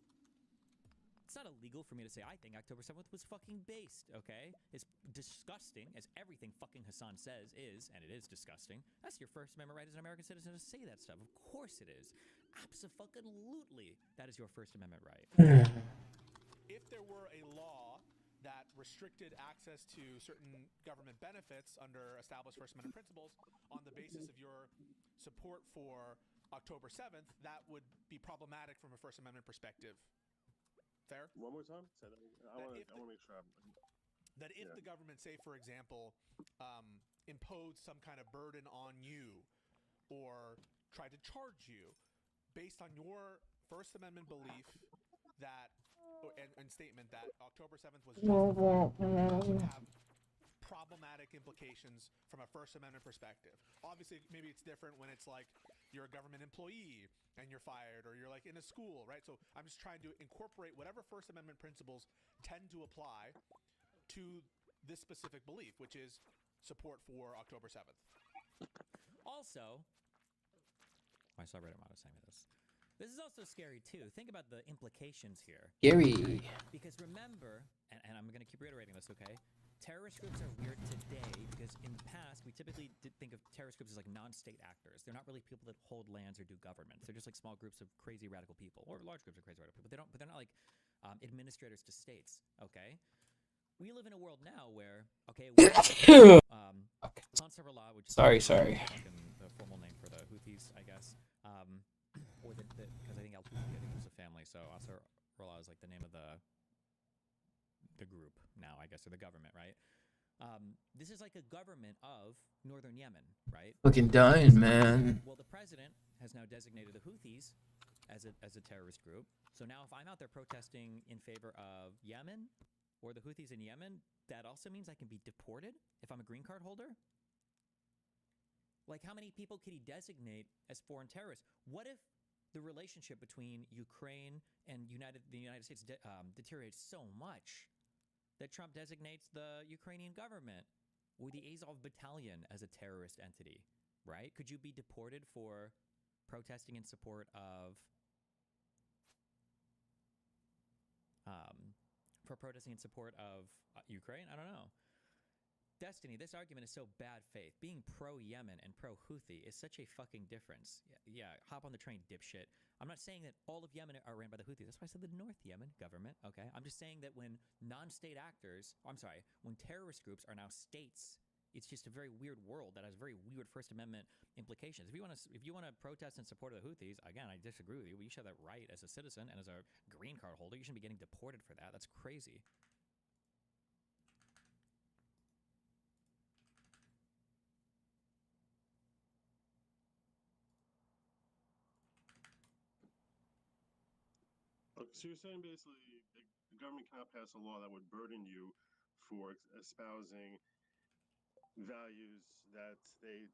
it's not illegal for me to say I think October 7th was fucking based, okay? It's disgusting, as everything fucking Hassan says is, and it is disgusting. That's your First Amendment right as an American citizen to say that stuff. Of course it is. Abso-fucking-lutely, that is your First Amendment right. If there were a law that restricted access to certain government benefits under established First Amendment principles on the basis of your support for October 7th, that would be problematic from a First Amendment perspective. Fair? One more time? I want to make sure that if the government, say, for example, imposed some kind of burden on you or tried to charge you based on your First Amendment belief that and statement that October 7th was justified, would have problematic implications from a First Amendment perspective. Obviously, maybe it's different when it's like you're a government employee and you're fired, or you're like in a school, right? So I'm just trying to incorporate whatever First Amendment principles tend to apply to this specific belief, which is support for October 7th. Also, my subreddit mod is saying this. This is also scary too. Think about the implications here. Scary. Because remember, and I'm going to keep reiterating this, okay? Terrorist groups are weird today because in the past, we typically did think of terrorist groups as like non-state actors. They're not really people that hold lands or do governments. They're just like small groups of crazy radical people, or large groups of crazy radical people. But they're not like administrators to states, okay? We live in a world now where, okay, Ansarullah, which is Sorry. the formal name for the Houthis, I guess, or because I think Al-Houthi, I think it was a family, so Ansarullah is like the name of the group now, I guess, or the government, right? This is like a government of northern Yemen, right? Fucking dying, man. Well, the president has now designated the Houthis as a terrorist group. So now if I'm out there protesting in favor of Yemen or the Houthis in Yemen, that also means I can be deported if I'm a green card holder? Like, how many people could he designate as foreign terrorists? What if the relationship between Ukraine and the United States deteriorates so much that Trump designates the Ukrainian government or the Azov battalion as a terrorist entity, right? Could you be deported for protesting in support of Ukraine? I don't know. Destiny, this argument is so bad faith. Being pro-Yemen and pro-Houthi is such a fucking difference. Yeah, hop on the train, dipshit. I'm not saying that all of Yemen are ran by the Houthis. That's why I said the North Yemen government, okay? I'm just saying that when non-state actors, when terrorist groups are now states, it's just a very weird world that has very weird First Amendment implications. If you want to protest in support of the Houthis, again, I disagree with you, but you should have that right as a citizen and as a green card holder. You shouldn't be getting deported for that. That's crazy. So you're saying basically the government cannot pass a law that would burden you for espousing values that they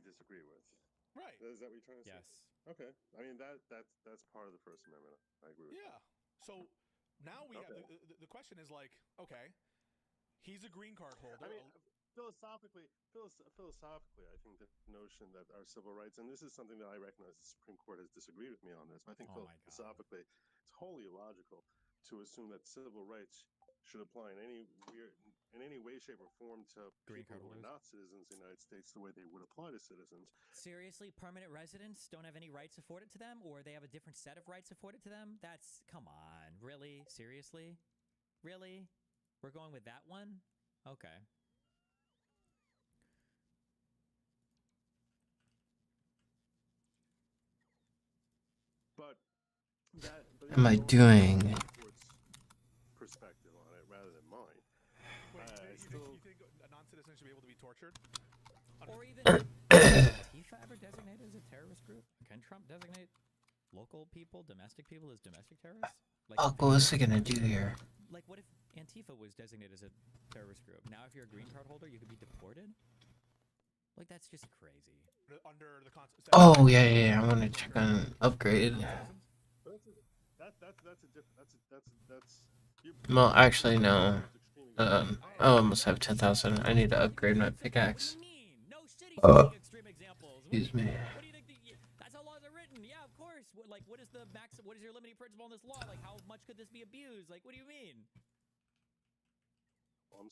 disagree with. Right. Is that what you're trying to say? Yes. Okay. I mean that's part of the First Amendment. I agree with that. So now we have the question is like, okay, he's a green card holder. I mean, philosophically, I think the notion that our civil rights, and this is something that I recognize the Supreme Court has disagreed with me on this, but I think philosophically it's wholly illogical to assume that civil rights should apply in any way, shape, or form to people who are not citizens of the United States the way they would apply to citizens. Seriously, permanent residents don't have any rights afforded to them, or they have a different set of rights afforded to them? Come on, really? Seriously? Really? We're going with that one? Okay. But am I doing? Perspective on it rather than mine. You think a non-citizen should be able to be tortured? Or even Antifa ever designated as a terrorist group? Can Trump designate local people, domestic people as domestic terrorists? What's it gonna do here? Like, what if Antifa was designated as a terrorist group? Now, if you're a green card holder, you could be deported? Like, that's just crazy. Under the Constitution. Oh yeah. I want to check on upgrade. Well, actually no. I almost have 10,000. I need to upgrade my pickaxe. Excuse me. What do you think? That's how laws are written. Yeah, of course. What is the max? What is your limiting principle in this law? Like, how much could this be abused? Like, what do you mean? Well, what I'm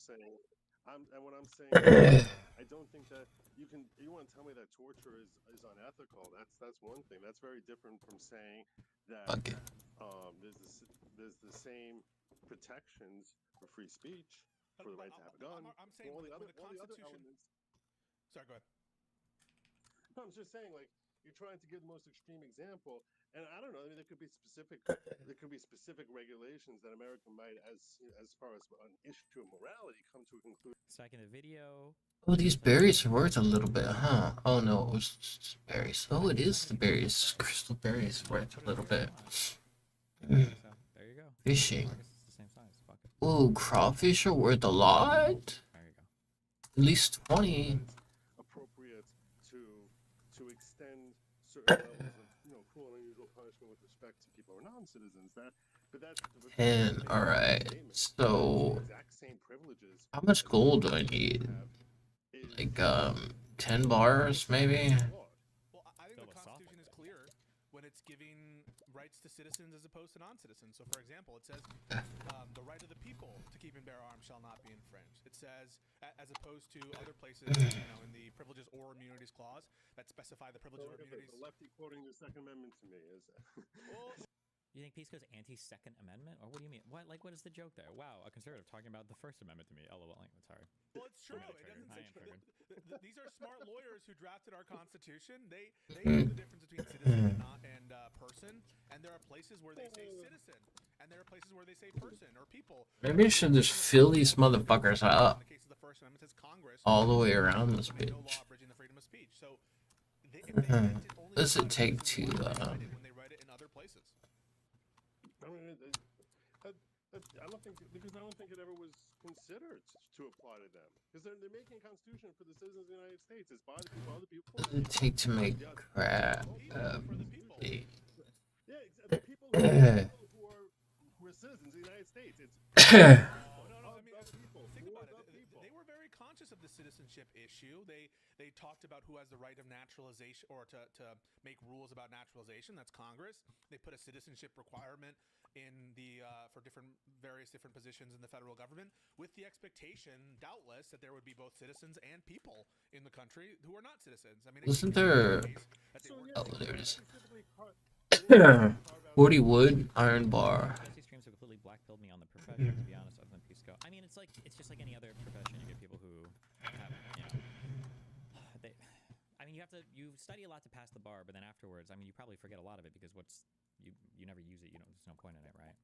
saying, I don't think that you want to tell me that torture is unethical. That's one thing. That's very different from saying that there's the same protections for free speech, for the right to have a gun. I'm saying all the other elements. Sorry, go ahead. No, I'm just saying, like, you're trying to give the most extreme example, and I don't know. I mean, there could be specific regulations that America might, as far as an issue of morality, come to a conclusion. Second, a video. Oh, these berries are worth a little bit, huh? Oh no, it was just berries. Oh, it is the berries. Crystal berries worth a little bit. There you go. Fishing. I guess it's the same size. Fuck it. Oh, crawfish are worth a lot. There you go. At least 20. Appropriate to extend certain levels of cruel and unusual punishment with respect to people who are non-citizens. And alright, so how much gold do I need? Like 10 bars maybe? Well, I think the Constitution is clear when it's giving rights to citizens as opposed to non-citizens. So, for example, it says the right of the people to keep and bear arms shall not be infringed. It says, as opposed to other places, in the privileges or immunities clause that specify the privileges or immunities. The lefty quoting the Second Amendment to me is. You think Peace goes anti-Second Amendment, or what do you mean? What is the joke there? Wow, a conservative talking about the First Amendment to me. LOL. Sorry. Well, it's true. It doesn't I am triggered. These are smart lawyers who drafted our Constitution. They know the difference between citizen and person, and there are places where they say citizen, and there are places where they say person or people. Maybe I should just fill these motherfuckers up all the way around this bitch. What does it take to, I don't think it ever was considered to apply to them, because they're making a constitution for the citizens of the United States. It's by the people, other people. what does it take to make crap? Yeah, the people who are citizens of the United States. It's They were very conscious of the citizenship issue. They talked about who has the right of naturalization, or to make rules about naturalization. That's Congress. They put a citizenship requirement in the for various different positions in the federal government, with the expectation, doubtless, that there would be both citizens and people in the country who are not citizens. I mean, wasn't there? Oh, there it is. 40 wood, iron bar. Streams have completely black-pilled me on the profession, to be honest, other than Pisco. I mean, it's just like any other profession. You get people who have, you study a lot to pass the bar, but then afterwards, I mean, you probably forget a lot of it because you never use it. There's no point in it, right?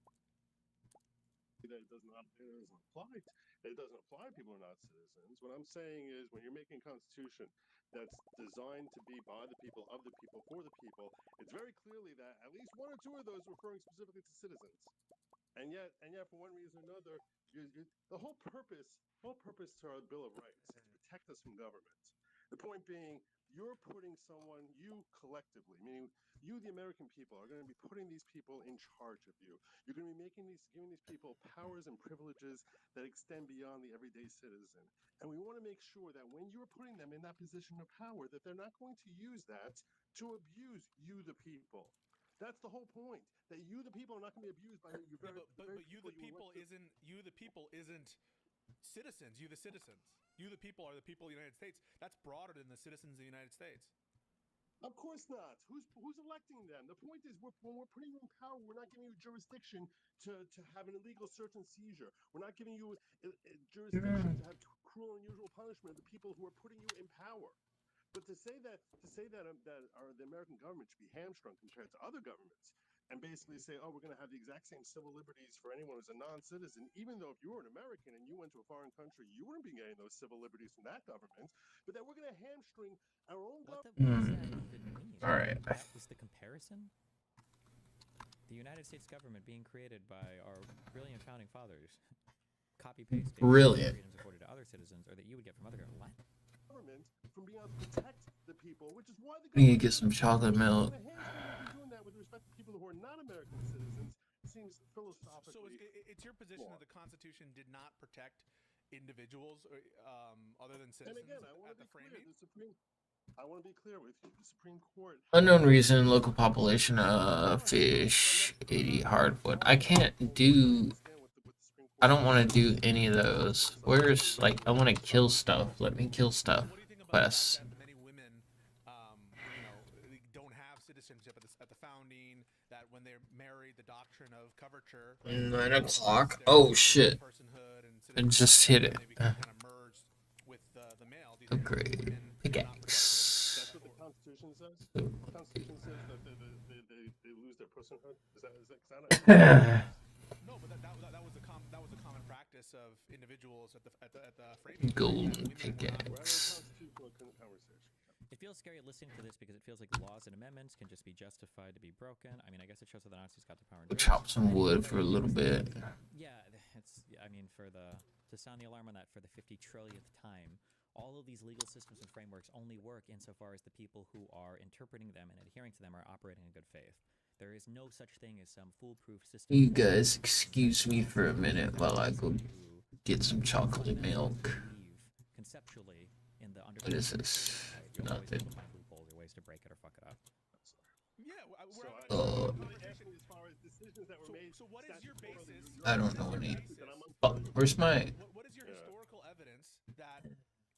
That it doesn't apply. It doesn't apply to people who are not citizens. What I'm saying is, when you're making a constitution that's designed to be by the people, of the people, for the people, it's very clearly that at least one or two of those referring specifically to citizens. And yet, for one reason or another, the whole purpose to our Bill of Rights is to protect us from government. The point being, you're putting someone, you collectively, meaning you, the American people, are going to be putting these people in charge of you. You're going to be giving these people powers and privileges that extend beyond the everyday citizen. And we want to make sure that when you're putting them in that position of power, that they're not going to use that to abuse you, the people. That's the whole point. That you, the people, are not going to be abused by your very. But you, the people, isn't citizens. You, the citizens. You, the people, are the people of the United States. That's broader than the citizens of the United States. Of course not. Who's electing them? The point is, when we're putting you in power, we're not giving you jurisdiction to have an illegal search and seizure. We're not giving you jurisdiction to have cruel and unusual punishment of the people who are putting you in power. But to say that the American government should be hamstrung compared to other governments, and basically say, oh, we're going to have the exact same civil liberties for anyone who's a non-citizen, even though if you were an American and you went to a foreign country, you wouldn't be getting those civil liberties from that government, but that we're going to hamstring our own government. All right. That was the comparison? The United States government being created by our brilliant founding fathers. Copy-paste Brilliant. freedoms afforded to other citizens, or that you would get from other government. What? Government from being able to protect the people, which is why the We need to get some chocolate milk. doing that with respect to people who are not American citizens seems philosophically. So it's your position that the Constitution did not protect individuals other than citizens and again, I want at to the be clear. framing? I want to be clear with you. The Supreme Court. Unknown reason, local population of fish, 80 hardwood. I can't do. I don't want to do any of those. Where's, like, I want to kill stuff. Let me kill stuff. Quests. Many women, don't have citizenship at the founding. That when they're married, the doctrine of coverture. 9 o'clock. Oh shit! I just hit it. Upgrade pickaxe. That's what the Constitution says. The Constitution says that they lose their personhood. Is that No, but that was a common practice of individuals at the framing. Golden pickaxe. It feels scary listening to this because it feels like laws and amendments can just be justified to be broken. I mean, I guess it shows that the Nazis got the power. Chop some wood for a little bit. Yeah, I mean, to sound the alarm on that for the 50 trillionth time, all of these legal systems and frameworks only work insofar as the people who are interpreting them and adhering to them are operating in good faith. There is no such thing as some foolproof system. You guys excuse me for a minute while I go get some chocolate milk. Conceptually, in the What is this? Nothing. Loopholes or ways to break it or fuck it up. Yeah, we're So having a conversation as far as decisions that were made. So what is your basis? I don't know any. That I'm Oh, where's my? What is your historical evidence that,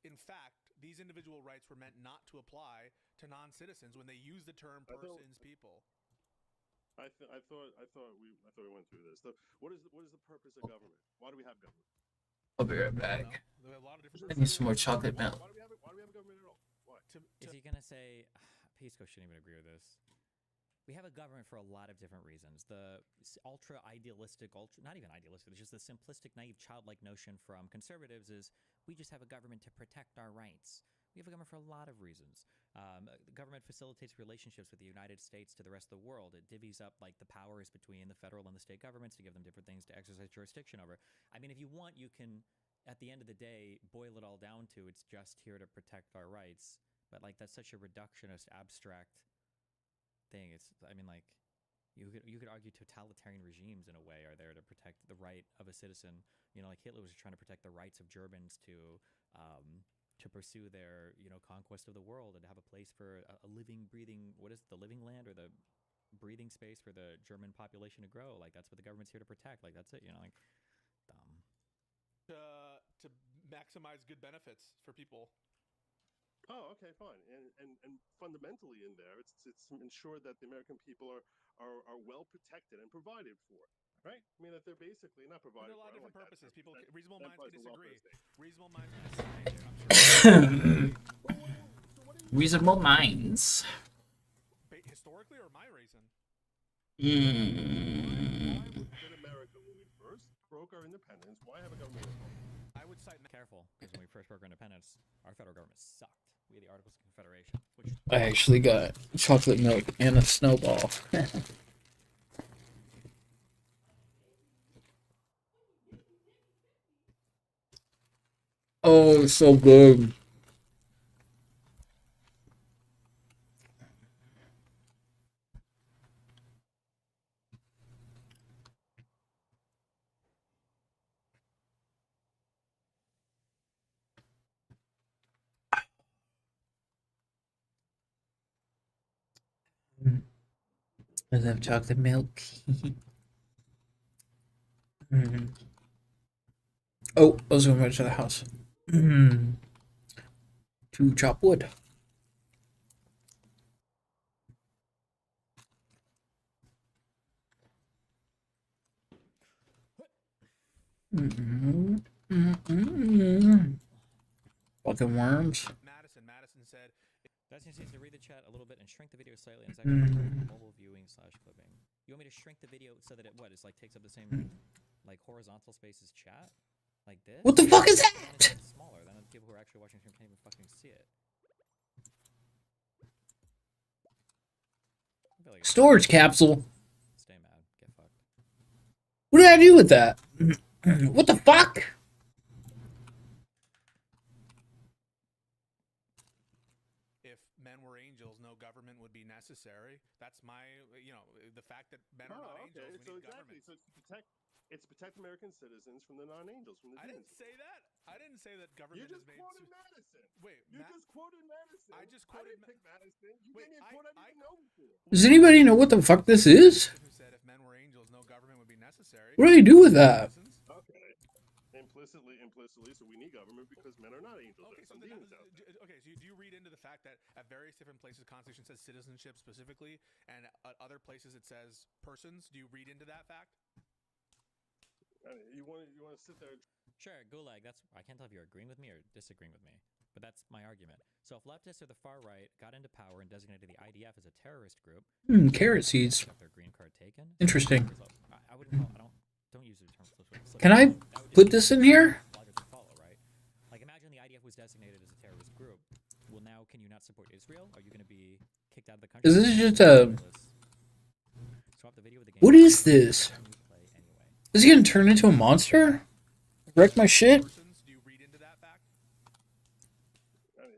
in fact, these individual rights were meant not to apply to non-citizens when they use the term persons, people? I thought we went through this. So what is the purpose of government? Why do we have government? I'll be right back. There are a lot of I different. need some more chocolate milk. Why do we have government at all? Why? Is he gonna say? Pisco shouldn't even agree with this. We have a government for a lot of different reasons. The ultra idealistic, not even idealistic, it's just the simplistic, naive, childlike notion from conservatives is we just have a government to protect our rights. We have a government for a lot of reasons. The government facilitates relationships with the United States to the rest of the world. It divvies up like the powers between the federal and the state governments to give them different things to exercise jurisdiction over. I mean, if you want, you can, at the end of the day, boil it all down to it's just here to protect our rights. But like that's such a reductionist, abstract thing. It's, I mean, like you could argue totalitarian regimes in a way are there to protect the right of a citizen. You know, like Hitler was trying to protect the rights of Germans to pursue their, you know, conquest of the world and have a place for a living, breathing, what is it, the living land or the breathing space for the German population to grow. Like that's what the government's here to protect. Like that's it. You know, like dumb. To maximize good benefits for people. Oh, okay, fine. And fundamentally in there, it's ensure that the American people are well protected and provided for, right? I mean, that they're basically not provided for. There are a lot of different purposes. People, reasonable minds can disagree. Reasonable minds can disagree. Reasonable minds. Historically, or my reason? Why did America, when we first broke our independence, why have a government? I would cite. Careful, because when we first broke our independence, our federal government sucked. We had the Articles of Confederation, which I actually got chocolate milk and a snowball. Oh, it's so good. I love chocolate milk. Oh, I was going back to the house. To chop wood. Fucking worms. Madison said. Destiny seems to read the chat a little bit and shrink the video slightly. And it's actually mobile viewing / clipping. You want me to shrink the video so that it like takes up the same like horizontal space as chat, like this? What the fuck is that? Smaller. Then the people who are actually watching stream can't even fucking see it. Like Storage capsule. Stay mad. Get fucked. What did I do with that? What the fuck? If men were angels, no government would be necessary. That's my, you know, the fact that men are not angels. So exactly. So it's to protect American citizens from the non-angels, from the demons. I didn't say that. I didn't say that government. You just is made quoted Madison. Wait, you just quoted Madison. I just quoted. I didn't pick Madison. You gave me a quote I didn't know before. Does anybody know what the fuck this is? Who said if men were angels, no government would be necessary? What do I do with that? Okay. Implicitly, so we need government because men are not angels. Okay, There's some demons out there. Okay, so do you read into the fact that at various different places, the Constitution says citizenship specifically, and at other places it says persons? Do you read into that fact? You want to sit there? Sure, Gulag. I can't tell if you're agreeing with me or disagreeing with me, but that's my argument. So if leftists or the far right got into power and designated the IDF as a terrorist group, carrot seeds. Got their green card taken. Interesting. I wouldn't. Don't use the term. Can I put this in here? Follow, right? Like imagine the IDF was designated as a terrorist group. Well, now can you not support Israel? Are you going to be kicked out of the country? Is this just a? Swap the video with the game. What is this? Is he gonna turn into a monster? Wreck my shit? Do you read into that fact?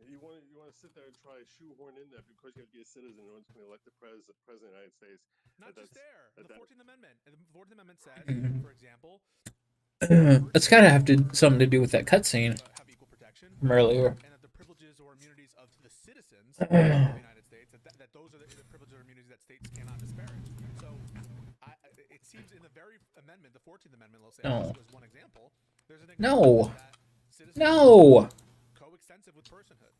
You want to sit there and try to shoehorn in that because you have to be a citizen in order to elect the president of the United States. Not just there. The 14th Amendment. The 14th Amendment says, for example, That's gotta have something to do with that cutscene from earlier. and that the privileges or immunities of the citizens of the United States, that those are the privileges or immunities that states cannot disparage. So it seems in the very amendment, the 14th Amendment, let's say, No. was one example, there's an No. that citizens No. are coextensive with personhood.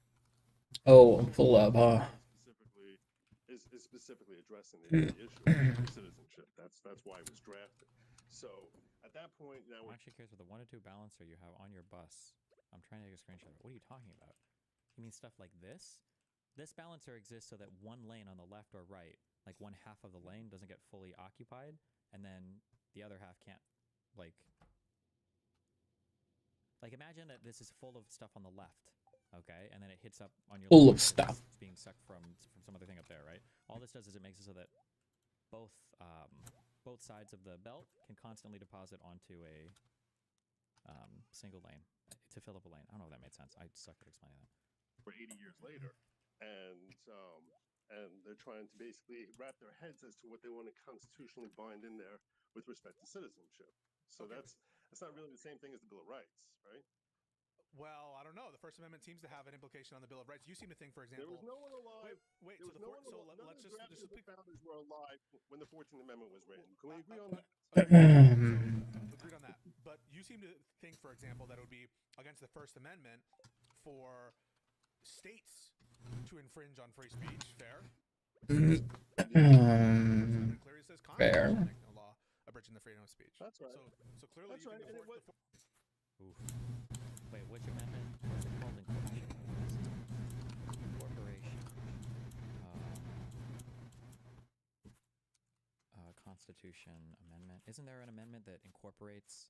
Oh, full up, huh? Is specifically addressing the issue of citizenship. That's why it was drafted. So at that point, now I'm actually curious with the 1 to 2 balancer you have on your bus. I'm trying to take a screenshot of it. What are you talking about? You mean stuff like this? This balancer exists so that one lane on the left or right, like one half of the lane, doesn't get fully occupied, and then the other half can't, like imagine that this is full of stuff on the left, okay, and then it hits up on your Full left of because stuff. it's being sucked from some other thing up there, right? All this does is it makes it so that both sides of the belt can constantly deposit onto a single lane to fill up a lane. I don't know if that made sense. I suck at explaining that. For 80 years later, and they're trying to basically wrap their heads as to what they want to constitutionally bind in there with respect to citizenship. So that's not really the same thing as the Bill of Rights, right? Well, I don't know. The First Amendment seems to have an implication on the Bill of Rights. You seem to think, for example, there was no one alive. Wait. There So was the no one alive. None of the drafters and founders were alive when the 14th Amendment was written. Can we agree on that? Agreed on that. But you seem to think, for example, that it would be against the First Amendment for states to infringe on free speech. Fair? Clearly says Congress Fair. should make no law abridging the freedom of speech. That's right. So clearly, that's right. Oof. Wait, which amendment? What's it called? Incorporation. Constitution amendment. Isn't there an amendment that incorporates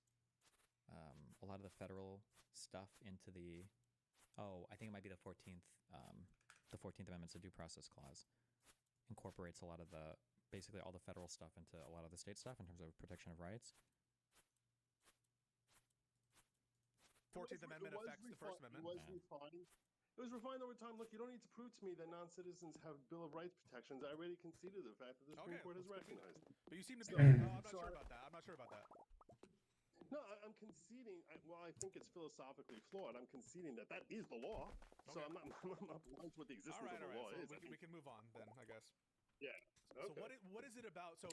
a lot of the federal stuff into the? Oh, I think it might be the 14th. The 14th Amendment's a due process clause. Incorporates a lot of basically all the federal stuff into a lot of the state stuff in terms of protection of rights. 14th Amendment affects the First Amendment. It was refined over time. Look, you don't need to prove to me that non-citizens have Bill of Rights protections. I already conceded the fact that the Supreme Court has recognized it. But you seem to be. I'm not sure about that. I'm not sure about that. No, I'm conceding. I think it's philosophically flawed. I'm conceding that is the law. So I'm not blind to what the existence of the law is. So we can move on then, I guess. Yeah. Okay. So what is it about? So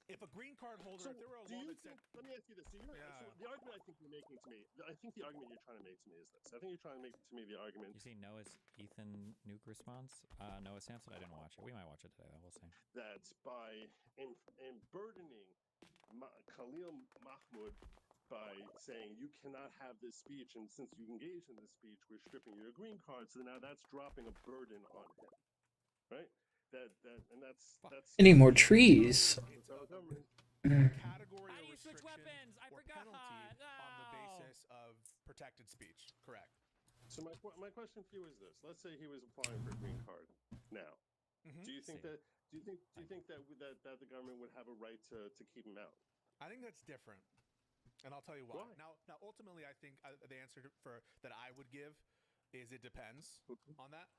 if a green card holder, if there were a law that said, let me ask you this. So the argument I think you're making to me, I think the argument you're trying to make to me is this. I think you're trying to make to me the argument. You see Noah's Ethan Nuke response? Noah Samson, I didn't watch it. We might watch it today, though. We'll see. That by burdening Khalil Mahmoud by saying you cannot have this speech, and since you engaged in this speech, we're stripping your green card. So now that's dropping a burden on him, right? That's Any more trees? Category How do you switch weapons? I forgot. On the basis of protected speech, correct? So my question for you is this: let's say he was applying for a green card now. Do you think that the government would have a right to keep him out? I think that's different, and I'll tell you why. Now, ultimately, I think the answer that I would give is it depends on that.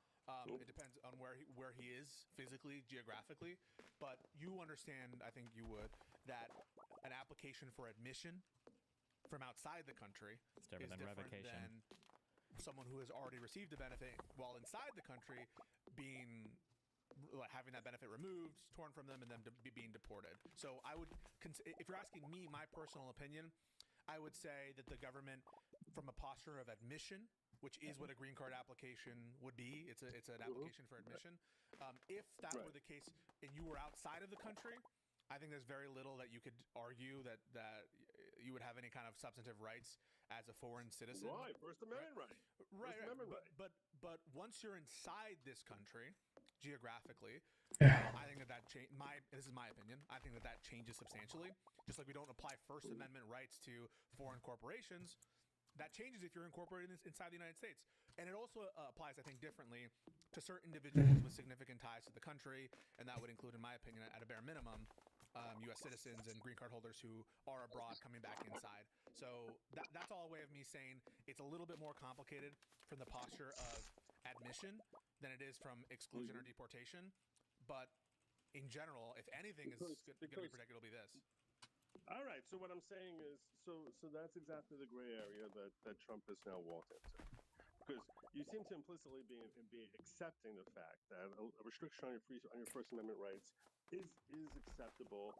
It depends on where he is physically, geographically. But you understand, I think you would, that an application for admission from outside the country is different than someone who has already received a benefit while inside the country having that benefit removed, torn from them, and then being deported. So I would, if you're asking me my personal opinion, I would say that the government, from a posture of admission, which is what a green card application would be, it's an application for admission. If that were the case and you were outside of the country, I think there's very little that you could argue that you would have any kind of substantive rights as a foreign citizen. Right, First Amendment right. Right. But once you're inside this country, geographically, I think that this is my opinion. I think that changes substantially. Just like we don't apply First Amendment rights to foreign corporations, that changes if you're incorporated inside the United States. And it also applies, I think, differently to certain individuals with significant ties to the country, and that would include, in my opinion, at a bare minimum, U.S. citizens and green card holders who are abroad coming back inside. So that's all a way of me saying it's a little bit more complicated from the posture of admission than it is from exclusion or deportation. But in general, if anything is going to be protected, it'll be this. All right. So what I'm saying is, so that's exactly the gray area that Trump has now walked into. Because you seem to implicitly be accepting the fact that a restriction on your First Amendment rights is acceptable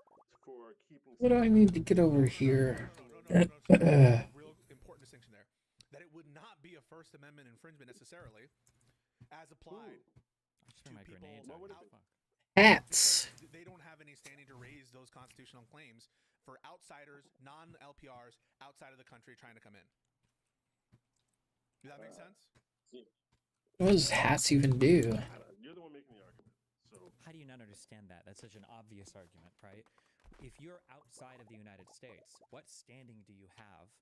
for keeping. What do I need to get over here? Real important distinction there. That it would not be a First Amendment infringement necessarily, as applied to people Hats. they don't have any standing to raise those constitutional claims for outsiders, non-LPRs outside of the country trying to come in. Does that make sense? What does hats even do? You're the one making the argument. So how do you not understand that? That's such an obvious argument, right? If you're outside of the United States, what standing do you have?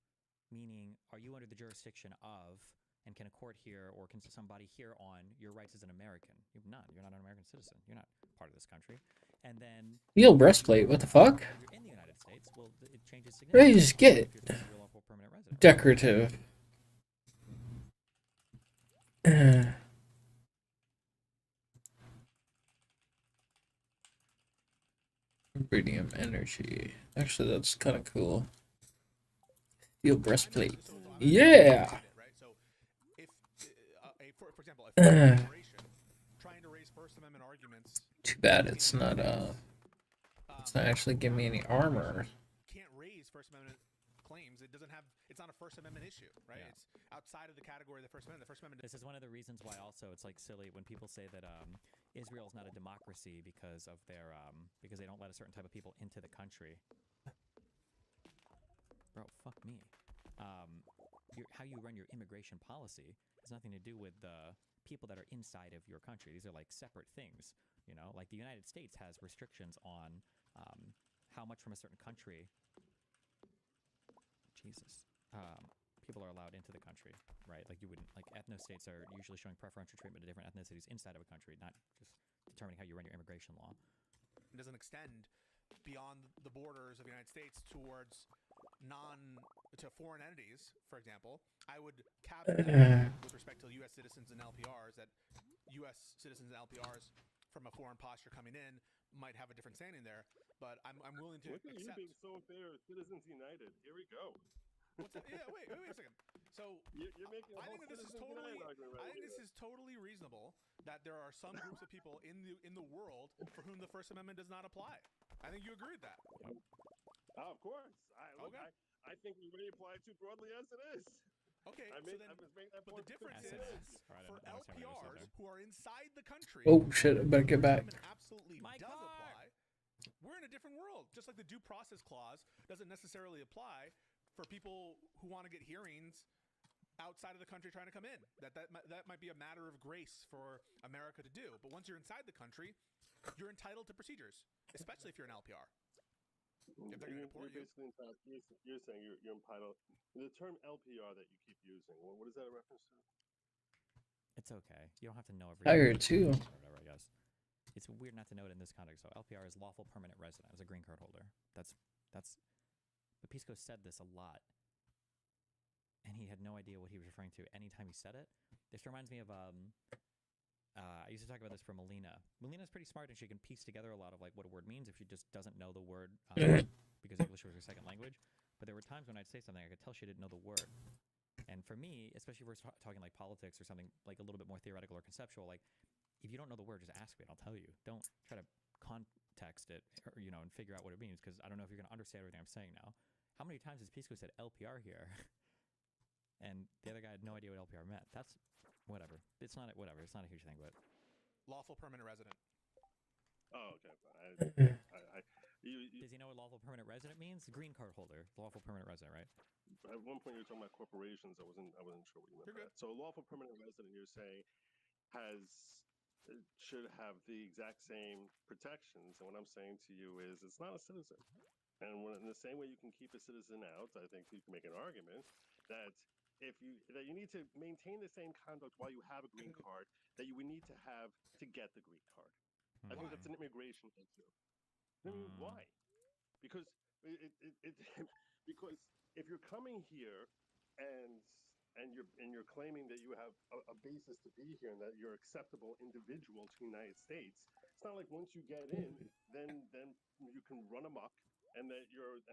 Meaning, are you under the jurisdiction of and can a court here or can somebody here on your rights as an American? You have none. You're not an American citizen. You're not part of this country. And then Steel breastplate. What the fuck? if you're in the United States, well, it changes What did significantly. you just get? If you're a lawful permanent resident. Decorative. Radium energy. Actually, that's kind of cool. Steel breastplate. Yeah. So if, for example, if a corporation trying to raise First Amendment arguments, Too bad it's not actually giving me any armor. can't raise First Amendment claims. It doesn't have. It's not a First Amendment issue, right? Yeah. It's outside of the category of the First Amendment. The First Amendment. This is one of the reasons why also it's like silly when people say that Israel's not a democracy because of their because they don't let a certain type of people into the country. Bro, fuck me. How you run your immigration policy has nothing to do with the people that are inside of your country. These are like separate things, you know. Like the United States has restrictions on how much from a certain country. Jesus. People are allowed into the country, right? Like you wouldn't, like ethno-states are usually showing preferential treatment to different ethnicities inside of a country, not just determining how you run your immigration law. It doesn't extend beyond the borders of the United States towards to foreign entities, for example. I would caveat that with respect to U.S. citizens and LPRs that U.S. citizens and LPRs from a foreign posture coming in might have a different standing there, but I'm willing to look at accept. you being so fair, Citizens United. Here we go. What's that? Yeah, wait a second. So you're making a I think that this is totally. I think this is totally reasonable that there are some groups of people in the world for whom the First Amendment does not apply. I think you agree with that. Of course. I think we may apply it too broadly as it is. Okay, but the difference is for LPRs who are inside the country. Oh shit! I better get back. Absolutely does apply. We're in a different world, just like the due process clause doesn't necessarily apply for people who want to get hearings outside of the country trying to come in. That might be a matter of grace for America to do. But once you're inside the country, you're entitled to procedures, especially if you're an LPR. If they're going to deport you. You're saying you're entitled. The term LPR that you keep using, what is that a reference to? It's okay. You don't have to know every. Tired too. Whatever, I guess. It's weird not to know it in this context. So LPR is lawful permanent resident, as a green card holder. That's. The Peace Coast said this a lot, and he had no idea what he was referring to anytime he said it. This reminds me of I used to talk about this for Melina. Melina's pretty smart, and she can piece together a lot of like what a word means if she just doesn't know the word because English was her second language. But there were times when I'd say something, I could tell she didn't know the word. And for me, especially if we're talking like politics or something like a little bit more theoretical or conceptual, like if you don't know the word, just ask me and I'll tell you. Don't try to context it or, and figure out what it means because I don't know if you're going to understand everything I'm saying now. How many times has Peace Coast said LPR here? And the other guy had no idea what LPR meant. That's whatever. It's not whatever. It's not a huge thing, but lawful permanent resident. Oh, okay. Does he know what lawful permanent resident means? Green card holder, lawful permanent resident, right? At one point, you were talking about corporations. I wasn't sure what you meant by that. So, a lawful permanent resident, you're saying, should have the exact same protections. And what I'm saying to you is, it's not a citizen. And in the same way you can keep a citizen out, I think you can make an argument that that you need to maintain the same conduct while you have a green card that you would need to have to get the green card. I think that's an immigration issue. I mean, why? Because because if you're coming here and you're claiming that you have a basis to be here and that you're acceptable individual to the United States, it's not like once you get in, then you can run amok and that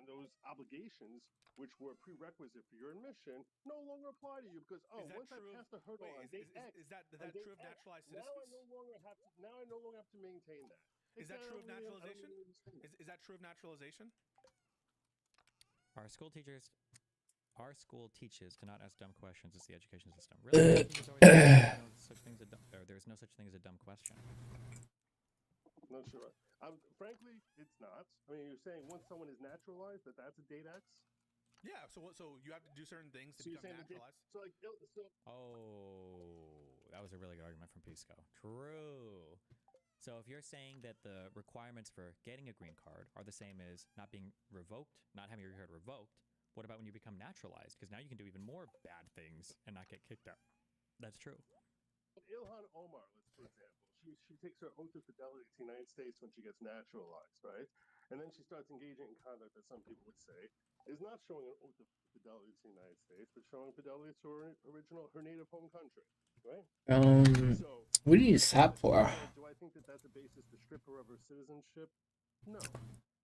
those obligations, which were a prerequisite for your admission, no longer apply to you because once I pass the hurdle on date X, is that true of naturalized citizens? Now I no longer have to maintain that. Is that true of naturalization? Is that true of naturalization? Our school teaches to not ask dumb questions. It's the education system. Really? There's no such thing as a dumb question. Not sure. Frankly, it's not. I mean, you're saying once someone is naturalized, that's a date X? Yeah. So you have to do certain things to become naturalized. That was a really good argument from Pisco. True. So if you're saying that the requirements for getting a green card are the same as not being revoked, not having your card revoked, what about when you become naturalized? Because now you can do even more bad things and not get kicked out. That's true. Ilhan Omar, for example, she takes her oath of fidelity to the United States when she gets naturalized, right? And then she starts engaging in conduct that some people would say is not showing an oath of fidelity to the United States, but showing fidelity to her native home country, right? What do you use that for? Do I think that that's a basis to strip her of her citizenship? No,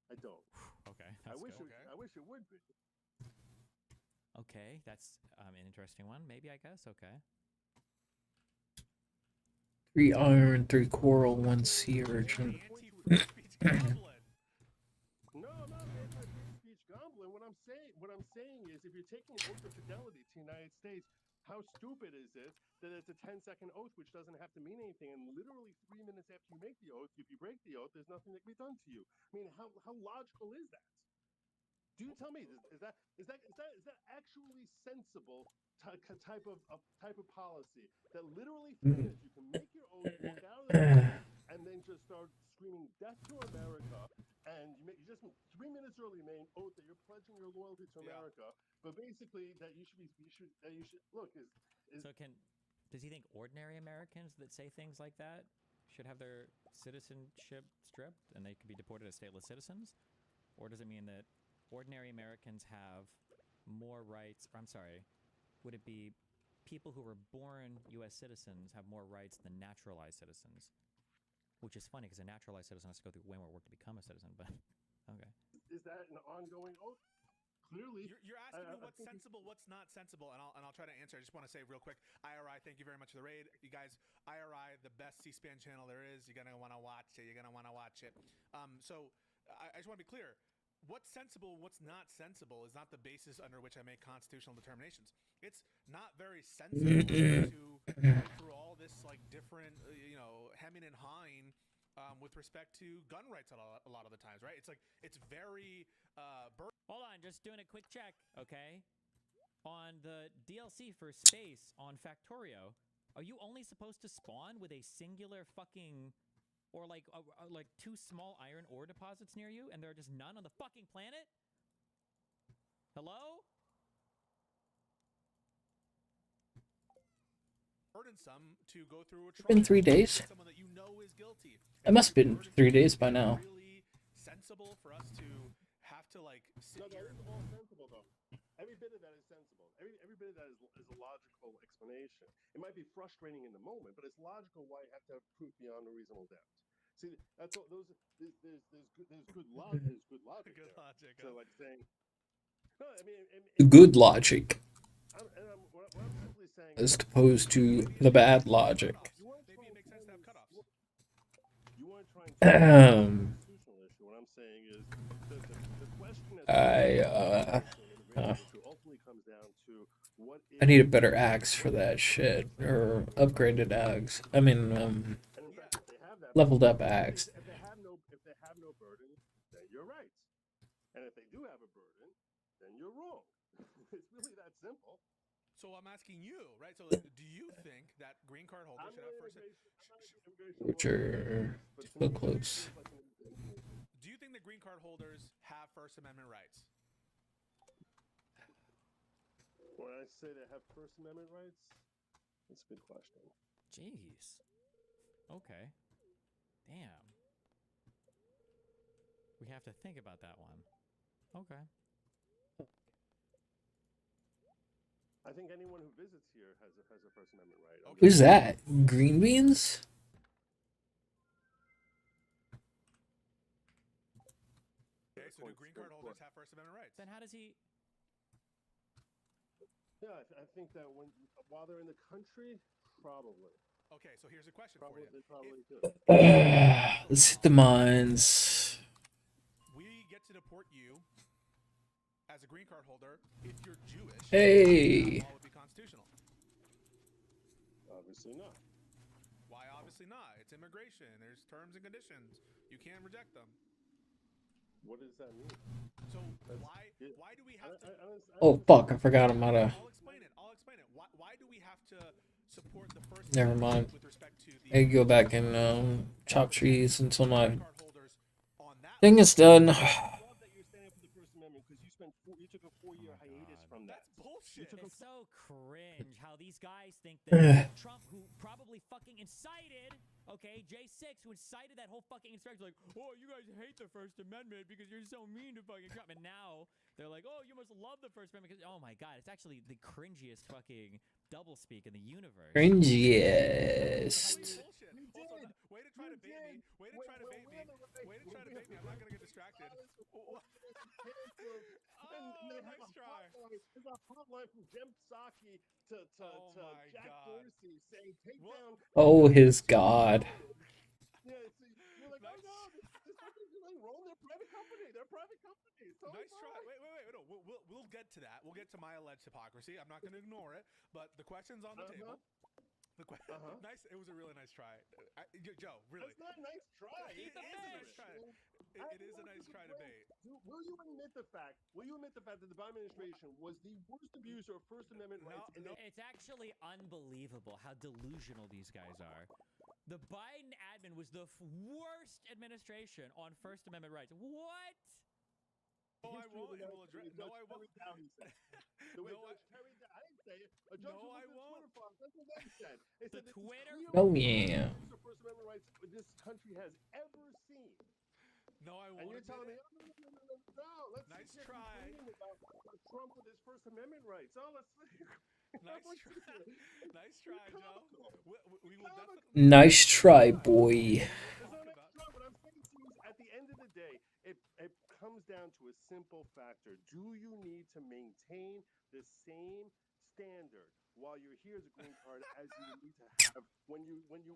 I don't. Okay, I wish it would be. Okay, that's an interesting one. Maybe, I guess. Okay. 3 iron, 3 coral, 1 sea urchin. No, I'm not anti-free speech goblin. What I'm saying is, if you're taking an oath of fidelity to the United States, how stupid is it that it's a 10-second oath which doesn't have to mean anything, and literally 3 minutes after you make the oath, if you break the oath, there's nothing that can be done to you? I mean, how logical is that? Do you tell me, is that actually sensible type of policy that literally 3 minutes you can make your oath, walk out of the room, and then just start screaming death to America, and you just 3 minutes early made an oath that you're pledging your loyalty to America, but basically that you should look is. So does he think ordinary Americans that say things like that should have their citizenship stripped and they could be deported as stateless citizens? Or does it mean that ordinary Americans have more rights? Or, I'm sorry, would it be people who were born U.S. citizens have more rights than naturalized citizens? Which is funny because a naturalized citizen has to go through way more work to become a citizen, but okay. Is that an ongoing oath? Clearly, you're asking me what's sensible, what's not sensible, and I'll try to answer. I just want to say real quick, IRI, thank you very much for the raid, you guys. IRI, the best C-SPAN channel there is. You're gonna want to watch it. So I just want to be clear. What's sensible, what's not sensible is not the basis under which I make constitutional determinations. It's not very sensible to go through all this like different, hemming and hawing with respect to gun rights a lot of the times, right? It's very. Hold on, just doing a quick check, okay? On the DLC for space on Factorio, are you only supposed to spawn with a singular fucking, or like 2 small iron ore deposits near you, and there are just none on the fucking planet? Hello? Burdensome to go through a trial. It's been 3 days. Someone that you know is guilty. It must have been 3 days by now. Really sensible for us to have to sit here. That is all sensible though. Every bit of that is sensible. Every bit of that is a logical explanation. It might be frustrating in the moment, but it's logical why you have to have proof beyond a reasonable doubt. See, that's all. There's good logic. There's good logic. Good logic. So like saying, no, I mean, Good logic. What I'm simply saying as opposed to the bad logic. Maybe it makes sense to have cutoffs. You want to try and constitutional issue. What I'm saying is the question ultimately comes down to what I need a better axe for that shit, or upgraded axe. I mean, leveled up axe. If they have no burden, then you're right, and if they do have a burden, then you're wrong. It's really that simple. So I'm asking you, right? So do you think that green card holders should have first? Which are so close. Do you think the green card holders have First Amendment rights? When I say they have First Amendment rights, that's a good question. Jeez. Okay. Damn. We have to think about that one. Okay. I think anyone who visits here has a First Amendment right. Okay. Who's that? Green beans? Okay, Okay, so do green card holders have First Amendment rights? Then how does he? Yeah, I think that while they're in the country, probably. Okay, so here's a question for you. They probably do. Let's hit the mines. We get to deport you as a green card holder if you're Jewish. Hey. That law would be constitutional. Obviously not. Why? Obviously not. It's immigration. There's terms and conditions. You can't reject them. What does that mean? So why do we have to? Oh fuck! I forgot I'm out of. I'll explain it. Why do we have to support the First Never Amendment mind. with respect to the I can go back and chop trees until my thing is done. I love that you're standing up for the First Amendment because you took a 4-year hiatus from that. That's bullshit. It's so cringe how these guys think that Trump, who probably fucking incited, okay, J6, who incited that whole fucking insurrection, like, oh, you guys hate the First Amendment because you're so mean to fucking Trump, and now they're like, oh, you must love the First Amendment because, oh my god, it's actually the cringiest fucking doublespeak in the universe. Cringiest. Way to try to bait me. Way to try to bait me. Way to try to bait me. I'm not gonna get distracted. Nice try. There's a hotline from Jem Psaki to Jack Dorsey saying take down. Oh his god. Yeah, you're like, oh no, this fucking wrong. They're a private company. They're a private company. So Nice try. Wait. No, we'll get to that. We'll get to my alleged hypocrisy. I'm not going to ignore it. But the question's on the table. Nice. It was a really nice try. Joe, really. That's not a nice try. It is a nice try. It is a nice try to bait. Will you admit the fact that the Biden administration was the worst abuser of First Amendment rights? It's actually unbelievable how delusional these guys are. The Biden admin was the worst administration on First Amendment rights. What? No, I won't. It will address. No, I won't. The way Judge Terry, I didn't say it. A judge No, I won't. That's what they said. They said Twitter. Oh yeah. The First Amendment rights this country has ever seen. No, I won't. And you're telling me, no, let's nice hear try. About Trump with his First Amendment rights. Oh, let's. Nice try, Joe. We will definitely. Nice try, boy. What I'm saying to you is, at the end of the day, it comes down to a simple factor. Do you need to maintain the same standard while you're here as a green card as you need to have when you have a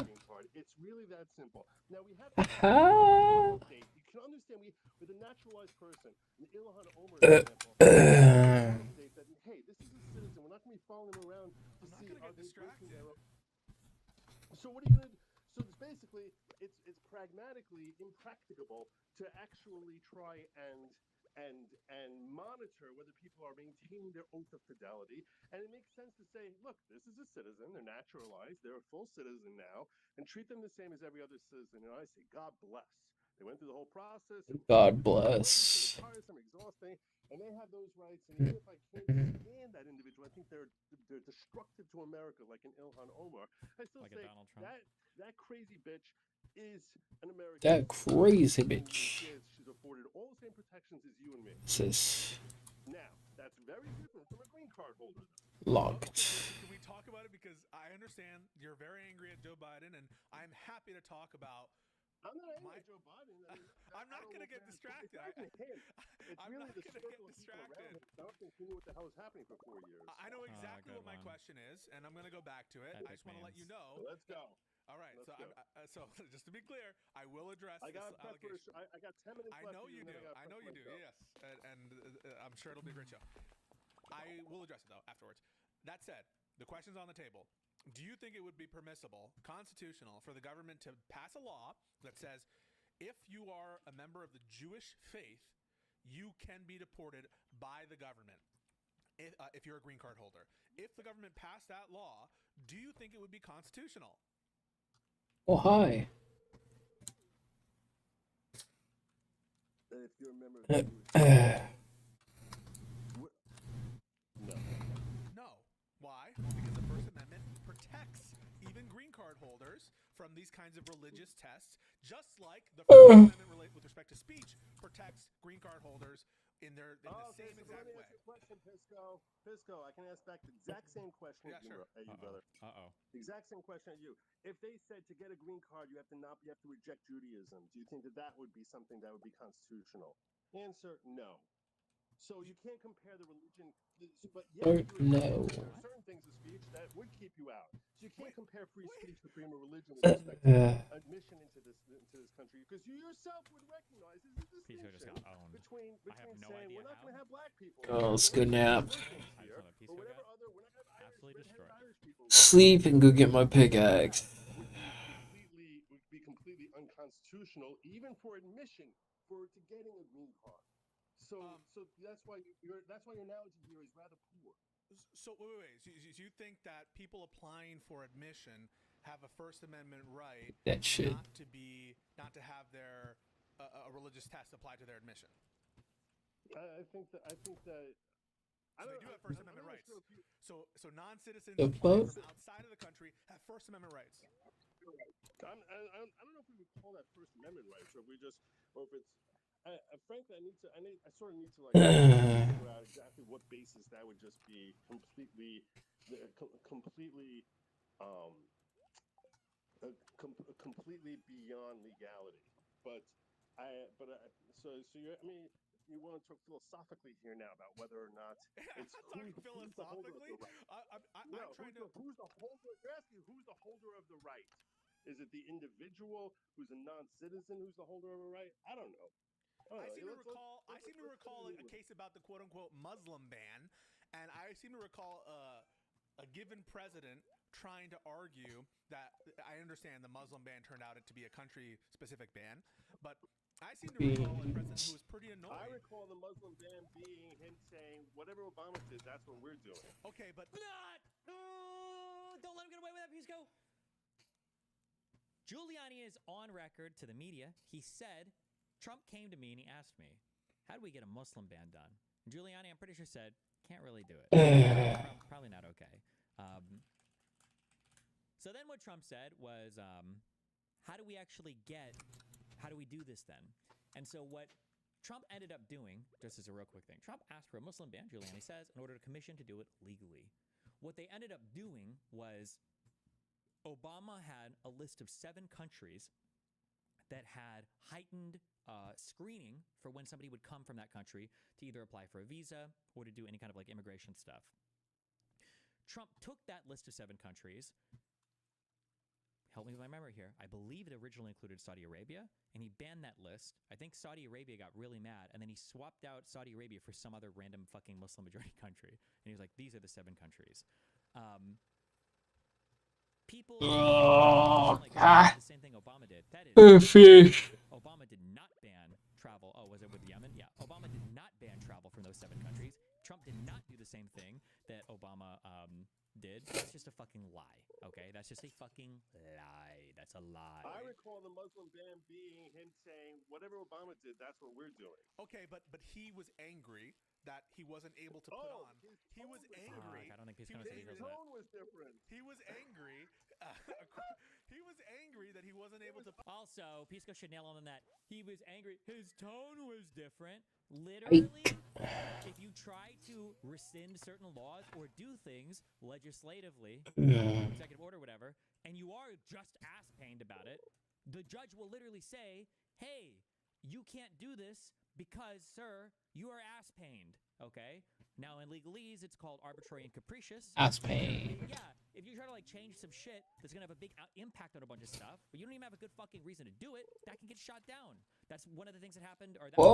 green card? It's really that simple. Now we have you can understand with a naturalized person, an Ilhan Omar example, that hey, this is a citizen. We're not going to be following him around to see how they breaking their own. So what are you going to do? So it's basically, it's pragmatically impracticable to actually try and monitor whether people are maintaining their oath of fidelity. And it makes sense to say, look, this is a citizen. They're naturalized. They're a full citizen now, and treat them the same as every other citizen. And I say, God bless. They went through the whole process. God bless. It's tiresome, exhausting, and they have those rights. And even if I can't stand that individual, I think they're destructive to America, like an Ilhan Omar. I still like say that crazy bitch is an American. That crazy bitch. She's afforded all the same protections as you and me. Now, that's very different from a green card holder. Locked. Can we talk about it? Because I understand you're very angry at Joe Biden, and I'm happy to talk about. I'm not angry at Joe Biden. I'm not going to get distracted. It's really the circle of people around him. I don't think he knew what the hell was happening for 4 years. I know exactly what my question is, and I'm going to go back to it. I just want to let you know. Let's go. All right. So just to be clear, I will address I got this allegation. I got 10 minutes left. I know you do. I know you do. Yes, and I'm sure it'll be a great show. I will address it though afterwards. That said, the question's on the table. Do you think it would be permissible, constitutional, for the government to pass a law that says if you are a member of the Jewish faith, you can be deported by the government if you're a green card holder? If the government passed that law, do you think it would be constitutional? Oh, hi. If you're a member of the Jewish No. Why? Because the First Amendment protects even green card holders from these kinds of religious tests, just like the First Amendment with respect to speech protects green card holders in the Okay, same so let exact me way. ask you a question, Pisco. Pisco, I can ask back the exact same question Yeah, at you, sure. brother. Uh-oh. The exact same question at you. If they said to get a green card, you have to reject Judaism. Do you think that would be something that would be constitutional? Answer: no. So you can't compare the religion, but Oh yes, you're right. no. There are certain things of speech that would keep you out. So you can't compare free speech to freedom of religion with respect to admission into this country, because you yourself would recognize there's a Piso just distinction got owned. between I have no saying idea we're not how. going to have black people, Oh, here, let's we're go not gonna have nap. Muslims I just here, know that or Piso whatever got other, we're not going to have absolutely red-headed destroyed. Irish people. Sleep and go get my pickaxe. Would be completely unconstitutional, even for admission, for to getting a green card. So that's why your analogy here is rather poor. So wait. So you think that people applying for admission have a First Amendment right That shit. not to have their a religious test applied to their admission? I think that. So they do have First Amendment rights. So non-citizens The applying fuck? from outside of the country have First Amendment rights. I don't know if we would call that First Amendment rights, or if it's. Frankly, I sort of need to figure out exactly what basis that would just be completely beyond legality. You want to talk philosophically here now about whether or not it's talking philosophically. Who's the holder? You're asking who's the holder of the right? Is it the individual who's a non-citizen who's the holder of a right? I don't know. I seem to recall a case about the quote-unquote Muslim ban, and I seem to recall a given president trying to argue that I understand the Muslim ban turned out to be a country-specific ban, but I seem to recall a president who was pretty annoyed. I recall the Muslim ban being him saying, "Whatever Obama did, that's what we're doing." Okay, but don't let him get away with that, Pisco. Giuliani is on record to the media. He said, Trump came to me and he asked me, how do we get a Muslim ban done? And Giuliani, I'm pretty sure, said, can't really do it. Probably not okay. So then what Trump said was, how do we do this then? And so what Trump ended up doing, just as a real quick thing, Trump asked for a Muslim ban, Giuliani says, in order to commission to do it legally. What they ended up doing was Obama had a list of 7 countries that had heightened screening for when somebody would come from that country to either apply for a visa or to do any kind of immigration stuff. Trump took that list of 7 countries. Help me with my memory here. I believe it originally included Saudi Arabia, and he banned that list. I think Saudi Arabia got really mad, and then he swapped out Saudi Arabia for some other random fucking Muslim majority country. And he was like, these are the 7 countries. People God. the same thing Obama did. That is Fish. Obama did not ban travel. Oh, was it with Yemen? Yeah. Obama did not ban travel from those 7 countries. Trump did not do the same thing that Obama did. That's just a fucking lie. Okay? That's just a fucking lie. That's a lie. I recall the Muslim ban being him saying, "Whatever Obama did, that's what we're doing." Okay, but he was angry that he wasn't able to put on. He was angry. I don't think His tone was different. He was angry. He was angry that he wasn't able to. Also, Pisco should nail on that. He was angry. His tone was different. Literally, if you try to rescind certain laws or do things legislatively, executive order, whatever, and you are just ass-pained about it, the judge will literally say, hey, you can't do this because, sir, you are ass-pained, okay? Now, in legalese, it's called arbitrary and capricious. Ass-pained. Yeah, if you try to change some shit that's going to have a big impact on a bunch of stuff, but you don't even have a good fucking reason to do it, that can get shot down. That's one of the things that happened. Whoa.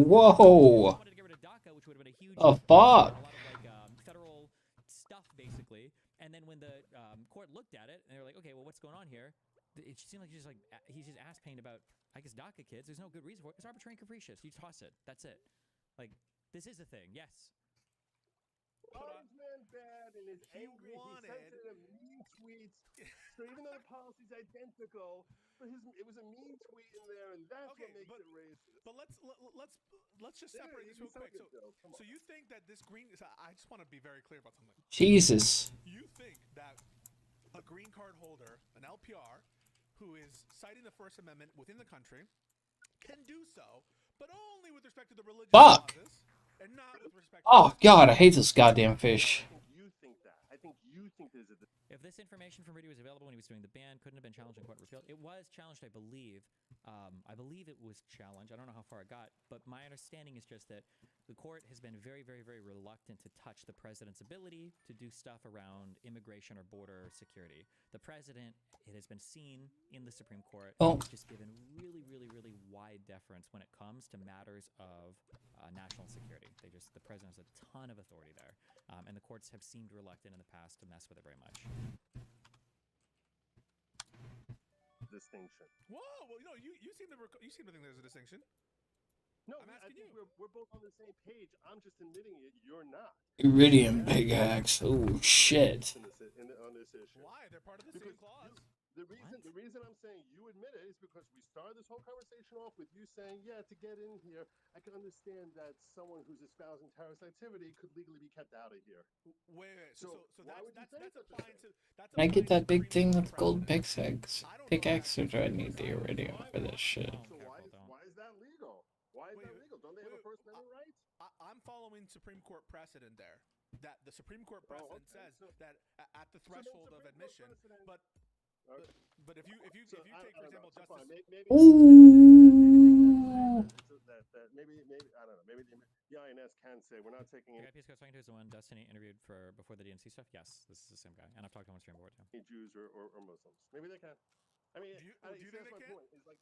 Wanted to get rid of DACA, which would have been a huge fuck. A lot of federal stuff, basically. And then when the court looked at it, and they were like, okay, well, what's going on here? It seemed like he's just ass-pained about, I guess, DACA kids. There's no good reason for it. It's arbitrary and capricious. You toss it. That's it. This is a thing. Yes. Orange man bad and is angry. He sent it a mean tweet. So even though the policy's identical, but it was a mean tweet in there, and that's what makes it racist. But let's just separate this real quick. So you think that this green? I just want to be very clear about something. Jesus. You think that a green card holder, an LPR, who is citing the First Amendment within the country, can do so, but only with respect to the religious Fuck. causes, and not with respect to Oh god, I hate this goddamn fish. I think you think that. I think you think there's a. If this information from Rudy was available when he was doing the ban, couldn't have been challenged in court repealed. It was challenged, I believe. I believe it was challenged. I don't know how far it got, but my understanding is just that the court has been very, very, very reluctant to touch the president's ability to do stuff around immigration or border security. The president, it has been seen in the Supreme Court, just given really, really, really wide deference when it comes to matters of national security. The president has a ton of authority there, and the courts have seemed reluctant in the past to mess with it very much. Distinction. Whoa! Well, you seem to think there's a distinction. No, I'm I asking think you. we're both on the same page. I'm just admitting it. You're not. Iridium pickaxe. Oh shit. On this issue. Why? They're part of the same clause. The reason I'm saying you admit it is because we started this whole conversation off with you saying, yeah, to get in here, I can understand that someone who's espousing terrorist activity could legally be kept out of here. Wait. So that's applying to. Can I get that big thing with gold pickaxe? Pickaxe, or do I need the iridium for this shit? So why is that legal? Why is that legal? Don't they have a First Amendment right? I'm following Supreme Court precedent there. That the Supreme Court precedent says that at the threshold of admission, but if you take, for example, justice. Maybe I don't know. Maybe the INS can say we're not taking The guy Pisco's talking to is the one Destiny interviewed for before the DNC stuff. Yes, this is the same guy, and I've talked to him on stream before too. any Jews or Muslims. Maybe they can. I mean, do you think they can? Point. It's like,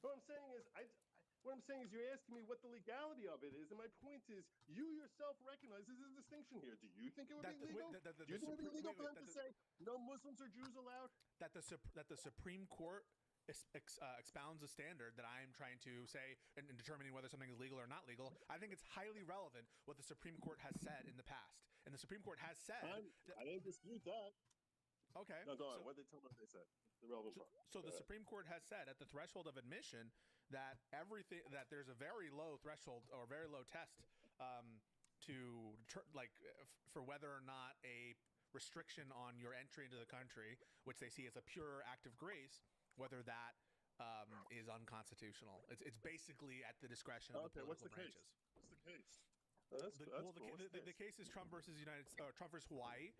what I'm saying is, you're asking me what the legality of it is, and my point is, you yourself recognize there's a distinction here. Do you think it would be legal? Do you think it would be legal for them to say no Muslims or Jews allowed? That the Supreme Court expounds a standard that I am trying to say in determining whether something is legal or not legal. I think it's highly relevant what the Supreme Court has said in the past, and the Supreme Court has said. I didn't dispute that. Okay. No, go on. What did they tell me? What they said? The relevant part. So the Supreme Court has said at the threshold of admission that there's a very low threshold or very low test for whether or not a restriction on your entry into the country, which they see as a pure act of grace, whether that is unconstitutional. It's basically at the discretion of the political branches. What's the case? The case is Trump versus Trump versus Hawaii.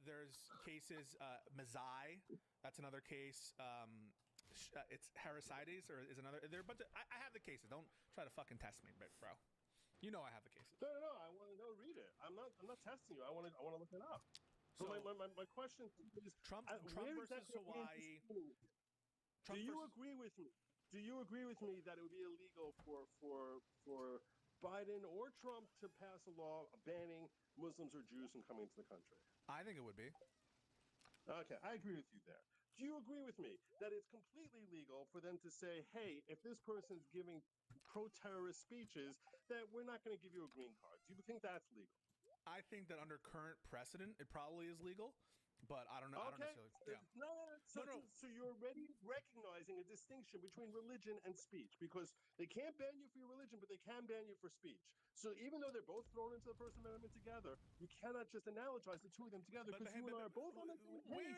There's cases Mazzei. That's another case. It's Harisides or is another. There are a bunch of. I have the cases. Don't try to fucking test me, bro. You know I have the cases. No. I want to know. Read it. I'm not testing you. I want to look it up. So my question is Trump versus Hawaii. Do you agree with me? Do you agree with me that it would be illegal for Biden or Trump to pass a law banning Muslims or Jews from coming into the country? I think it would be. Okay, I agree with you there. Do you agree with me that it's completely legal for them to say, hey, if this person's giving pro-terrorist speeches, that we're not going to give you a green card? Do you think that's legal? I think that under current precedent, it probably is legal. But I don't know. Okay. I don't necessarily. Yeah. No. So you're already recognizing a distinction between religion and speech, because they can't ban you for your religion, but they can ban you for speech. So even though they're both thrown into the First Amendment together, you cannot just analogize the two of them together, because you and I are both on the same page. Wait.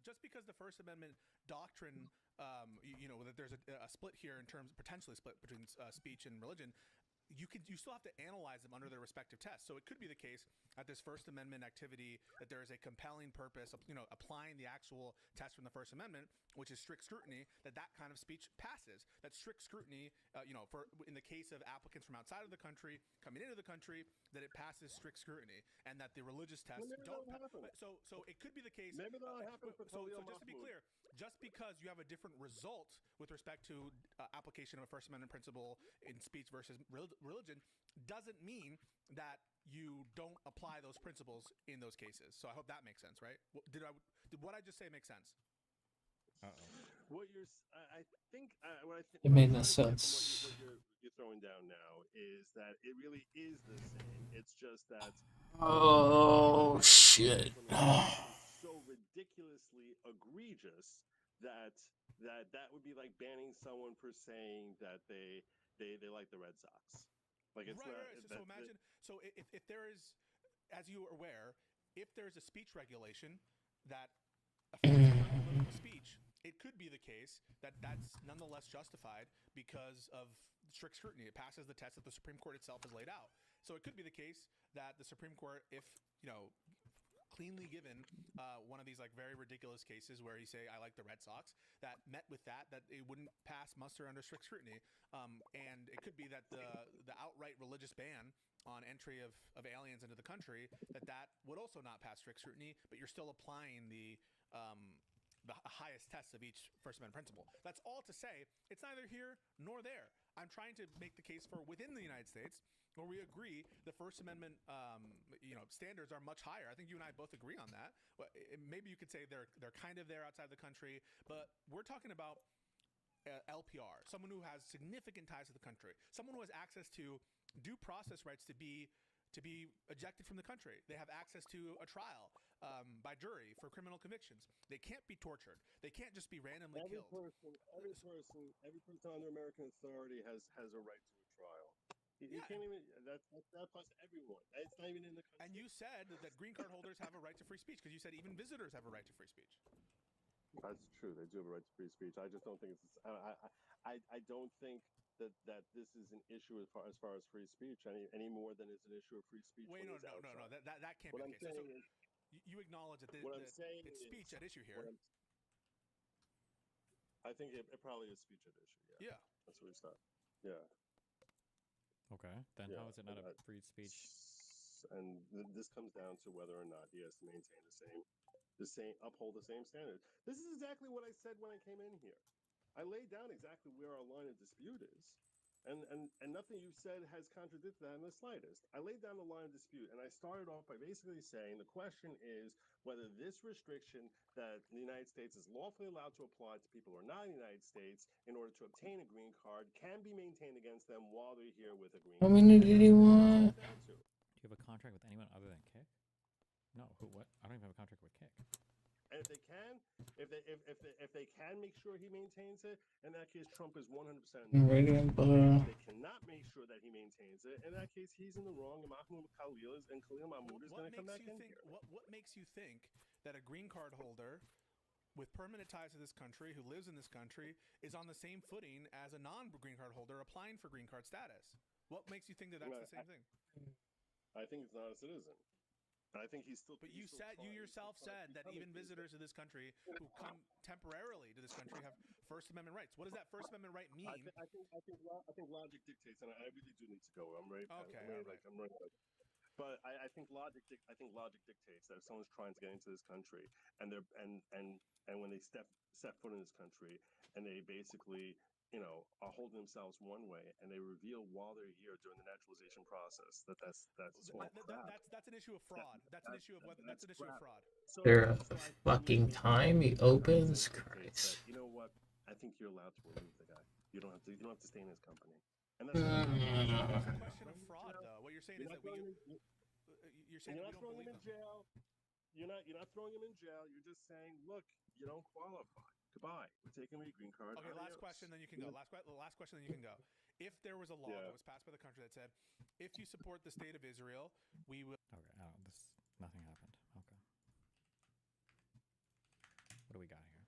Just because the First Amendment doctrine, that there's a split here in terms, potentially split between speech and religion. You still have to analyze them under their respective tests. So it could be the case at this First Amendment activity that there is a compelling purpose of applying the actual test from the First Amendment, which is strict scrutiny, that kind of speech passes. That strict scrutiny, for in the case of applicants from outside of the country coming into the country, that it passes strict scrutiny, and that the religious tests don't. So it could be the case. Maybe that'll happen for so just to be clear, just because you have a different result with respect to application of a First Amendment principle in speech versus religion doesn't mean that you don't apply those principles in those cases. So I hope that makes sense, right? Did what I just say make sense? What it made no sense. What you're throwing down now is that it really is the same. It's just that. Oh shit! So ridiculously egregious that would be like banning someone for saying that they like the Red Sox. Like it's right. Not. So imagine. So if there is, as you are aware, if there is a speech regulation that affects political speech, it could be the case that that's nonetheless justified because of strict scrutiny. It passes the test that the Supreme Court itself has laid out. So it could be the case that the Supreme Court, if cleanly given one of these like very ridiculous cases where you say I like the Red Sox, that met with that it wouldn't pass muster under strict scrutiny, and it could be that the outright religious ban on entry of aliens into the country that would also not pass strict scrutiny, but you're still applying the highest tests of each First Amendment principle. That's all to say it's neither here nor there. I'm trying to make the case for within the United States, where we agree the First Amendment, standards are much higher. I think you and I both agree on that. Maybe you could say they're kind of there outside the country, but we're talking about LPR, someone who has significant ties to the country, someone who has access to due process rights to be ejected from the country. They have access to a trial by jury for criminal convictions. They can't be tortured. They can't just be randomly killed. Every person under American authority has a right to a trial. You can't even. That applies to everyone. It's not even in the country. And you said that green card holders have a right to free speech because you said even visitors have a right to free speech. That's true. They do have a right to free speech. I just don't think it's. I don't think that this is an issue as far as free speech any more than it's an issue of free speech. Wait, no. That can't be the case. So you acknowledge that it's speech at issue here. I think it probably is speech at issue. Yeah. That's where we start. Yeah. Okay. Then how is it not a free speech? And this comes down to whether or not he has to maintain uphold the same standards. This is exactly what I said when I came in here. I laid down exactly where our line of dispute is. And nothing you've said has contradicted that in the slightest. I laid down the line of dispute, and I started off by basically saying the question is whether this restriction that the United States is lawfully allowed to apply to people who are not in the United States in order to obtain a green card can be maintained against them while they're here with a green card. How many did he want? Do you have a contract with anyone other than Kick? No. Who? What? I don't even have a contract with Kick. And if they can make sure he maintains it, in that case, Trump is 100% in the wrong. If they cannot make sure that he maintains it, in that case, he's in the wrong. And Khalil Mahmoud is going to come back in here. What makes you think that a green card holder with permanent ties to this country, who lives in this country, is on the same footing as a non-green card holder applying for green card status? What makes you think that that's the same thing? I think it's not a citizen. I think he's still. But you yourself said that even visitors to this country who come temporarily to this country have First Amendment rights. What does that First Amendment right mean? I think logic dictates, and I really do need to go. I'm ready. Okay, I'm ready. But I think logic dictates that if someone's trying to get into this country and when they step foot in this country and they basically are holding themselves one way, and they reveal while they're here during the naturalization process that's an issue of fraud. That's an issue of fraud. There a fucking time he opens? Christ. You know what? I think you're allowed to remove the guy. You don't have to stay in his company. And that's a question of fraud, though. What you're saying is that you're saying you're not throwing him in jail. You're not throwing him in jail. You're just saying, look, you don't qualify. Goodbye. We're taking away your green card. Okay, last question, then you can go. Last question, then you can go. If there was a law that was passed by the country that said, if you support the state of Israel, we will. Okay, nothing happened. Okay. What do we got here?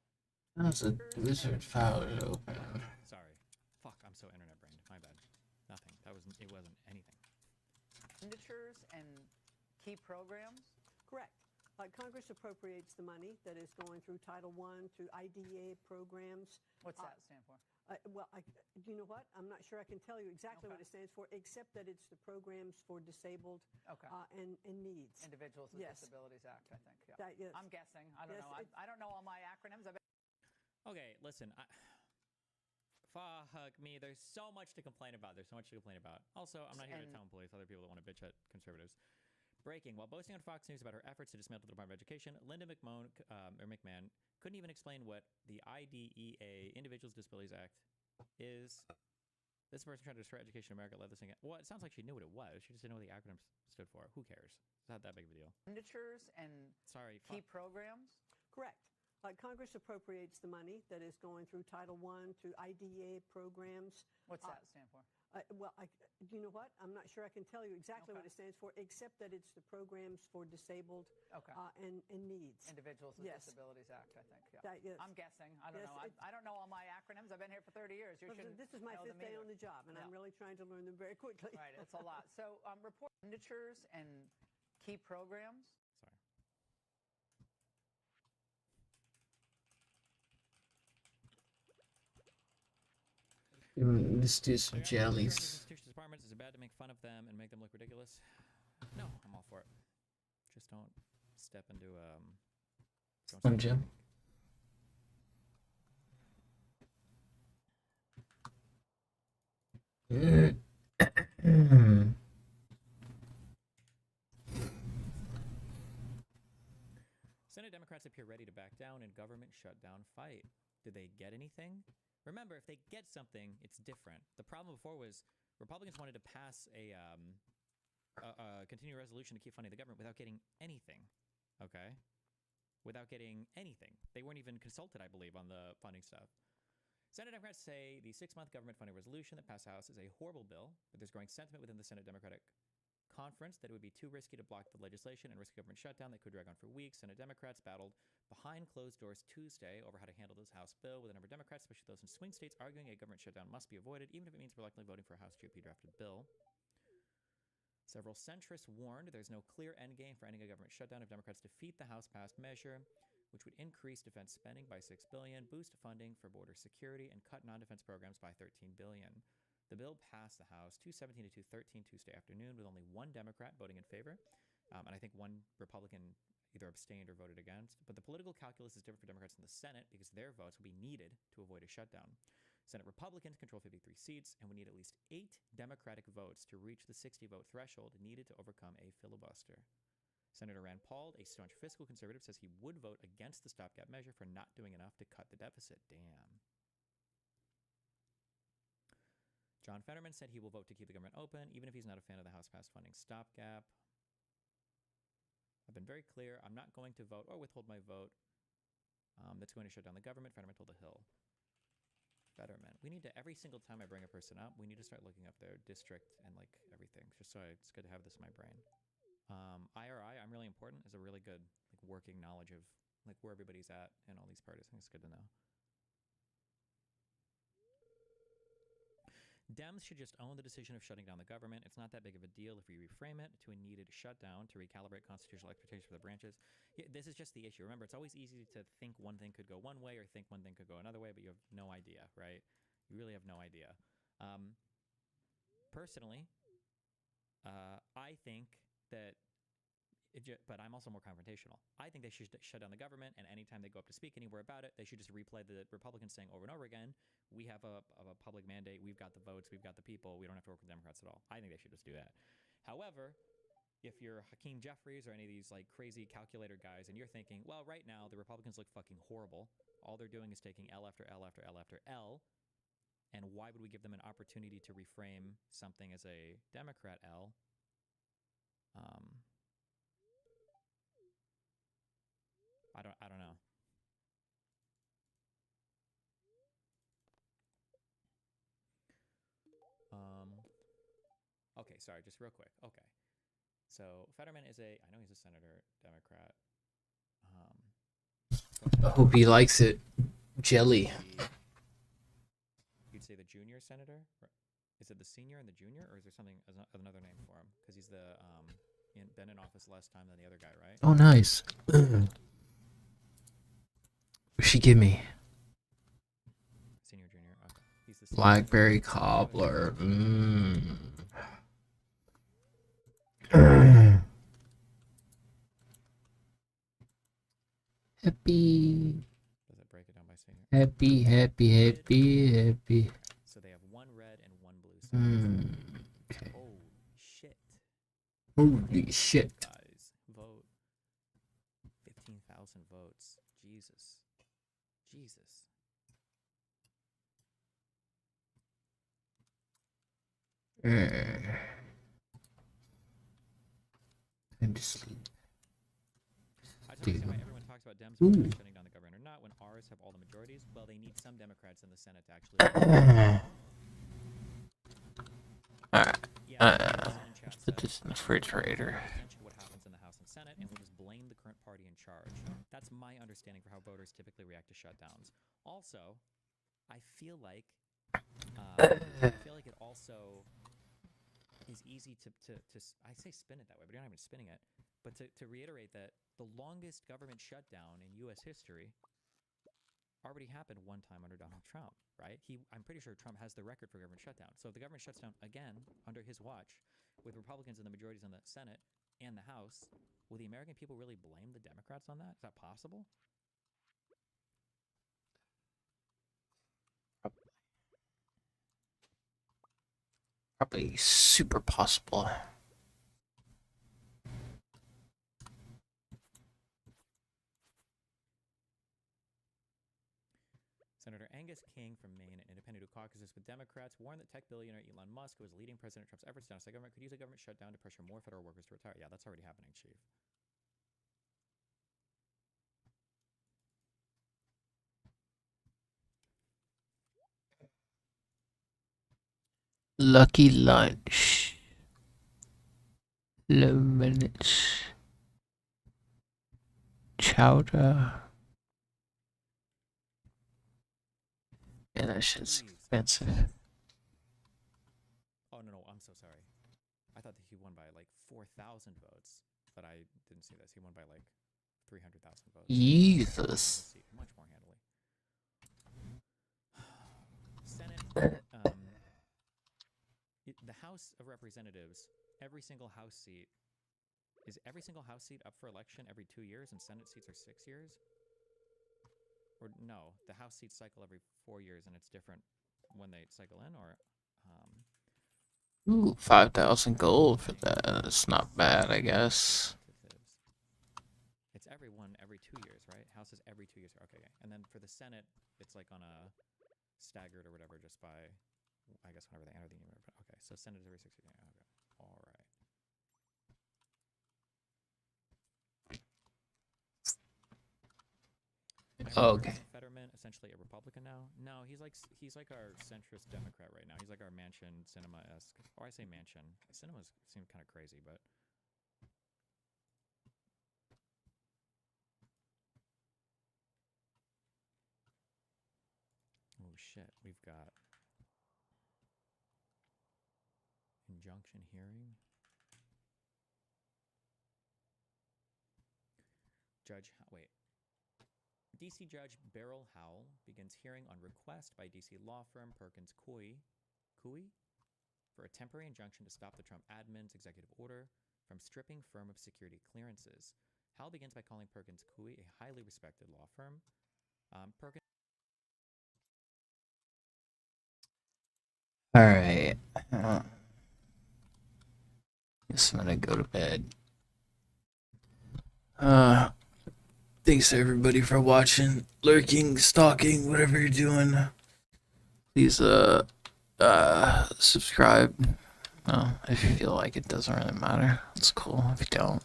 That's a wizard file to open. Sorry. Fuck, I'm so internet brained. My bad. Nothing. It wasn't anything. Expenditures and key programs? Correct. Congress appropriates the money that is going through Title I, through IDEA programs. What's that stand for? You know what? I'm not sure I can tell you exactly what it stands for, except that it's the programs for disabled and needs. Individuals with Disabilities Act, I think. Yeah. Yes. I'm guessing. I don't know. I don't know all my acronyms. Okay, listen. Fuck me. There's so much to complain about. Also, I'm not here to tone police other people that want to bitch at conservatives. Breaking. While boasting on Fox News about her efforts to dismantle the Department of Education, Linda McMahon couldn't even explain what the IDEA, Individuals with Disabilities Act, is. This person trying to destroy education in America led this thing. Well, it sounds like she knew what it was. She just didn't know what the acronyms stood for. Who cares? It's not that big of a deal. Expenditures and key programs? Correct. Congress appropriates the money that is going through Title I to IDA programs. What's that stand for? You know what? I'm not sure I can tell you exactly what it stands for, except that it's the Programs for Disabled and Needs. Individuals with Yes. Disabilities Act, I think. Yeah. Yes. I'm guessing. I don't Yes, know. I don't know all my acronyms. I've been here for 30 years. You should. This is my 5th day on the job, and I'm really trying to learn them very quickly. Right, it's a lot. So report expenditures and key programs. Let's do some jellies. Institutions, departments, is it bad to make fun of them and make them look ridiculous? No, I'm all for it. Just don't step into Some gel. Senate Democrats appear ready to back down in government shutdown fight. Did they get anything? Remember, if they get something, it's different. The problem before was Republicans wanted to pass a continuing resolution to keep funding the government without getting anything. Okay? Without getting anything. They weren't even consulted, I believe, on the funding stuff. Senate Democrats say the 6-month government funding resolution that passed the House is a horrible bill, but there's growing sentiment within the Senate Democratic conference that it would be too risky to block the legislation and risk government shutdown that could drag on for weeks. Senate Democrats battled behind closed doors Tuesday over how to handle this House bill, with a number of Democrats, especially those in swing states, arguing a government shutdown must be avoided, even if it means reluctantly voting for a House GOP drafted bill. Several centrists warned there's no clear endgame for ending a government shutdown if Democrats defeat the House-passed measure, which would increase defense spending by $6 billion, boost funding for border security, and cut non-defense programs by $13 billion. The bill passed the House 217 to 213 Tuesday afternoon, with only one Democrat voting in favor, and I think one Republican either abstained or voted against. But the political calculus is different for Democrats in the Senate because their votes will be needed to avoid a shutdown. Senate Republicans control 53 seats and would need at least 8 Democratic votes to reach the 60-vote threshold needed to overcome a filibuster. Senator Rand Paul, a staunch fiscal conservative, says he would vote against the stopgap measure for not doing enough to cut the deficit. Damn. John Fetterman said he will vote to keep the government open, even if he's not a fan of the House-passed funding stopgap. I've been very clear. I'm not going to vote or withhold my vote that's going to shut down the government, Fetterman told The Hill. Fetterman. We need to, every single time I bring a person up, we need to start looking up their district and, like, everything. Just so it's good to have this in my brain. IRI, I'm really important, is a really good, like, working knowledge of, like, where everybody's at in all these parties. I think it's good to know. Dems should just own the decision of shutting down the government. It's not that big of a deal if we reframe it to a needed shutdown to recalibrate constitutional expectations for the branches. Yeah, this is just the issue. Remember, it's always easy to think one thing could go one way or think one thing could go another way, but you have no idea, right? You really have no idea. Personally, I think that but I'm also more confrontational. I think they should shut down the government, and anytime they go up to speak anywhere about it, they should just replay the Republicans saying over and over again, we have a public mandate, we've got the votes, we've got the people, we don't have to work with Democrats at all. I think they should just do that. However, if you're Hakeem Jeffries or any of these like crazy calculator guys, and you're thinking, well, right now the Republicans look fucking horrible, all they're doing is taking L after L after L after L, and why would we give them an opportunity to reframe something as a Democrat L? I don't know. Okay, sorry, just real quick. Okay. So Fetterman is I know he's a senator, Democrat. I hope he likes it. Jelly. You'd say the junior senator? Is it the senior and the junior, or is there something another name for him? Because he's been in office less time than the other guy, right? Oh, nice. What'd she give me? Senior, junior. Okay. He's the Blackberry cobbler. Happy. Does it break it down by senior? Happy, happy, happy, happy. So they have one red and one blue. Okay. Holy shit. Holy shit. Guys, vote. 15,000 votes. Jesus. Time to sleep. I just want to say why everyone talks about Dems shutting down the government or not. Democrat when ours have all the majorities? Well, they need some Democrats in the Senate to actually. Alright. Yeah, Let's put this in the refrigerator. essentially what happens in the House and Senate, and we'll just blame the current party in charge. That's my understanding for how voters typically react to shutdowns. Also, I feel like it also is easy to I say spin it that way, but you're not even spinning it. But to reiterate that the longest government shutdown in U.S. history already happened one time under Donald Trump, right? I'm pretty sure Trump has the record for government shutdown. So if the government shuts down again under his watch, with Republicans in the majorities in the Senate and the House, will the American people really blame the Democrats on that? Is that possible? Probably super possible. Senator Angus King from Maine, an independent who caucuses with Democrats, warned that tech billionaire Elon Musk, who was leading President Trump's efforts to downsize government, could use a government shutdown to pressure more federal workers to retire. Yeah, that's already happening, Chief. Lucky lunch. 11 minutes. Chowder. Yeah, that shit's expensive. Oh, no, I'm so sorry. I thought that he won by like 4,000 votes, but I didn't see this. He won by like 300,000 votes. Jesus. Much more handily. Senate, the House of Representatives, every single House seat, is every single House seat up for election every 2 years, and Senate seats are 6 years? Or no, the House seats cycle every 4 years, and it's different when they cycle in, or... Ooh, 5,000 gold for that. That's not bad, I guess. It's every 2 years, right? House is every 2 years. Okay. And then for the Senate, it's like on a staggered or whatever, just by, I guess, whenever they enter the union. Okay, so Senate is every 6 years. Okay, all right. Okay. Fetterman, essentially a Republican now. No, he's like our centrist Democrat right now. He's like our Mansion Cinema-esque. Or I say Mansion. Cinemas seem kind of crazy, but. Oh shit, we've got injunction hearing. Wait. DC Judge Beryl Howell begins hearing on request by DC law firm Perkins Coie for a temporary injunction to stop the Trump admin's executive order from stripping firm of security clearances. Howell begins by calling Perkins Coie a highly respected law firm. All right. Guess I'm gonna go to bed. Thanks everybody for watching, lurking, stalking, whatever you're doing. Please subscribe. If you feel like it, doesn't really matter. It's cool if you don't.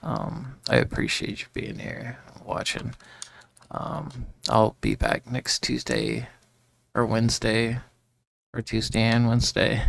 I appreciate you being here, watching. I'll be back next Tuesday or Wednesday, or Tuesday and Wednesday.